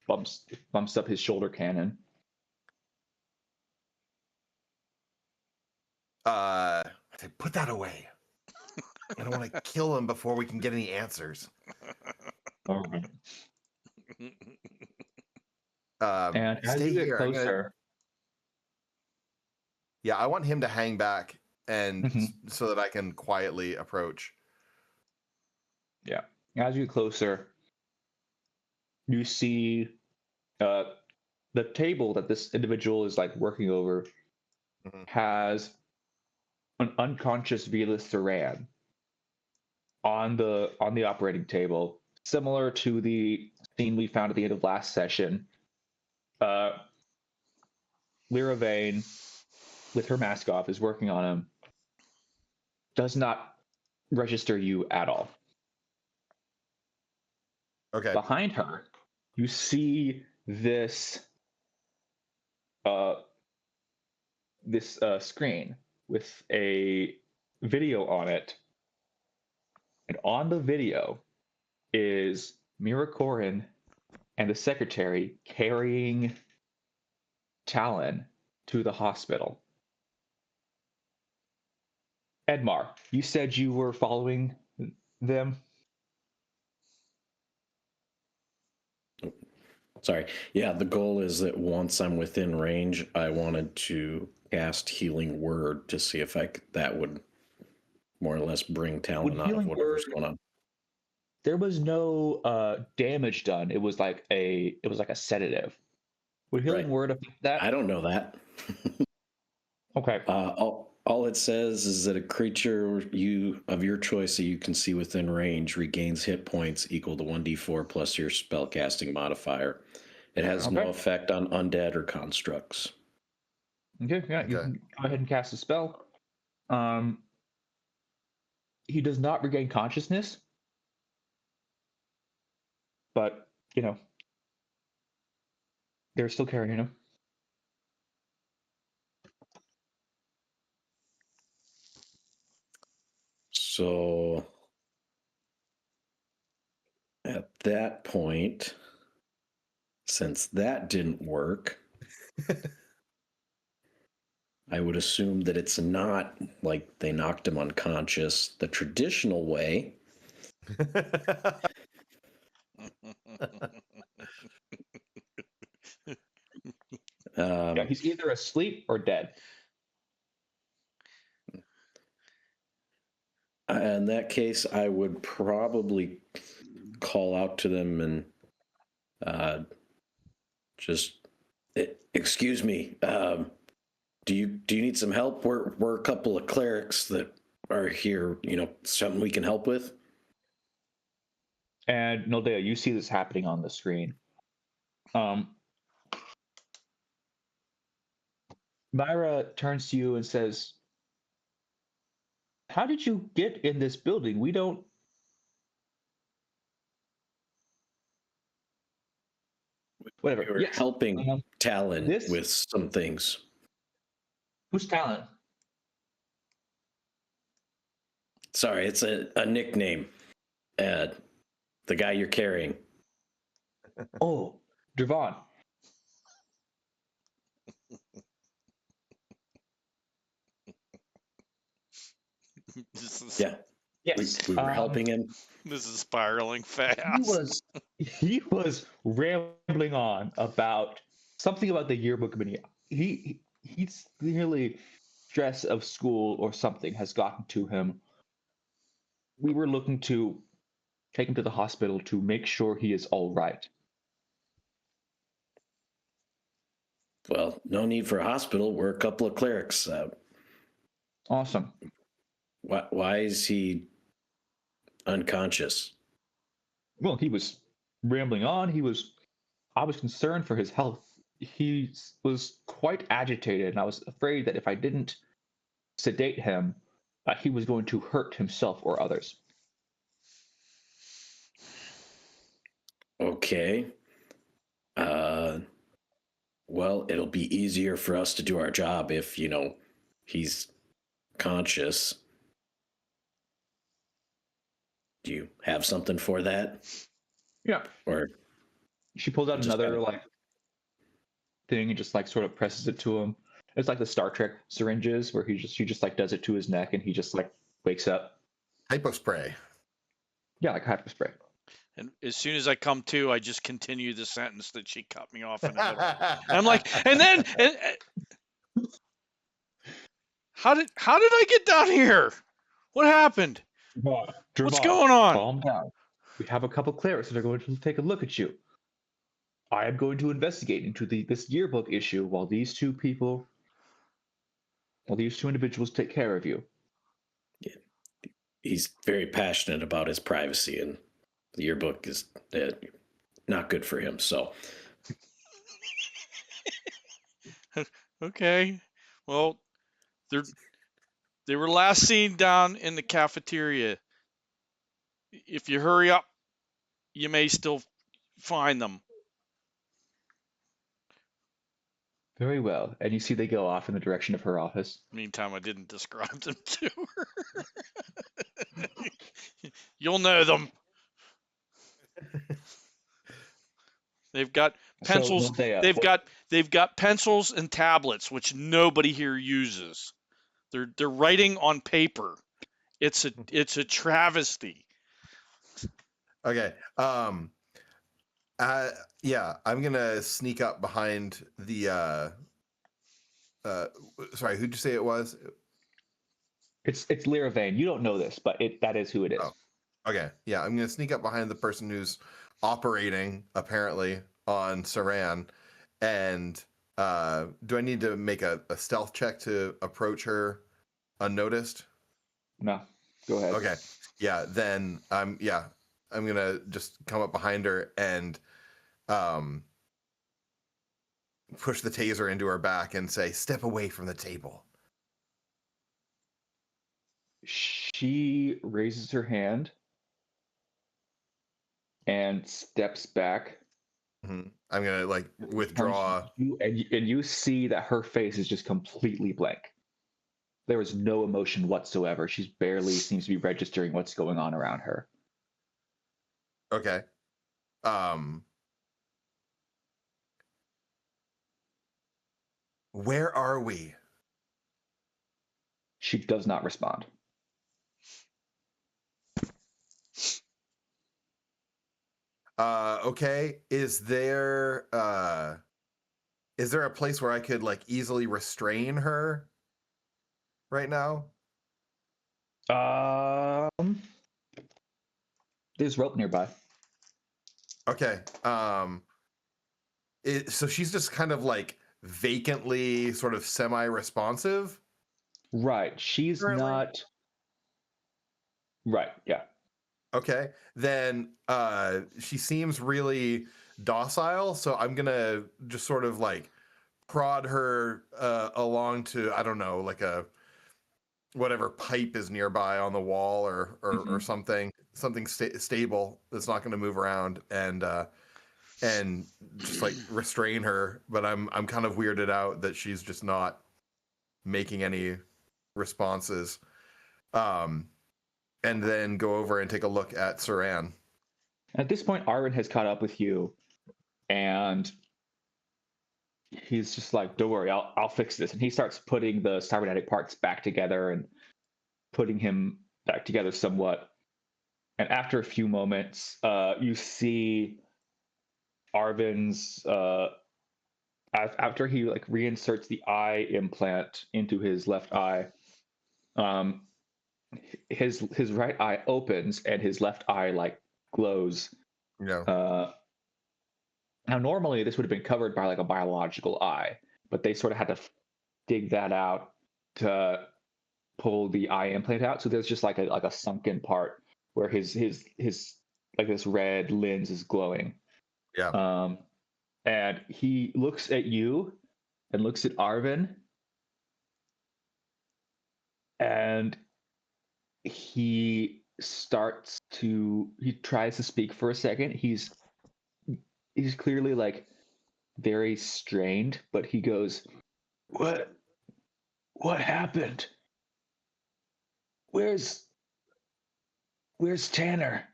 bumps up his shoulder cannon. Put that away. I don't want to kill him before we can get any answers. All right. And as Stay you get here. closer, Yeah, I want him to hang back and Mhm. so that I can quietly approach. yeah, as you get closer, you see the table that this individual is like working over Mhm. has an unconscious Velas Saran on the operating table, similar to the scene we found at the end of last session. Lyra Vane, with her mask off, is working on him. Does not register you at all. Okay. Behind her, you see this screen with a video on it, and on the video is Mira Corin and the secretary carrying Talon to the hospital. Edmar, you said you were following them. Sorry. Yeah, the goal is that once I'm within range, I wanted to cast Healing Word to see if that would more or less bring Talon out of Healing whatever's Word- going on. There was no damage done. It was like a sedative. Would healing Right. word affect that? I don't know that. Okay. All it says is that a creature of your choice that you can see within range regains hit points equal to 1d4 plus your spellcasting modifier. It has no Okay. effect on undead or constructs. Okay, yeah, you Okay. can go ahead and cast a spell. He does not regain consciousness, but they're still carrying him. So at that point, since that didn't work, I would assume that it's not like they knocked him unconscious the traditional way. Yeah, he's either asleep or dead. In that case, I would probably call out to them and just, excuse me, do you need some help? We're a couple of clerics that are here. Something we can help with. And Noldea, you see this happening on the screen. Myra turns to you and says, "How did you get in this building? We don't." Whatever. We were Yes. helping Talon this with some things. who's Talon? Sorry, it's a nickname. The guy you're carrying. Oh, Devon. Yeah, Yes. we were helping him. This is spiraling fast. He was rambling on about something about the yearbook committee. He's clearly stress of school or something has gotten to him. We were looking to take him to the hospital to make sure he is all right. Well, no need for a hospital. We're a couple of clerics. Awesome. Why is he unconscious? Well, he was rambling on. I was concerned for his health. He was quite agitated, and I was afraid that if I didn't sedate him, he was going to hurt himself or others. Okay. Well, it'll be easier for us to do our job if, he's conscious. Do you have something for that? Yeah. Or She pulls out just another kinda- like thing and just like sort of presses it to him. It's like the Star Trek syringes where she just like does it to his neck and he just like wakes up. Hypospray. Yeah, like hyper spray. And as soon as I come to, I just continue the sentence that she cut me off in the middle. I'm like, and then how did I get down here? What happened? What's going on? Calm down. We have a couple clerics that are going to take a look at you. I am going to investigate into this yearbook issue while these two individuals take care of you. He's very passionate about his privacy, and the yearbook is not good for him. So, Okay. Well, they were last seen down in the cafeteria. If you hurry up, you may still find them. Very well. And you see they go off in the direction of her office. Meantime, I didn't describe them to her. You'll know them. They've got pencils. So they, They've got pencils and tablets, which nobody here uses. They're writing on paper. It's a travesty. Okay. Yeah, I'm gonna sneak up behind the. Sorry, who'd you say it was? It's Lyra Vane. You don't know this, but that is who it is. Oh. Okay. Yeah, I'm gonna sneak up behind the person who's operating apparently on Saran, and do I need to make a stealth check to approach her unnoticed? No, go ahead. Okay. Yeah. Then I'm gonna just come up behind her and push the taser into her back and say, "Step away from the table." She raises her hand and steps back. Mm-hmm. I'm gonna like withdraw. And you see that her face is just completely blank. There is no emotion whatsoever. She's barely seems to be registering what's going on around her. Okay. Where are we? She does not respond. Okay. Is there a place where I could like easily restrain her right now? There's rope nearby. Okay. So she's just kind of like vacantly sort of semi-responsive. Right. She's Currently? not. Right. Yeah. Okay. Then she seems really docile, so I'm gonna just sort of like prod her along to, I don't know, like a whatever pipe is nearby on the wall or something stable that's not going to move around, and just like restrain her. But I'm kind of weirded out that she's just not making any responses. And then go over and take a look at Saran. At this point, Arwen has caught up with you, and he's just like, "Don't worry, I'll fix this." And he starts putting the cybernetic parts back together and putting him back together somewhat. And after a few moments, you see Arvin's after he like reinserts the eye implant into his left eye. His right eye opens and his left eye like glows. Yeah. Now, normally this would have been covered by like a biological eye, but they sort of had to dig that out to pull the eye implant out. So there's just like a sunken part where his like this red lens is glowing. Yeah. And he looks at you and looks at Arvin, and he tries to speak for a second. He's clearly like very strained, but he goes, what happened? Where's Tanner?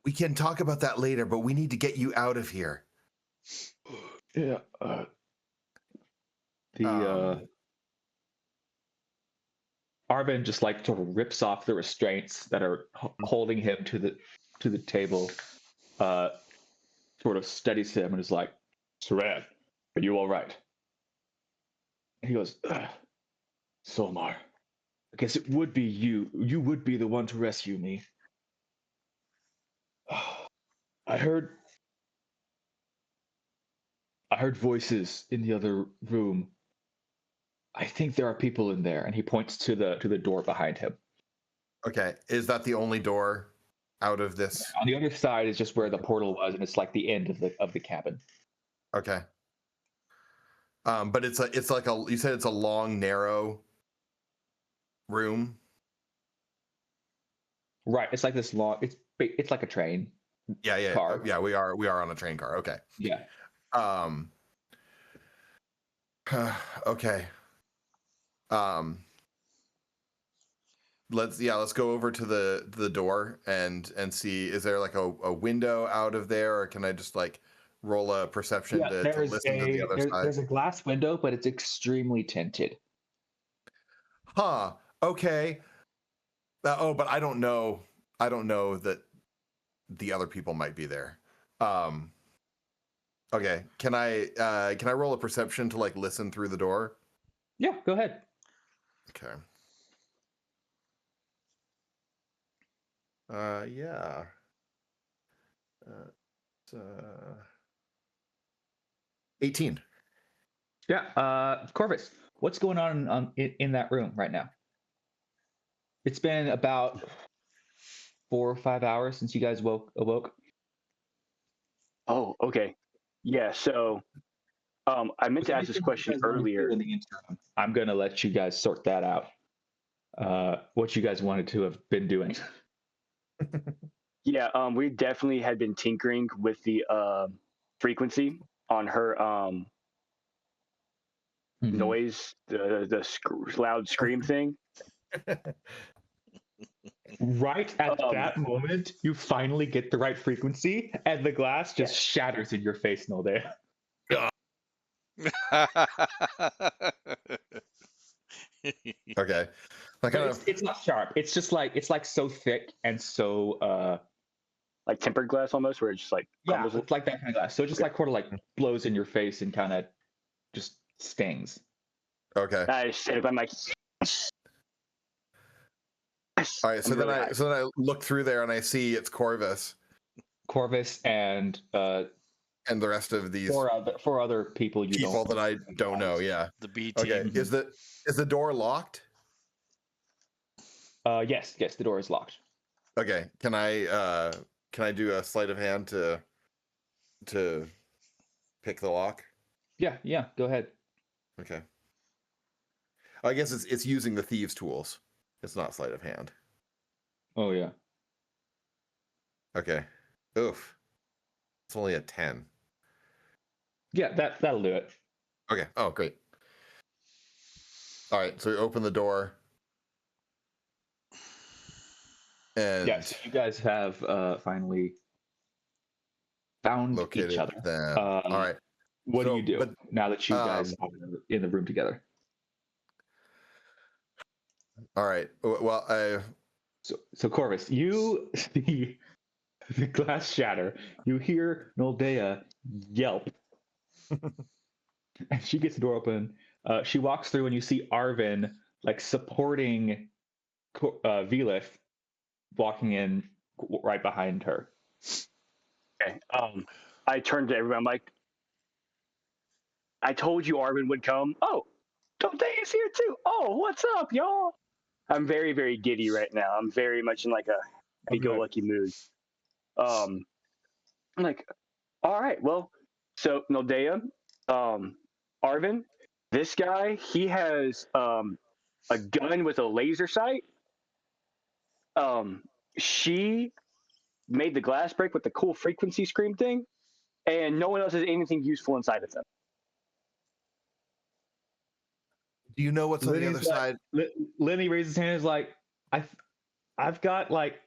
We can talk about that later, but we need to get you out of here. Yeah. Arvin just like sort of rips off the restraints that are holding him to the table, sort of steadies him and is like, "Saran, are you all right?" And he goes, "Solmar, I guess it would be you. You would be the one to rescue me. I heard voices in the other room. I think there are people in there." And he points to the door behind him. Okay, is that the only door out of this? On the other side is just where the portal was, and it's like the end of the cabin. Okay. But it's like you said it's a long, narrow room. Right. It's like this long. It's like a train. Yeah. Car. Yeah. We are on a train car. Okay. Yeah. Okay. Let's go over to the door and see, is there like a window out of there, or can I just like roll a perception to listen to the other side? There's a glass window, but it's extremely tinted. Huh. Okay. But I don't know that the other people might be there. Okay. Can I roll a perception to like listen through the door? Yeah, go ahead. Okay. Yeah. 18. Yeah. Corvus, what's going on in that room right now? It's been about 4 or 5 hours since you guys awoke. Oh, okay. Yeah, so I meant to ask this question earlier. In the interim, I'm going to let you guys sort that out. What you guys wanted to have been doing. Yeah, we definitely had been tinkering with the frequency on her noise, the loud scream thing. Right at that moment, you finally get the right frequency, and the glass just shatters in your face, no there. Okay. It's not sharp. It's just like so thick and so like tempered glass almost, where it's just like it's like that kind of glass. So it just like sort of like blows in your face and kind of just stings. Okay. I said it, I'm like. All right, so then I look through there and I see it's Corvus and the rest of these four other people that I don't know. Yeah, the B team. Okay, is the door locked? Yes, the door is locked. Okay, can I do a sleight of hand to pick the lock? Yeah. Go ahead. Okay. I guess it's using the thieves' tools. It's not sleight of hand. Oh yeah. Okay. Oof. It's only a 10. Yeah, that'll do it. Okay. Oh, great. All right. So we open the door. And Yes, you guys have finally found each located other. them. All right. What do So, you do but, now that you guys are in the room together? All right. Well, So Corvus, you see the glass shatter. You hear Noldea yelp, and she gets the door open. She walks through, and you see Arvin like supporting Velith, walking in right behind her. Okay. I turned to everyone. I'm like, I told you Arvin would come. Oh, Doldea's here too. Oh, what's up, y'all? I'm very, very giddy right now. I'm very much in like a happy-go-lucky mood. I'm like, all right, well, so Noldea, Arvin, this guy, he has a gun with a laser sight. She made the glass break with the cool frequency scream thing, and no one else has anything useful inside of them. do you know what's on the Lenny's other side? Lenny raises his hand and is like, I've got like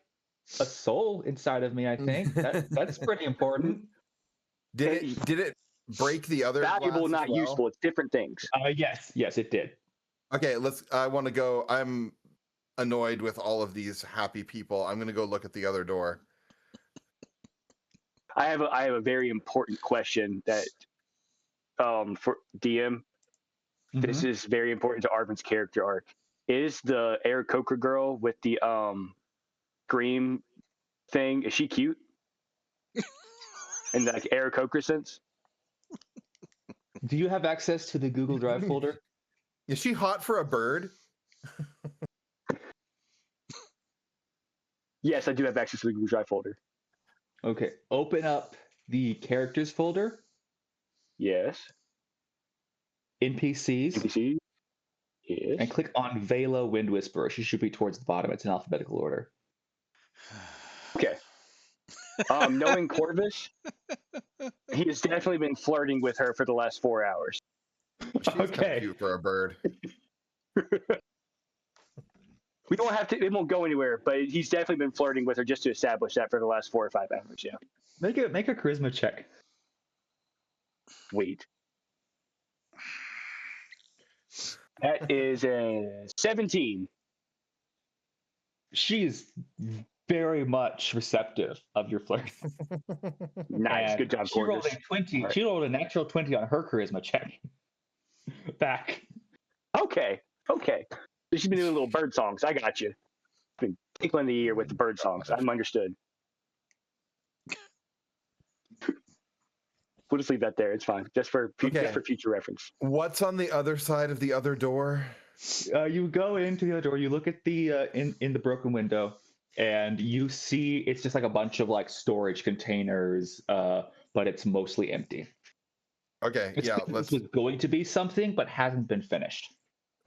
a soul inside of me, I think. That's pretty important. Did it break the other Valuable, glass not as well? useful. It's different things. Yes, it did. Okay, I want to go. I'm annoyed with all of these happy people. I'm going to go look at the other door. I have a very important question that for DM. This is very important to Arvin's character arc. Is the Eric Coker girl with the Scream thing, is she cute? In the like Eric Coker sense? Do you have access to the Google Drive folder? Is she hot for a bird? Yes, I do have access to the Google Drive folder. Okay, open up the characters folder, Yes. NPCs, NPC. Yes. and click on Vela Wind Whisperer. She should be towards the bottom. It's in alphabetical order. Okay. Knowing Corvus, he has definitely been flirting with her for the last 4 hours. She's kind of Okay. cute for a bird. We don't have to. It won't go anywhere. But he's definitely been flirting with her just to establish that for the last 4 or 5 hours. Yeah. Make a charisma check. Wait. That is a 17. She's very much receptive of your flirt. Nice. And Good job, she rolled Corvus. a 20. Right. She rolled a natural 20 on her charisma check. Back. Okay. She's been doing little bird songs. I got you. Been tickling the ear with the bird songs. I'm understood. We'll just leave that there. It's fine. Just for future reference. What's on the other side of the other door? You go into the other door. You look at the in the broken window, and you see it's just like a bunch of like storage containers, but it's mostly empty. Okay, It's yeah, this was going to be something, but hasn't been finished.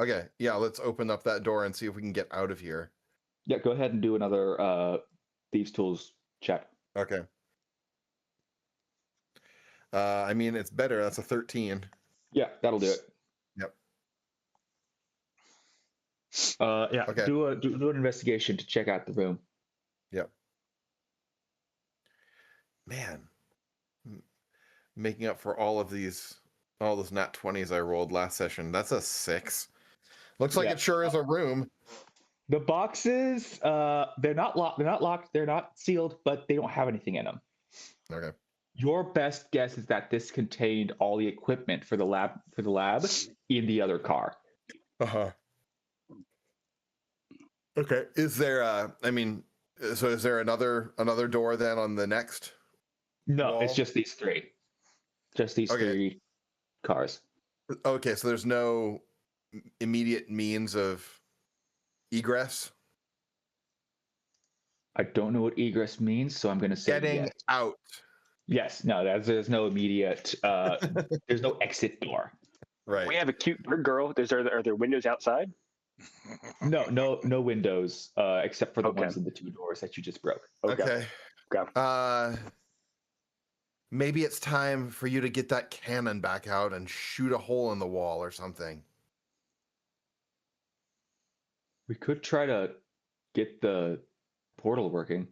Okay, yeah, let's open up that door and see if we can get out of here. Yeah, go ahead and do another thieves' tools check. Okay. I mean, it's better. That's a 13. Yeah, that'll do it. Yep. Yeah. Okay. Do an investigation to check out the room. Yep. Man, making up for all those nat 20s I rolled last session. That's a 6. Looks like Yeah. it sure is a room. The boxes, they're not locked. They're not locked. They're not sealed, but they don't have anything in them. Okay. Your best guess is that this contained all the equipment for the lab in the other car. Uh-huh. Okay. Is there so is there another door then on the next No, wall? it's just these three. Just these Okay. 3 cars. Okay, so there's no immediate means of egress? I don't know what egress means, so I'm going to say Getting yes. out. Yes, no, there's no immediate, there's no exit door. Right. We have a cute bird girl. Are there windows outside? No windows, except for the Okay. ones in the 2 doors that you just broke. Okay. Okay. Maybe it's time for you to get that cannon back out and shoot a hole in the wall or something. We could try to get the portal working.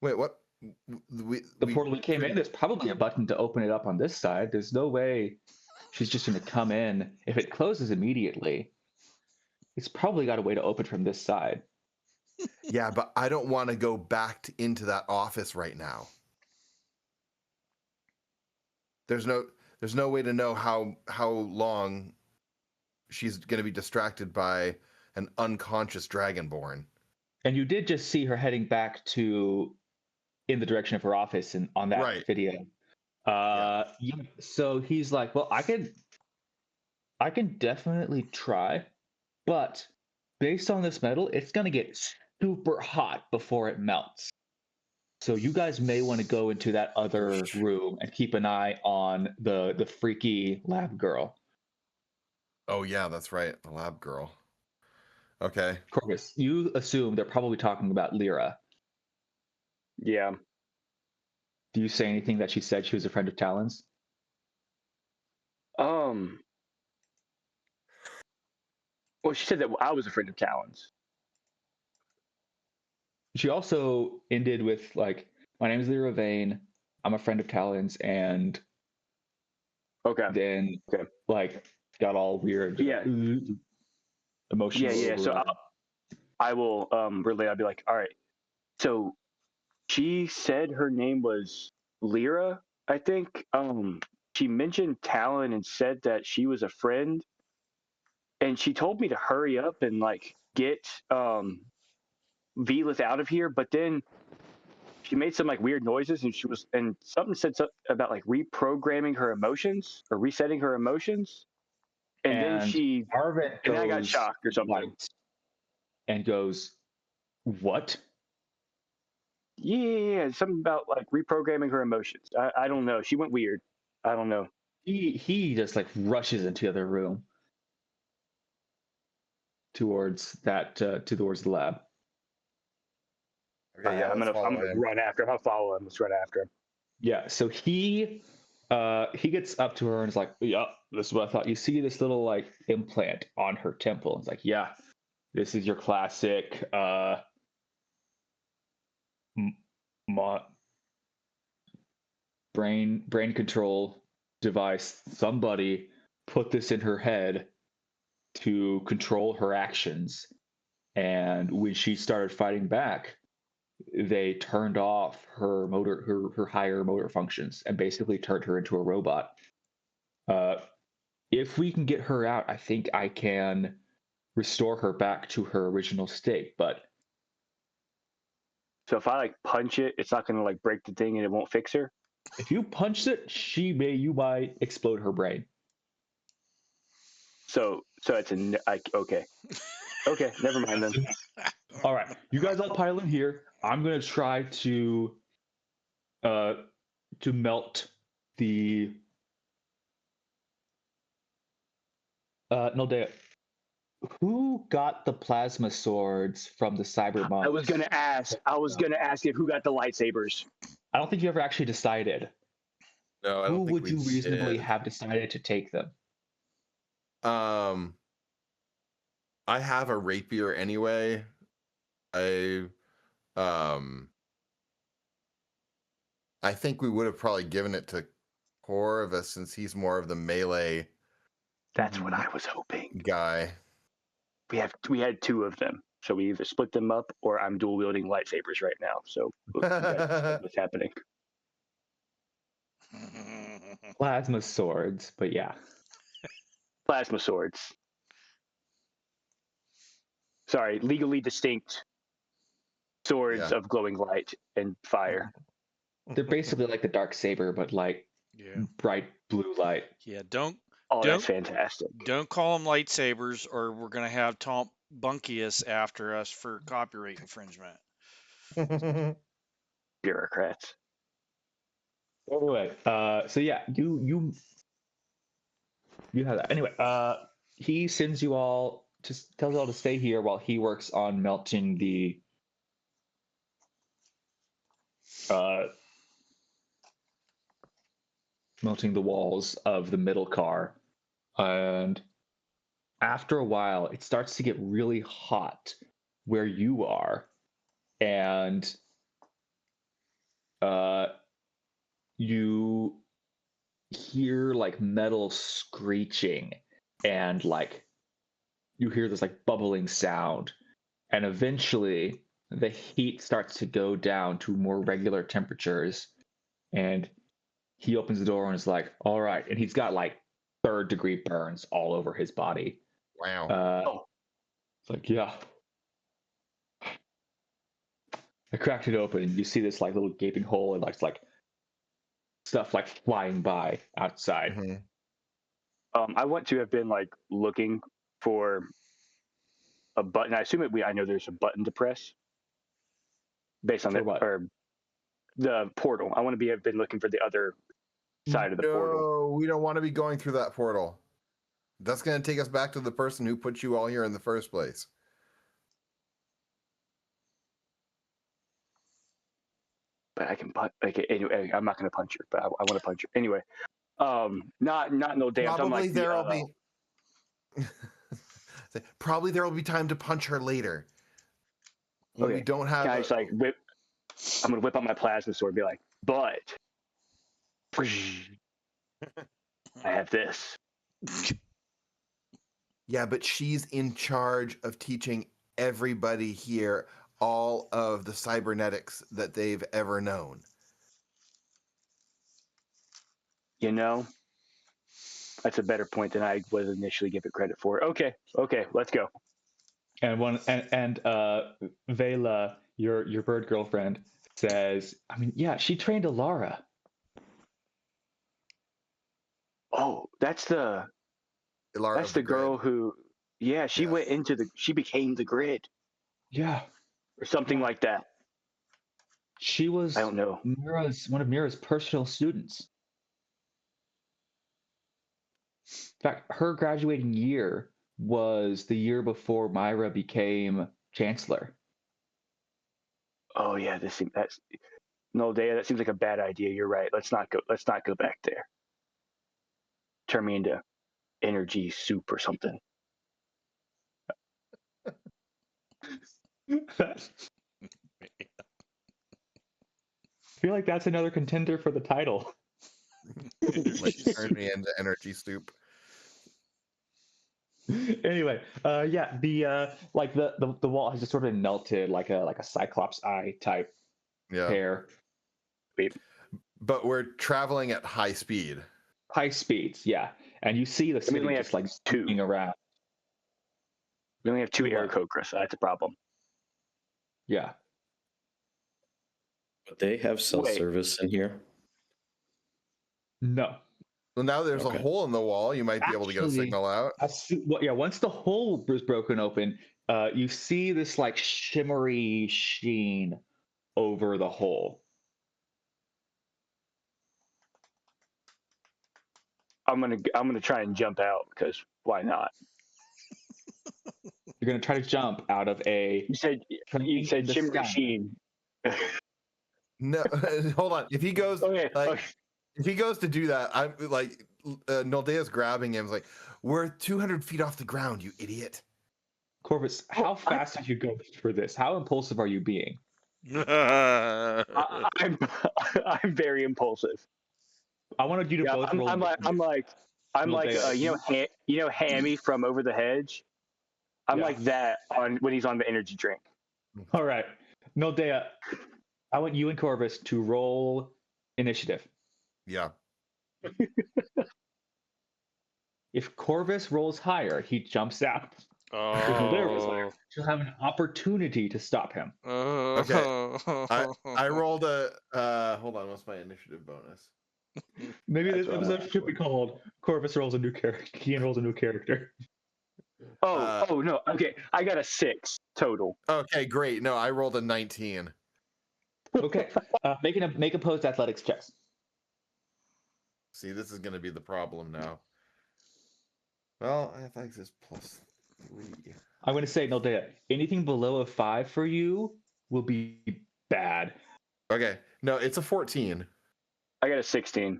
Wait, what? The portal we came in, there's probably a button to open it up on this side. There's no way she's just going to come in. If it closes immediately, it's probably got a way to open from this side. Yeah, but I don't want to go back into that office right now. There's no way to know how long she's going to be distracted by an unconscious dragonborn. And you did just see her heading back in the direction of her office and on that Right. video. Yeah, so he's like, well, I can definitely try, but based on this metal, it's gonna get super hot before it melts. So you guys may want to go into that other room and keep an eye on the freaky lab girl. Oh yeah, that's right, the lab girl. Okay. Corvus, you assume they're probably talking about Lyra. Yeah. Do you say anything that she said she was a friend of Talon's? Well, she said that I was a friend of Talon's. She also ended with like, "My name is Lyra Vane. I'm a friend of Talon's," and Okay. then like got all weird. Yeah. Emotional. Yeah. So I will relay. I'll be like, all right. So she said her name was Lyra, I think. She mentioned Talon and said that she was a friend, and she told me to hurry up and like get Velas out of here. But then she made some like weird noises, and something said about like reprogramming her emotions or resetting her emotions. And then then I got shocked or something. And goes, "What?" Yeah, something about like reprogramming her emotions. I don't know. She went weird. I don't know. He just like rushes into the other room towards the lab. Okay, yeah, I'm gonna run after him. I'll follow him. Let's run after him. Yeah, so he gets up to her and is like, "Yeah, this is what I thought." You see this little like implant on her temple. It's like, "Yeah, this is your classic brain control device. Somebody put this in her head to control her actions, and when she started fighting back, they turned off her higher motor functions and basically turned her into a robot. If we can get her out, I think I can restore her back to her original state. But so if I like punch it, it's not gonna like break the thing and it won't fix her. if you punch it, you might explode her brain. So it's okay. Okay, never mind then. All right, you guys all pile in here. I'm gonna try to melt the Naldea. Who got the plasma swords from the cyber monks? I was gonna ask you who got the lightsabers. I don't think you ever actually decided. No, I don't Who think would we you reasonably did. have decided to take them? I have a rapier anyway. I think we would have probably given it to Corvus since he's more of the melee That's what I was hoping. guy. We had 2 of them, so we either split them up or I'm dual wielding lightsabers right now. So what's happening? Plasma swords, but yeah. Plasma swords. Sorry, legally distinct swords of glowing light and fire. They're basically like the dark saber, but like bright blue light. Yeah, that's fantastic. Don't call them lightsabers, or we're gonna have Tom Bunkius after us for copyright infringement. Bureaucrats. Anyway, so yeah, you have that. Anyway, he sends you all, just tells you all to stay here while he works on uh, melting the walls of the middle car. And after a while, it starts to get really hot where you are, and you hear like metal screeching, and like you hear this like bubbling sound, and eventually the heat starts to go down to more regular temperatures, and he opens the door and is like, all right, and he's got like third-degree burns all over his body. Wow. It's like, yeah, I cracked it open, and you see this like little gaping hole, and like stuff like flying by outside. Mhm. I want to have been like looking for a button. I assume I know there's a button to press based on For the what? or the portal. I want to have been looking for the other side of the portal. No, we don't want to be going through that portal. That's going to take us back to the person who put you all here in the first place. But I can punch. Okay, anyway, I'm not going to punch her, but I want to punch her anyway. Not no damn. Probably Like there'll be. Probably there will be time to punch her later. When okay. we don't have. Can I just like whip? I'm gonna whip out my plasma sword and be like, but I have this. Yeah, but she's in charge of teaching everybody here all of the cybernetics that they've ever known. You know, that's a better point than I was initially given credit for. Okay, let's go. And Vela, your bird girlfriend, says, I mean, yeah, she trained Alara. Oh, that's the Ilara that's of the Grid. girl who, yeah, she Yes. went into she became the grid Yeah, or something like that. she was I don't know. one of Mira's personal students. In fact, her graduating year was the year before Myra became chancellor. Oh yeah, that's no, Dea, that seems like a bad idea. You're right. Let's not go back there. Turn me into energy soup or something. I feel like that's another contender for the title. Like you turned me into energy soup. Anyway, yeah, the like the wall has just sort of melted like a Cyclops eye type Yeah. hair. But we're traveling at high speed. High speeds, yeah. And you see the city only just have like two. moving around. We only have two What? Aarakocra, so that's a problem. Yeah. But they have cell Wait. service in here. No. Well, now there's Okay. a hole in the wall. You might be able to get a Actually, signal out. Yeah, once the hole was broken open, you see this like shimmery sheen over the hole. I'm gonna try and jump out because why not? You're gonna try to jump out of a. You said plane in the shimmery sky. sheen. No, hold on. If he goes, Okay, like, okay. if he goes to do that, I'm like, Noldea's grabbing him. He's like, we're 200 feet off the ground, you idiot. Corvus, how fast did you go for this? How impulsive are you being? I'm very impulsive. I wanted you to Yeah, both roll. I'm like you know Hammy from Over the Hedge. I'm Yeah. like that on when he's on the energy drink. All right, Noldea, I want you and Corvus to roll initiative. Yeah. If Corvus rolls higher, he jumps out. If Noldea rolls higher, she'll have an opportunity to stop him. I rolled a. Hold on. What's my initiative bonus? Maybe this That's episode should be called Corvus rolls a new character. Kian rolls a new character. Oh no. Okay, I got a 6 total. Okay, great. No, I rolled a 19. Okay, make opposed athletics checks. See, this is going to be the problem now. Well, I think this +3. I'm going to say, Naldea, anything below a 5 for you will be bad. Okay, no, it's a 14. I got a 16.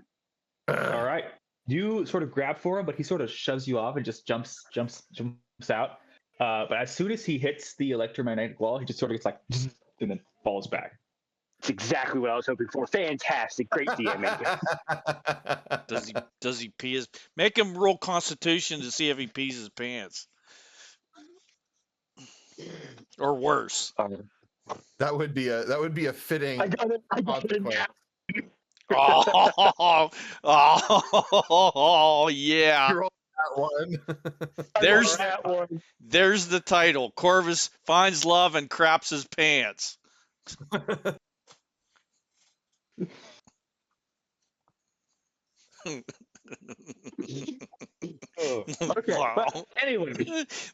All right. You sort of grab for him, but he sort of shoves you off and just jumps out. But as soon as he hits the electromagnetic wall, he just sort of gets like, and then falls back. It's exactly what I was hoping for. Fantastic. Great DMing. Does he pee his? Make him roll Constitution to see if he pees his pants, or worse. That would be a fitting I got it. consequence. Oh, yeah. You rolled that one. There's that one. There's the title. Corvus finds love and craps his pants. Okay. But anyway,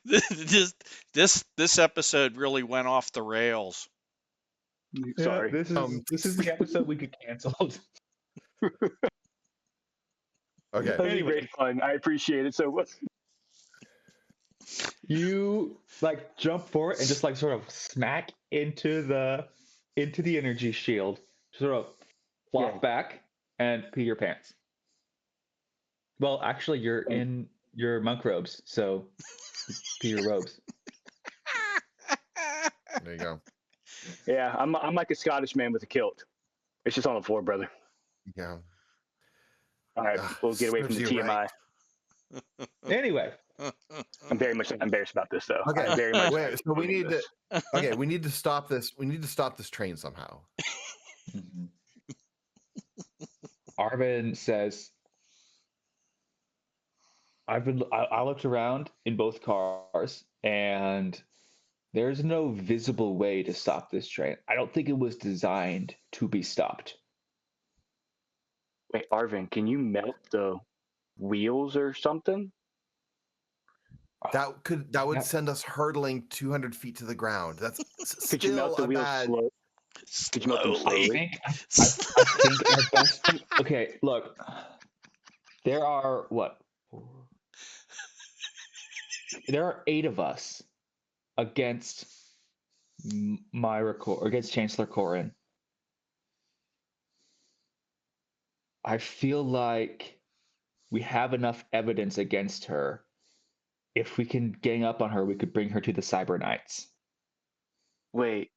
this episode really went off the rails. Sorry. This is the episode we could cancel. Okay. That was Anyway. great fun. I appreciate it so much. You like jump forward and just like sort of smack into the energy shield, sort of flop back and pee your pants. Well, actually, you're in your monk robes, so pee your robes. There you go. Yeah, I'm like a Scottish man with a kilt. It's just on the floor, brother. Yeah. All right, we'll get away from the serves you TMI. right. Anyway, I'm very much embarrassed about this, though. Okay. I'm very much. Wait, so we need to. Okay, we need to stop this. We need to stop this train somehow. Arvin says, I looked around in both cars, and there's no visible way to stop this train. I don't think it was designed to be stopped. Wait, Arvin, can you melt the wheels or something? That would send us hurtling 200 feet to the ground. That's Could you melt the still a wheels bad. slow? Could you melt them Slowly. slowly? I think our best. Okay, look. There are what? There are 8 of us against against Chancellor Corrin. I feel like we have enough evidence against her. If we can gang up on her, we could bring her to the Cyber Knights. Wait,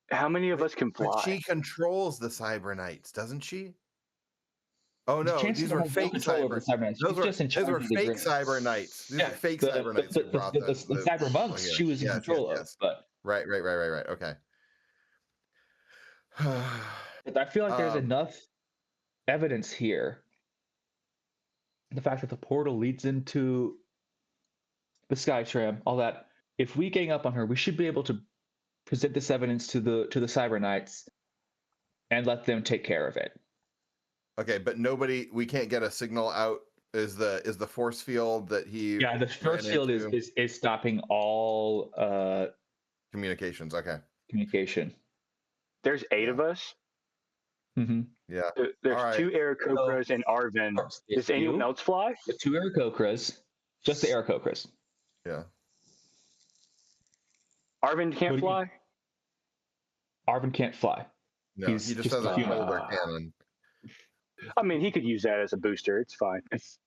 how many of us can But fly? she controls the Cyber Knights, doesn't she? Oh no, these Chancellor were has no fake control over cyber. the Cyber Knights. Those She's were just in charge of the fake grid. Cyber Knights. These are fake Cyber Knights who brought the Cyber Monks. okay. She was in Yes, control yes, of, yes. but Right. Okay. but I feel like there's Um, enough evidence here. The fact that the portal leads into the Skytram, all that. If we gang up on her, we should be able to present this evidence to the Cyber Knights and let them take care of it. Okay, but we can't get a signal out. Is the force field that he Yeah, the force ran field into? is stopping all Communications. Okay. communication. There's 8 of us. Mm-hmm. Yeah. There's All right. 2 Aarakocras and Arvin. Does anyone else fly? The 2 Aarakocras, just the Aarakocras. Yeah. Arvin can't fly? Arvin can't fly. No, He's he just just has a a human. holder cannon. I mean, he could use that as a booster. It's fine. It's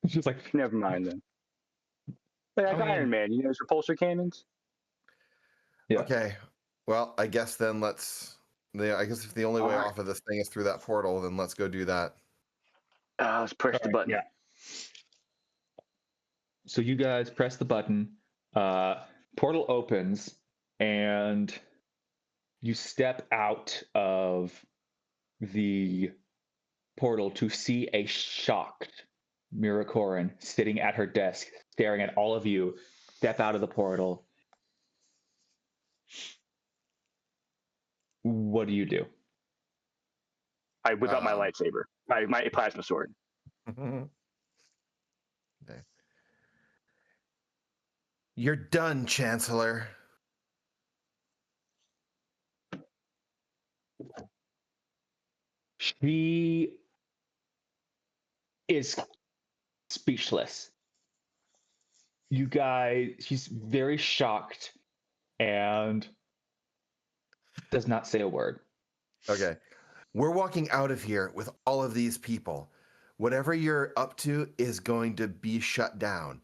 just like Never mind then. Like I mean- Iron Man, you know his repulsor cannons? Yeah. Okay. Well, I guess then I guess if the only way Alright. off of this thing is through that portal, then let's go do that. Let's press the button. Yeah. So you guys press the button, portal opens, and you step out of the portal to see a shocked Miracorin sitting at her desk, staring at all of you. Step out of the portal. What do you do? I whip out my Um, lightsaber, my plasma sword. Okay. You're done, Chancellor. She is speechless. You guys, she's very shocked and does not say a word. Okay. We're walking out of here with all of these people. Whatever you're up to is going to be shut down.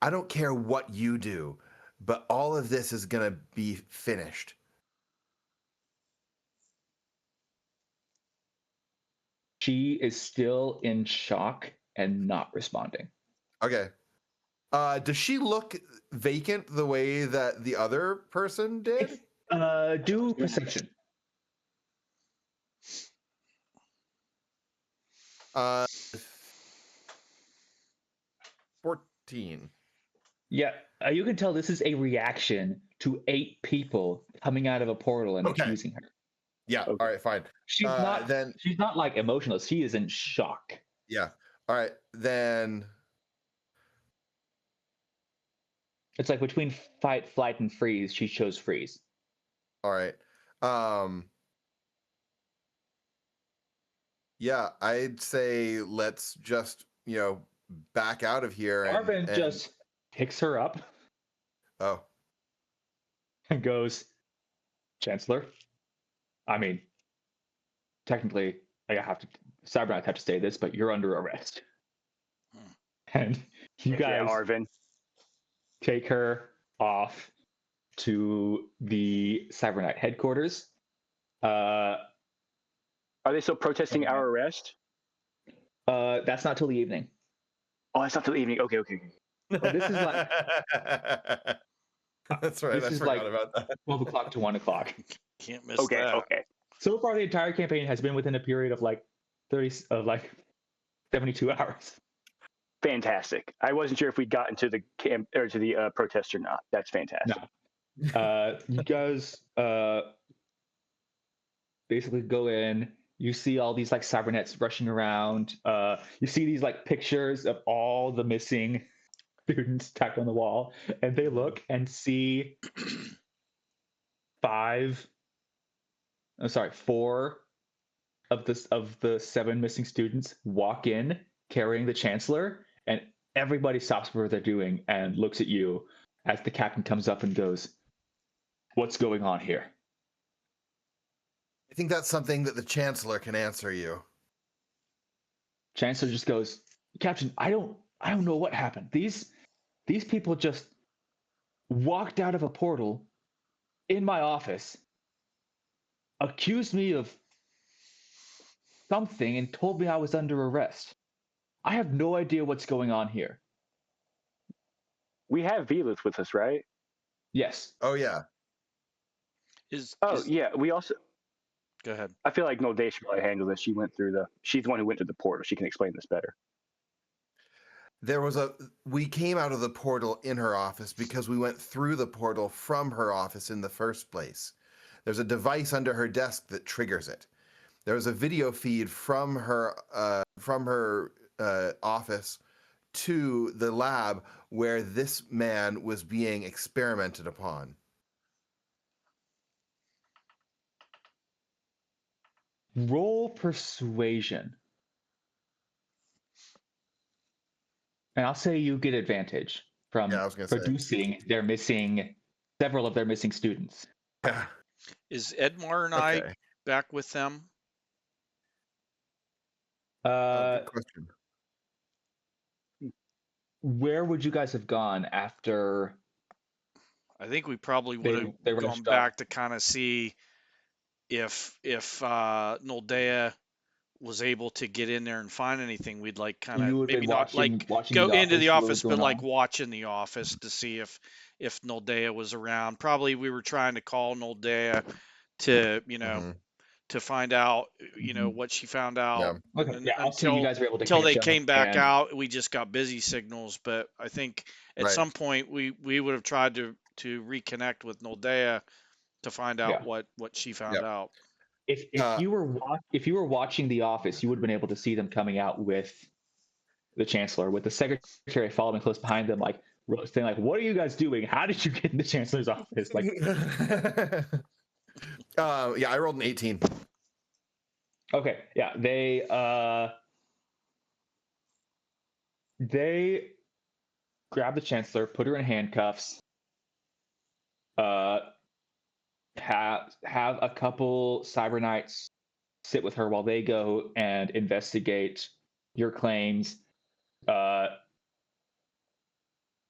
I don't care what you do, but all of this is going to be finished. She is still in shock and not responding. Okay. Does she look vacant the way that the other person did? Do perception. 14. Yeah, you can tell this is a reaction to 8 people coming out of a portal and Okay. accusing her. Yeah. Okay. All right. Fine. She's not. Then. She's not like emotionless. She is in shock. Yeah. All right. Then. It's like between fight, flight, and freeze. She chose freeze. All right. Yeah, I'd say let's just back out of here. Marvin just picks her up Oh. and goes, Chancellor. I mean, technically, Cybernauts have to say this, but you're under arrest. And you guys Arvin. take her off to the Cyberknight headquarters. Are they still protesting our arrest? That's not till the evening. Oh, it's not till the evening. Okay. Well, this is like That's right. this I is forgot like about that. 12 o'clock to 1 o'clock. Can't miss Okay. that. Okay. So far, the entire campaign has been within a period of like 72 hours. Fantastic. I wasn't sure if we'd gotten to the camp or to the protest or not. That's fantastic. No. You guys basically go in. You see all these like cybernets rushing around. You see these like pictures of all the missing students tacked on the wall, and they look and see 4 of the 7 missing students walk in carrying the Chancellor, and everybody stops what they're doing and looks at you as the captain comes up and goes, "What's going on here?" I think that's something that the Chancellor can answer you. Chancellor just goes, "Captain, I don't know what happened. These people just walked out of a portal in my office, accused me of something, and told me I was under arrest. I have no idea what's going on here." We have Velith with us, right? Yes. Oh yeah. Yeah. We also. Go ahead. I feel like Nolday should probably handle this. She's the one who went through the portal. She can explain this better. We came out of the portal in her office because we went through the portal from her office in the first place. There's a device under her desk that triggers it. There was a video feed from her office to the lab where this man was being experimented upon. Roll persuasion. And I'll say you get advantage from Yeah, I was gonna say. producing several of their missing students. Yeah. Is Edmar and I Okay. back with them? Good question. Where would you guys have gone after? I think we probably would have they gone rushed up? back to kind of see if Noldea was able to get in there and find anything. We'd like kind You of would have maybe been not like watching go into the what was office, but going like on. watch in the office to see if Noldea was around. Probably we were trying to call Noldea to to find out what she found out. Okay. Yeah, I'll say you guys were able to Until they catch up, came back and out, we just got busy signals. But I think at Right. some point we would have tried to reconnect with Noldea to find out Yeah. what she found Yep. out. If you were watching The Office, you would have been able to see them coming out with the Chancellor, with the secretary following close behind them, like saying, like, "What are you guys doing? How did you get in the Chancellor's office?" Like, Yeah, I rolled an 18. okay, yeah, they They grab the chancellor, put her in handcuffs, uh, have a couple cyber knights sit with her while they go and investigate your claims. Uh,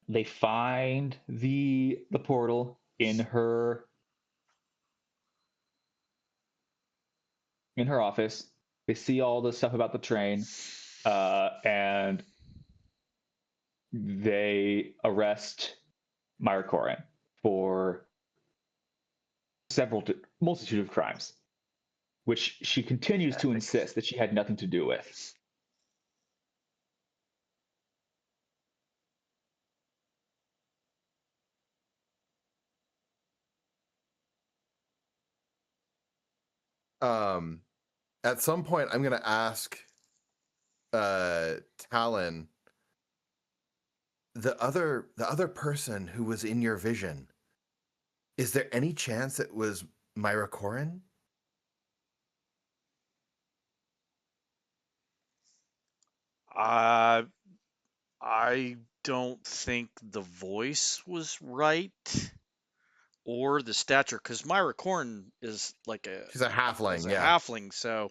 they find the portal in her office. They see all the stuff about the train, and they arrest Myra Corin for multitude of crimes, which she continues to insist that she had nothing to do with. At some point, I'm going to ask Talon, the other person who was in your vision, is there any chance it was Myra Corin? I don't think the voice was right or the stature, because Myra Corn is like She's a halfling, is a yeah. halfling, so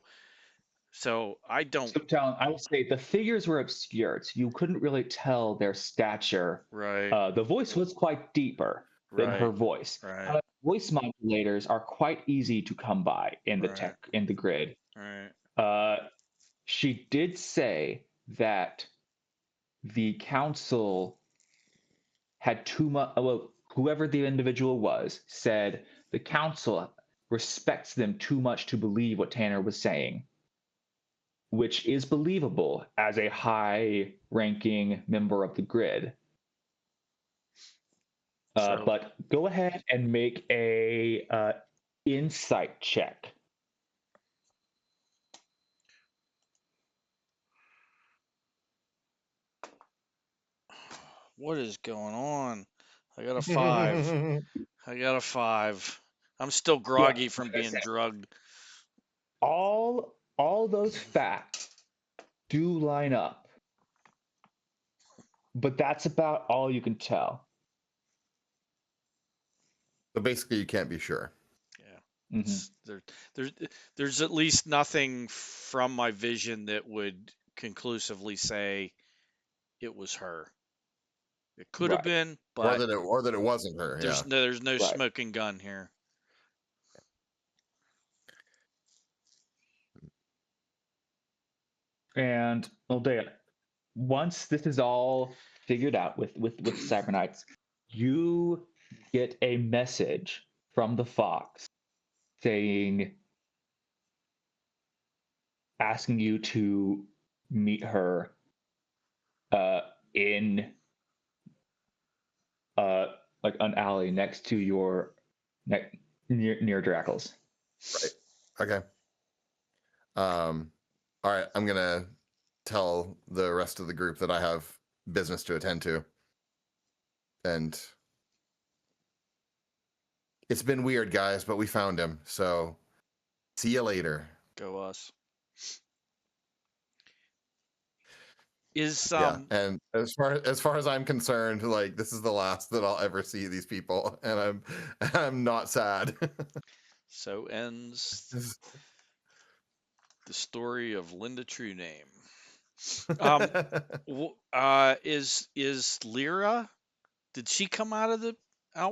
I don't. So, Talon, I will say the figures were obscured, so you couldn't really tell their stature. Right. The voice was quite deeper than her Right. voice. Right. Voice modulators are quite easy to come by in the Right. in the grid. Right. She did say that the council had too much. Well, whoever the individual was said the council respects them too much to believe what Tanner was saying, which is believable as a high-ranking member of the grid. But go ahead and make a insight check. What is going on? I got a 5. I got a 5. I'm still groggy from like I being said, drugged. all those facts do line up, but that's about all you can tell. So basically, you can't be sure. Yeah. There's at least nothing from my vision that would conclusively say it was her. It could have Right. been, Or but that it wasn't her. Yeah. there's no Right. smoking gun here. And Aldea, once this is all figured out with Cyberknights, you get a message from the Fox saying, asking you to meet her in like an alley next to your near Drackles. Right. Okay. All right. I'm gonna tell the rest of the group that I have business to attend to, and it's been weird, guys, but we found him. So see you later. Go us. Is Yeah, and as far as I'm concerned, like this is the last that I'll ever see these people, and I'm not sad. so ends the story of Linda True Name. Is Lyra? Did she come out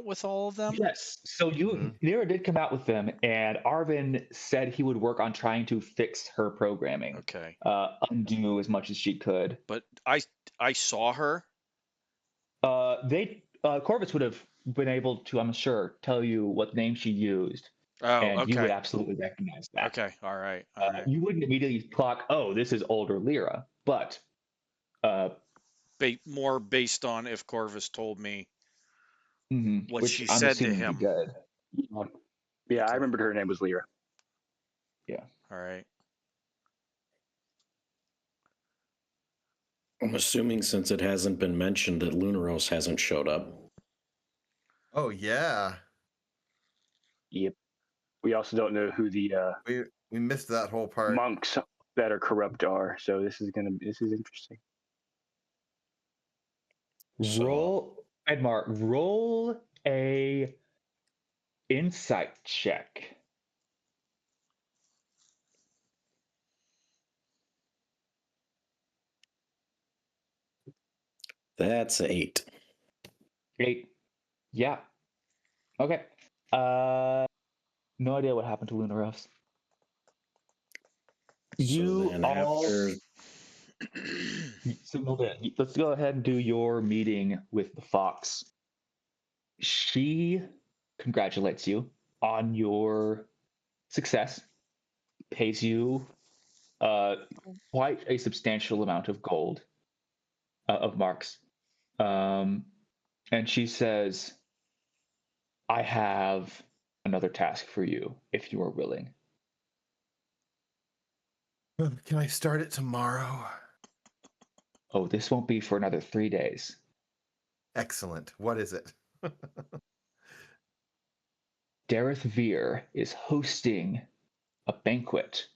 with all of them? Yes. So Nira did come out with them, and Arvin said he would work on trying to fix her programming. Okay. Undo as much as she could. But I saw her. Corvus would have been able to, I'm sure, tell you what name she used. Oh, and okay. You would absolutely recognize that. Okay, all right. You wouldn't immediately clock, oh, this is older Lyra, but more based on if Corvus told me what which she I'm said to assuming him. He did. Yeah, I remembered her name was Lyra. Yeah. All right. I'm assuming since it hasn't been mentioned that Lunaros hasn't showed up. Oh yeah. Yep. We also don't know who the We missed that whole part. monks that are corrupt are. So this is interesting. Roll, Edmar, roll a insight check. That's 8. 8. Yeah. Okay. No idea what happened to Lunaros. You then all after signaled in. Let's go ahead and do your meeting with the fox. She congratulates you on your success, pays you quite a substantial amount of gold, of marks. And she says, I have another task for you if you are willing. Can I start it tomorrow? Oh, this won't be for another 3 days. Excellent. What is it? Dareth Veer is hosting a banquet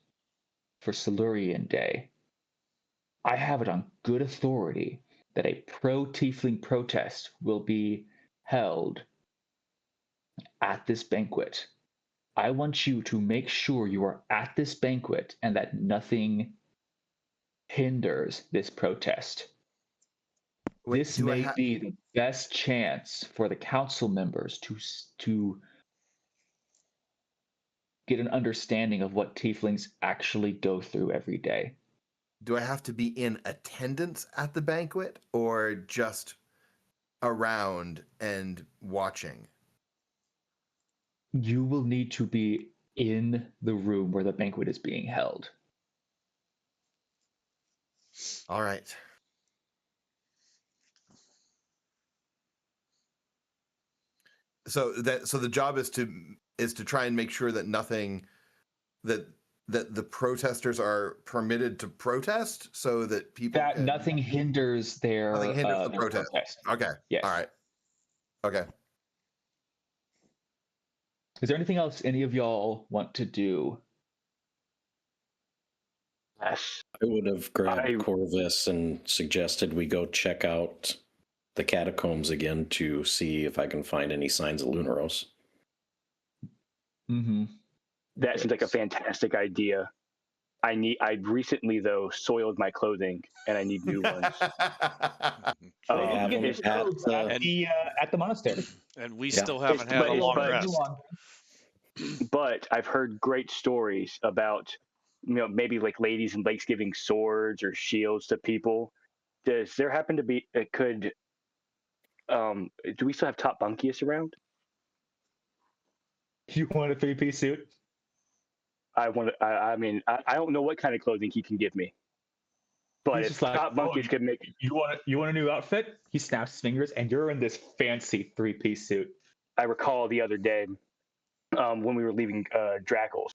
for Silurian Day. I have it on good authority that a pro-tiefling protest will be held at this banquet. I want you to make sure you are at this banquet and that nothing hinders this protest. Wait, This do I may be the best chance for the council members to get an understanding of what tieflings actually go through every day. do I have to be in attendance at the banquet or just around and watching? You will need to be in the room where the banquet is being held. All right. So the job is to try and make sure that nothing that the protesters are permitted to protest, so that people That can, nothing hinders their nothing hinders the their protest. Okay. Yes. All right. Okay. Is there anything else any of y'all want to do? Yes. I would have grabbed Corvus and suggested we go check out the catacombs again to see if I can find any signs of Lunaros. Mm-hmm. That seems like a fantastic idea. I recently though soiled my clothing and I need new ones. They have them at the monastery. And we Yeah. still haven't had a long rest. But I've heard great stories about, maybe like ladies in lakes giving swords or shields to people. Does there happen to be? Do we still have Top Bunkius around? You want a 3-piece suit? I want. I mean, I don't know what kind of clothing he can give me, but He's if just like, Top Bunkius could make. You want a new outfit? He snaps his fingers, and you're in this fancy 3-piece suit. I recall the other day, when we were leaving Drackle's.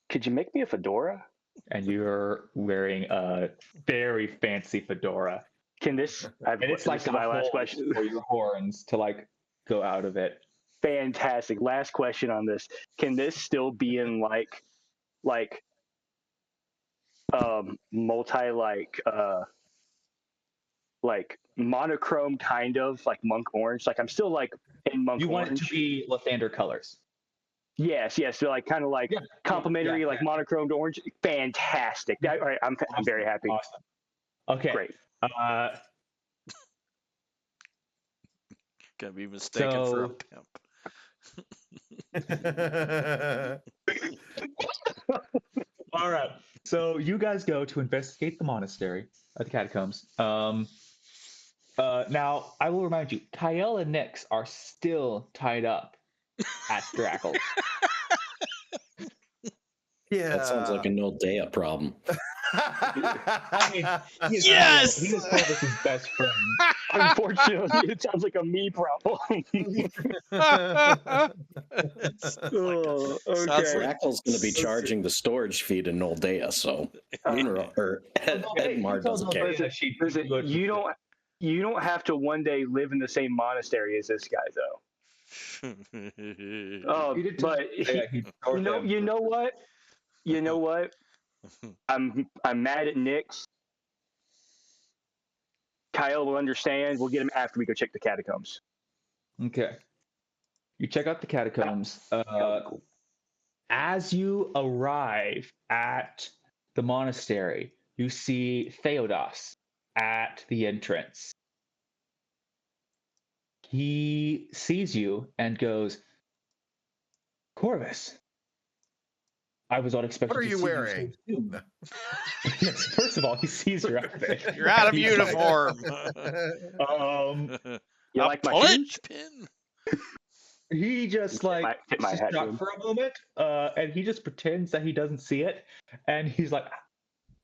Could you make me a fedora? And you're wearing a very fancy fedora. Can this? And it's like this is my last question for your horns to like go out of it. Fantastic. Last question on this. Can this still be in like multi like monochrome kind of like monk orange? Like I'm still like in monk You orange. want it to be Lathander colors. Yes. So like kind of like complementary, like monochromed orange. Fantastic. All right, I'm very happy. Awesome. Okay. Great. Gonna be mistaken for a pimp. All right. So you guys go to investigate the monastery, the catacombs. Now I will remind you, Kyle and Nyx are still tied up at Drackle. Yeah. That sounds like an Oldea problem. I mean, Yes! He is Corvus's best friend. Unfortunately, it sounds like a me problem. Okay. Drackle's going to be charging the storage fee to Noldea, so Edmar doesn't care. Listen, you don't have to one day live in the same monastery as this guy, though. But you know what? You know what? I'm mad at Nyx Kyle will understand. We'll get him after we go check the catacombs. Okay. You check out the catacombs. Cool. As you arrive at the monastery, you see Theodos at the entrance. He sees you and goes, Corvus, I was not expecting What are to you see wearing? You so soon. Yes, first of all, he sees your outfit. You're out of He's like, uniform. You a like my shoes? pin. He just like tip my sits hat to out him. for a moment, and he just pretends that he doesn't see it, and he's like,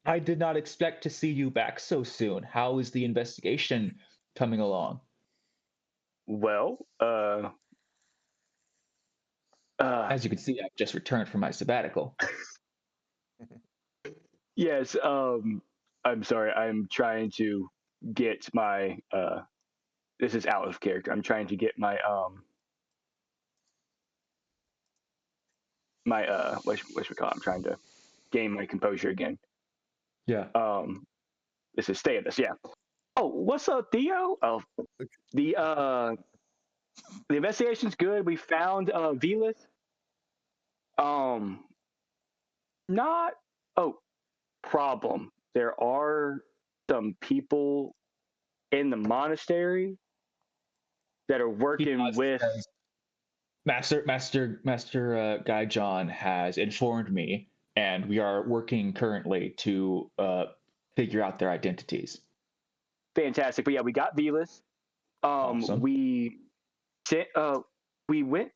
I did not expect to see you back so soon. How is the investigation coming along? Well, As you can see, I've just returned from my sabbatical. yes. I'm sorry. I'm trying to get my. This is out of character. I'm trying to get my what we call it? I'm trying to gain my composure again. Yeah. This is Theodos. Yeah. Oh, what's up, Theo? Oh, the investigation's good. We found Velas. Not problem. There are some people in the monastery that are working with. Master Guy John has informed me, and we are working currently to figure out their identities. Fantastic. But yeah, we got Velas. Awesome. We went.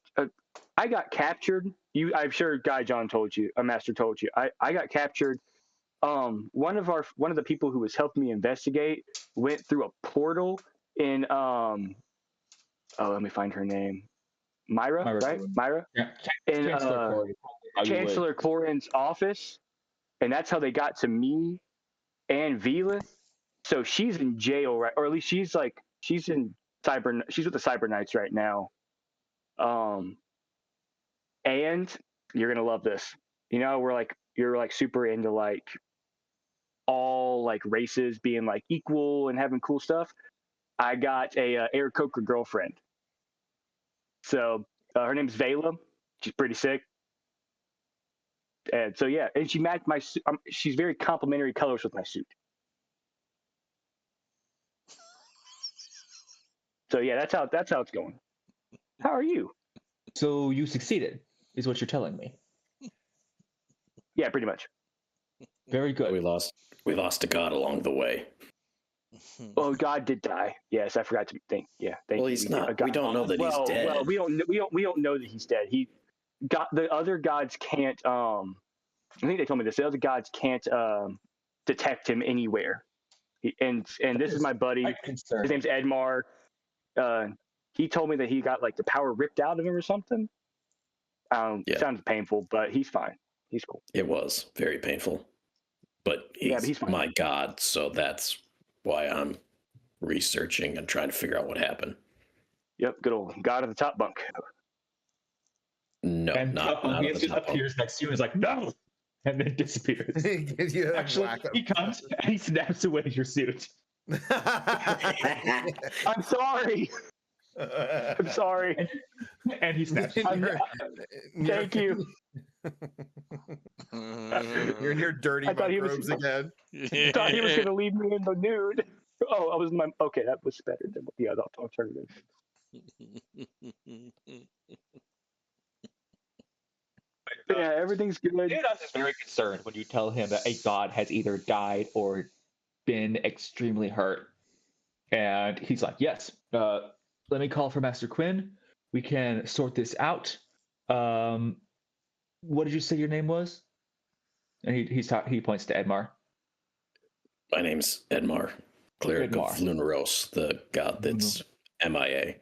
I got captured. I'm sure Guy John told you. A master told you. I got captured. One of the people who was helping me investigate went through a portal in let me find her name. Myra, right? Myra. Yeah. In Chancellor Clorin's office, and that's how they got to me and Vila. So she's in jail, right? Or at least she's with the Cyber Knights right now. And you're gonna love this. You know, you're like super into like all like races being like equal and having cool stuff. I got a Air Coker girlfriend. So her name's Vela. She's pretty sick. And so yeah, and she matched my. She's very complementary colors with my suit. So yeah, that's how it's going. How are you? So you succeeded, is what you're telling me. Yeah, pretty much. Very good. We lost a god along the way. Oh, God did die. Yes, I forgot to think. Yeah, Well, he's not. We don't know that he's dead. Well, we don't know that he's dead. The other gods can't. I think they told me this. The other gods can't detect him anywhere. And this is my buddy. His name's Edmar. He told me that he got like the power ripped out of him or something. It sounds painful, but he's fine. He's cool. It was very painful, but he's fine. my god, so that's why I'm researching and trying to figure out what happened. Yep, good old god of the top bunk. No, and not he just appears next to you and is like, no, and then disappears. Actually, he comes and he snaps away your suit. I'm sorry. I'm sorry. And he snaps. Thank you. You're in your dirty robes again. I thought he was going to leave me in the nude. Oh, I was okay. That was better than the other alternative. Yeah, everything's good. Theodos is very concerned when you tell him that a god has either died or been extremely hurt. And he's like, yes, let me call for Master Quinn. We can sort this out. What did you say your name was? And he points to Edmar. My name's Edmar, cleric of Lunaros, the god that's MIA.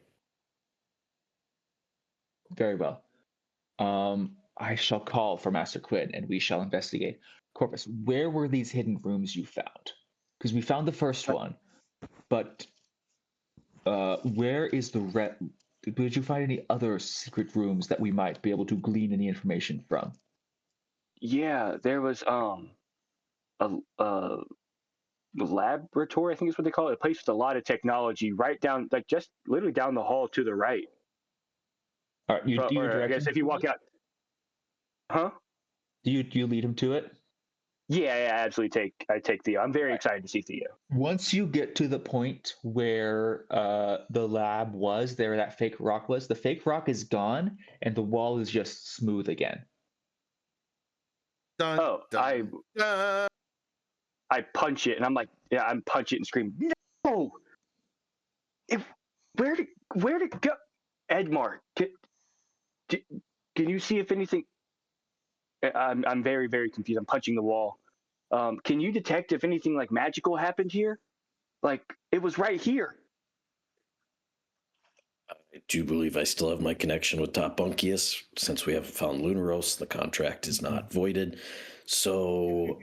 Very well. I shall call for Master Quinn, and we shall investigate. Corvus, where were these hidden rooms you found? Because we found the first one, but where is the did you find any other secret rooms that we might be able to glean any information from? Yeah, there was laboratory, I think is what they call it. A place with a lot of technology, right down, like just literally down the hall to the right. All right, do you Or I direct guess him if you to walk it? out, huh? Do you lead him to it? Yeah, I absolutely take Theo. I'm very excited to see Theo. Once you get to the point where the lab was, there that fake rock was, the fake rock is gone, and the wall is just smooth again. Dun, Oh, dun, dun. I punch it, and I'm like, yeah, I'm punch it and scream, no! Where to go? Edmar, can you see if anything? I'm very, very confused. I'm punching the wall. Can you detect if anything like magical happened here? Like it was right here. I do believe I still have my connection with Top Bunkius. Since we haven't found Lunaros, the contract is not voided. So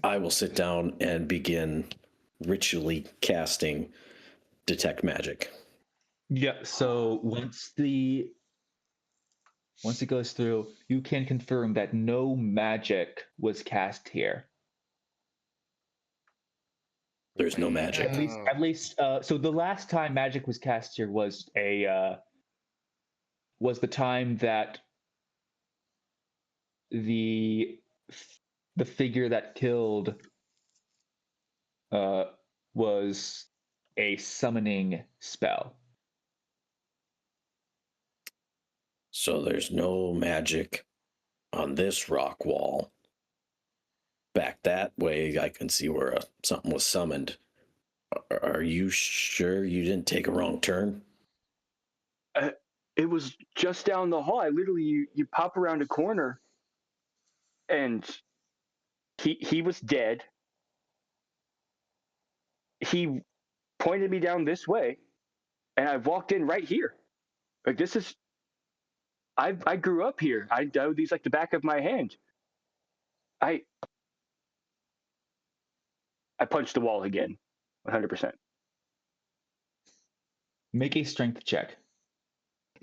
I will sit down and begin ritually casting Detect Magic. Yeah, so once it goes through, you can confirm that no magic was cast here. There's no magic. At least, so the last time magic was cast here was was the time that the figure that killed was a summoning spell. So there's no magic on this rock wall. Back that way, I can see where something was summoned. Are you sure you didn't take a wrong turn? It was just down the hall. I literally, you pop around a corner, and he was dead. He pointed me down this way, and I walked in right here. Like this is, I grew up here. I know these like the back of my hand. I punched the wall again, 100%. Make a strength check.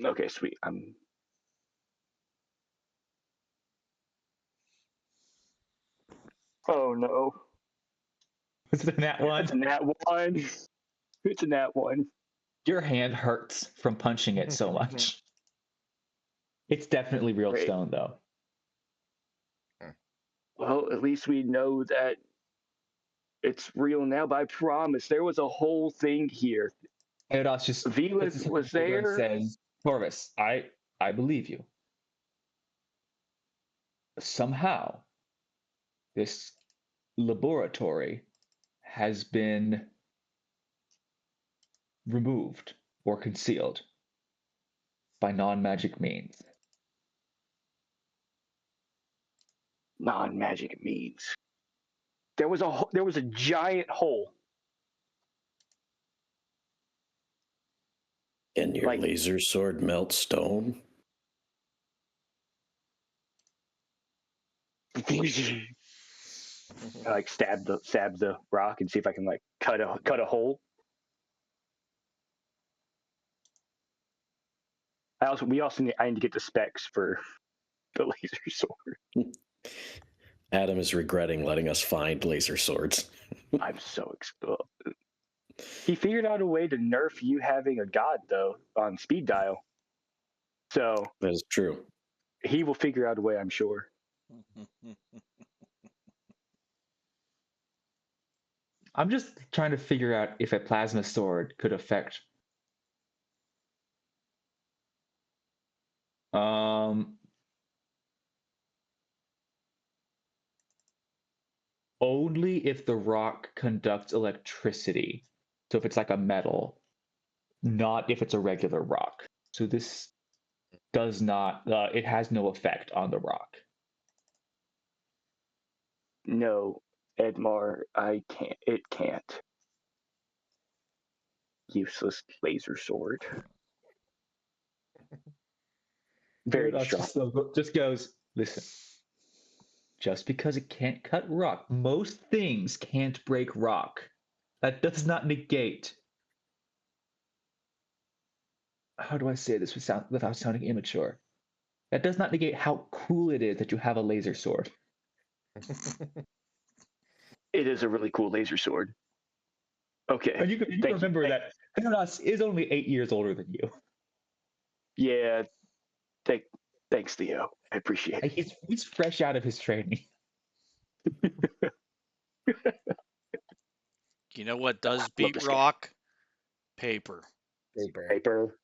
Okay, sweet. Oh no. Was it a nat one? It's a nat one. It's a nat one. Your hand hurts from punching it so much. It's definitely real Great. stone, though. Well, at least we know that it's real now, but I promise there was a whole thing here. Eodos just Vila puts his hand was on the shoulder there. and says, Corvus, I believe you. Somehow, this laboratory has been removed or concealed by non-magic means. Non-magic means. There was a giant hole. Can your Like- laser sword melt stone? I like stab the rock and see if I can like cut a hole. I need to get the specs for the laser sword. Adam is regretting letting us find laser swords. I'm so exposed. He figured out a way to nerf you having a god though on speed dial. So That is true. he will figure out a way, I'm sure. I'm just trying to figure out if a plasma sword could affect. Only if the rock conducts electricity. So if it's like a metal, not if it's a regular rock. So this does not, it has no effect on the rock. No, Edmar, I can't. It can't. Useless laser sword. Very strong. Just goes, listen, just because it can't cut rock, most things can't break rock. That does not negate. How do I say this without sounding immature? That does not negate how cool it is that you have a laser sword. It is a really cool laser sword. Okay. And you can Thank you. remember that Theranos is only 8 years older than you. Yeah. Thanks, Theo. I appreciate Like, it. he's fresh out of his training. You know what does Love beat this guy. rock? Paper. Paper. Paper.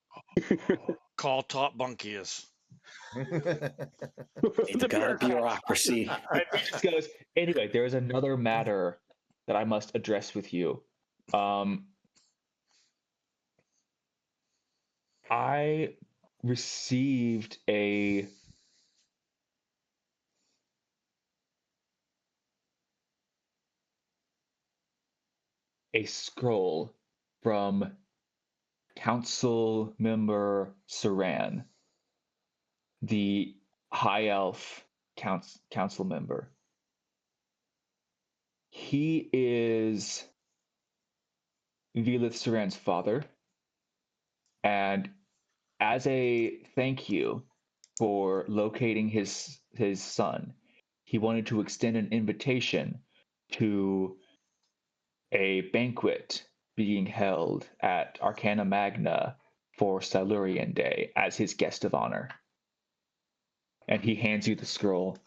Call Top Bunkius. It's got a bureaucracy. And he just goes, anyway, there is another matter that I must address with you. I received a scroll from Council Member Saran, the High Elf Council Member. He is Velith Saran's father, and as a thank you for locating his son, he wanted to extend an invitation to a banquet being held at Arcana Magna for Silurian Day as his guest of honor. And he hands you the scroll.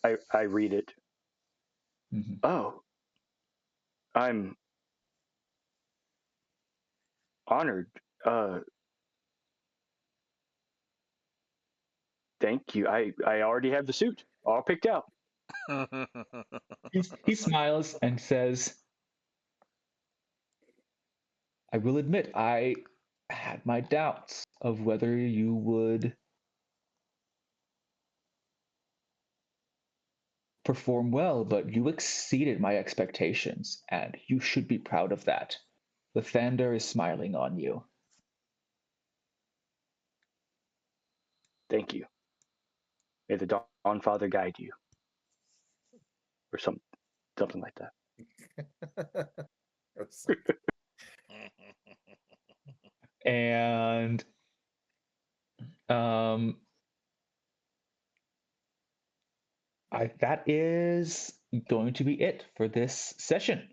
I read it. Mm-hmm. Oh, I'm honored. Thank you. I already have the suit all picked out. He smiles and says, I will admit, I had my doubts of whether you would perform well, but you exceeded my expectations, and you should be proud of that. The Thunder is smiling on you. Thank you. May the Dawn Father guide you, or something like that. And that is going to be it for this session.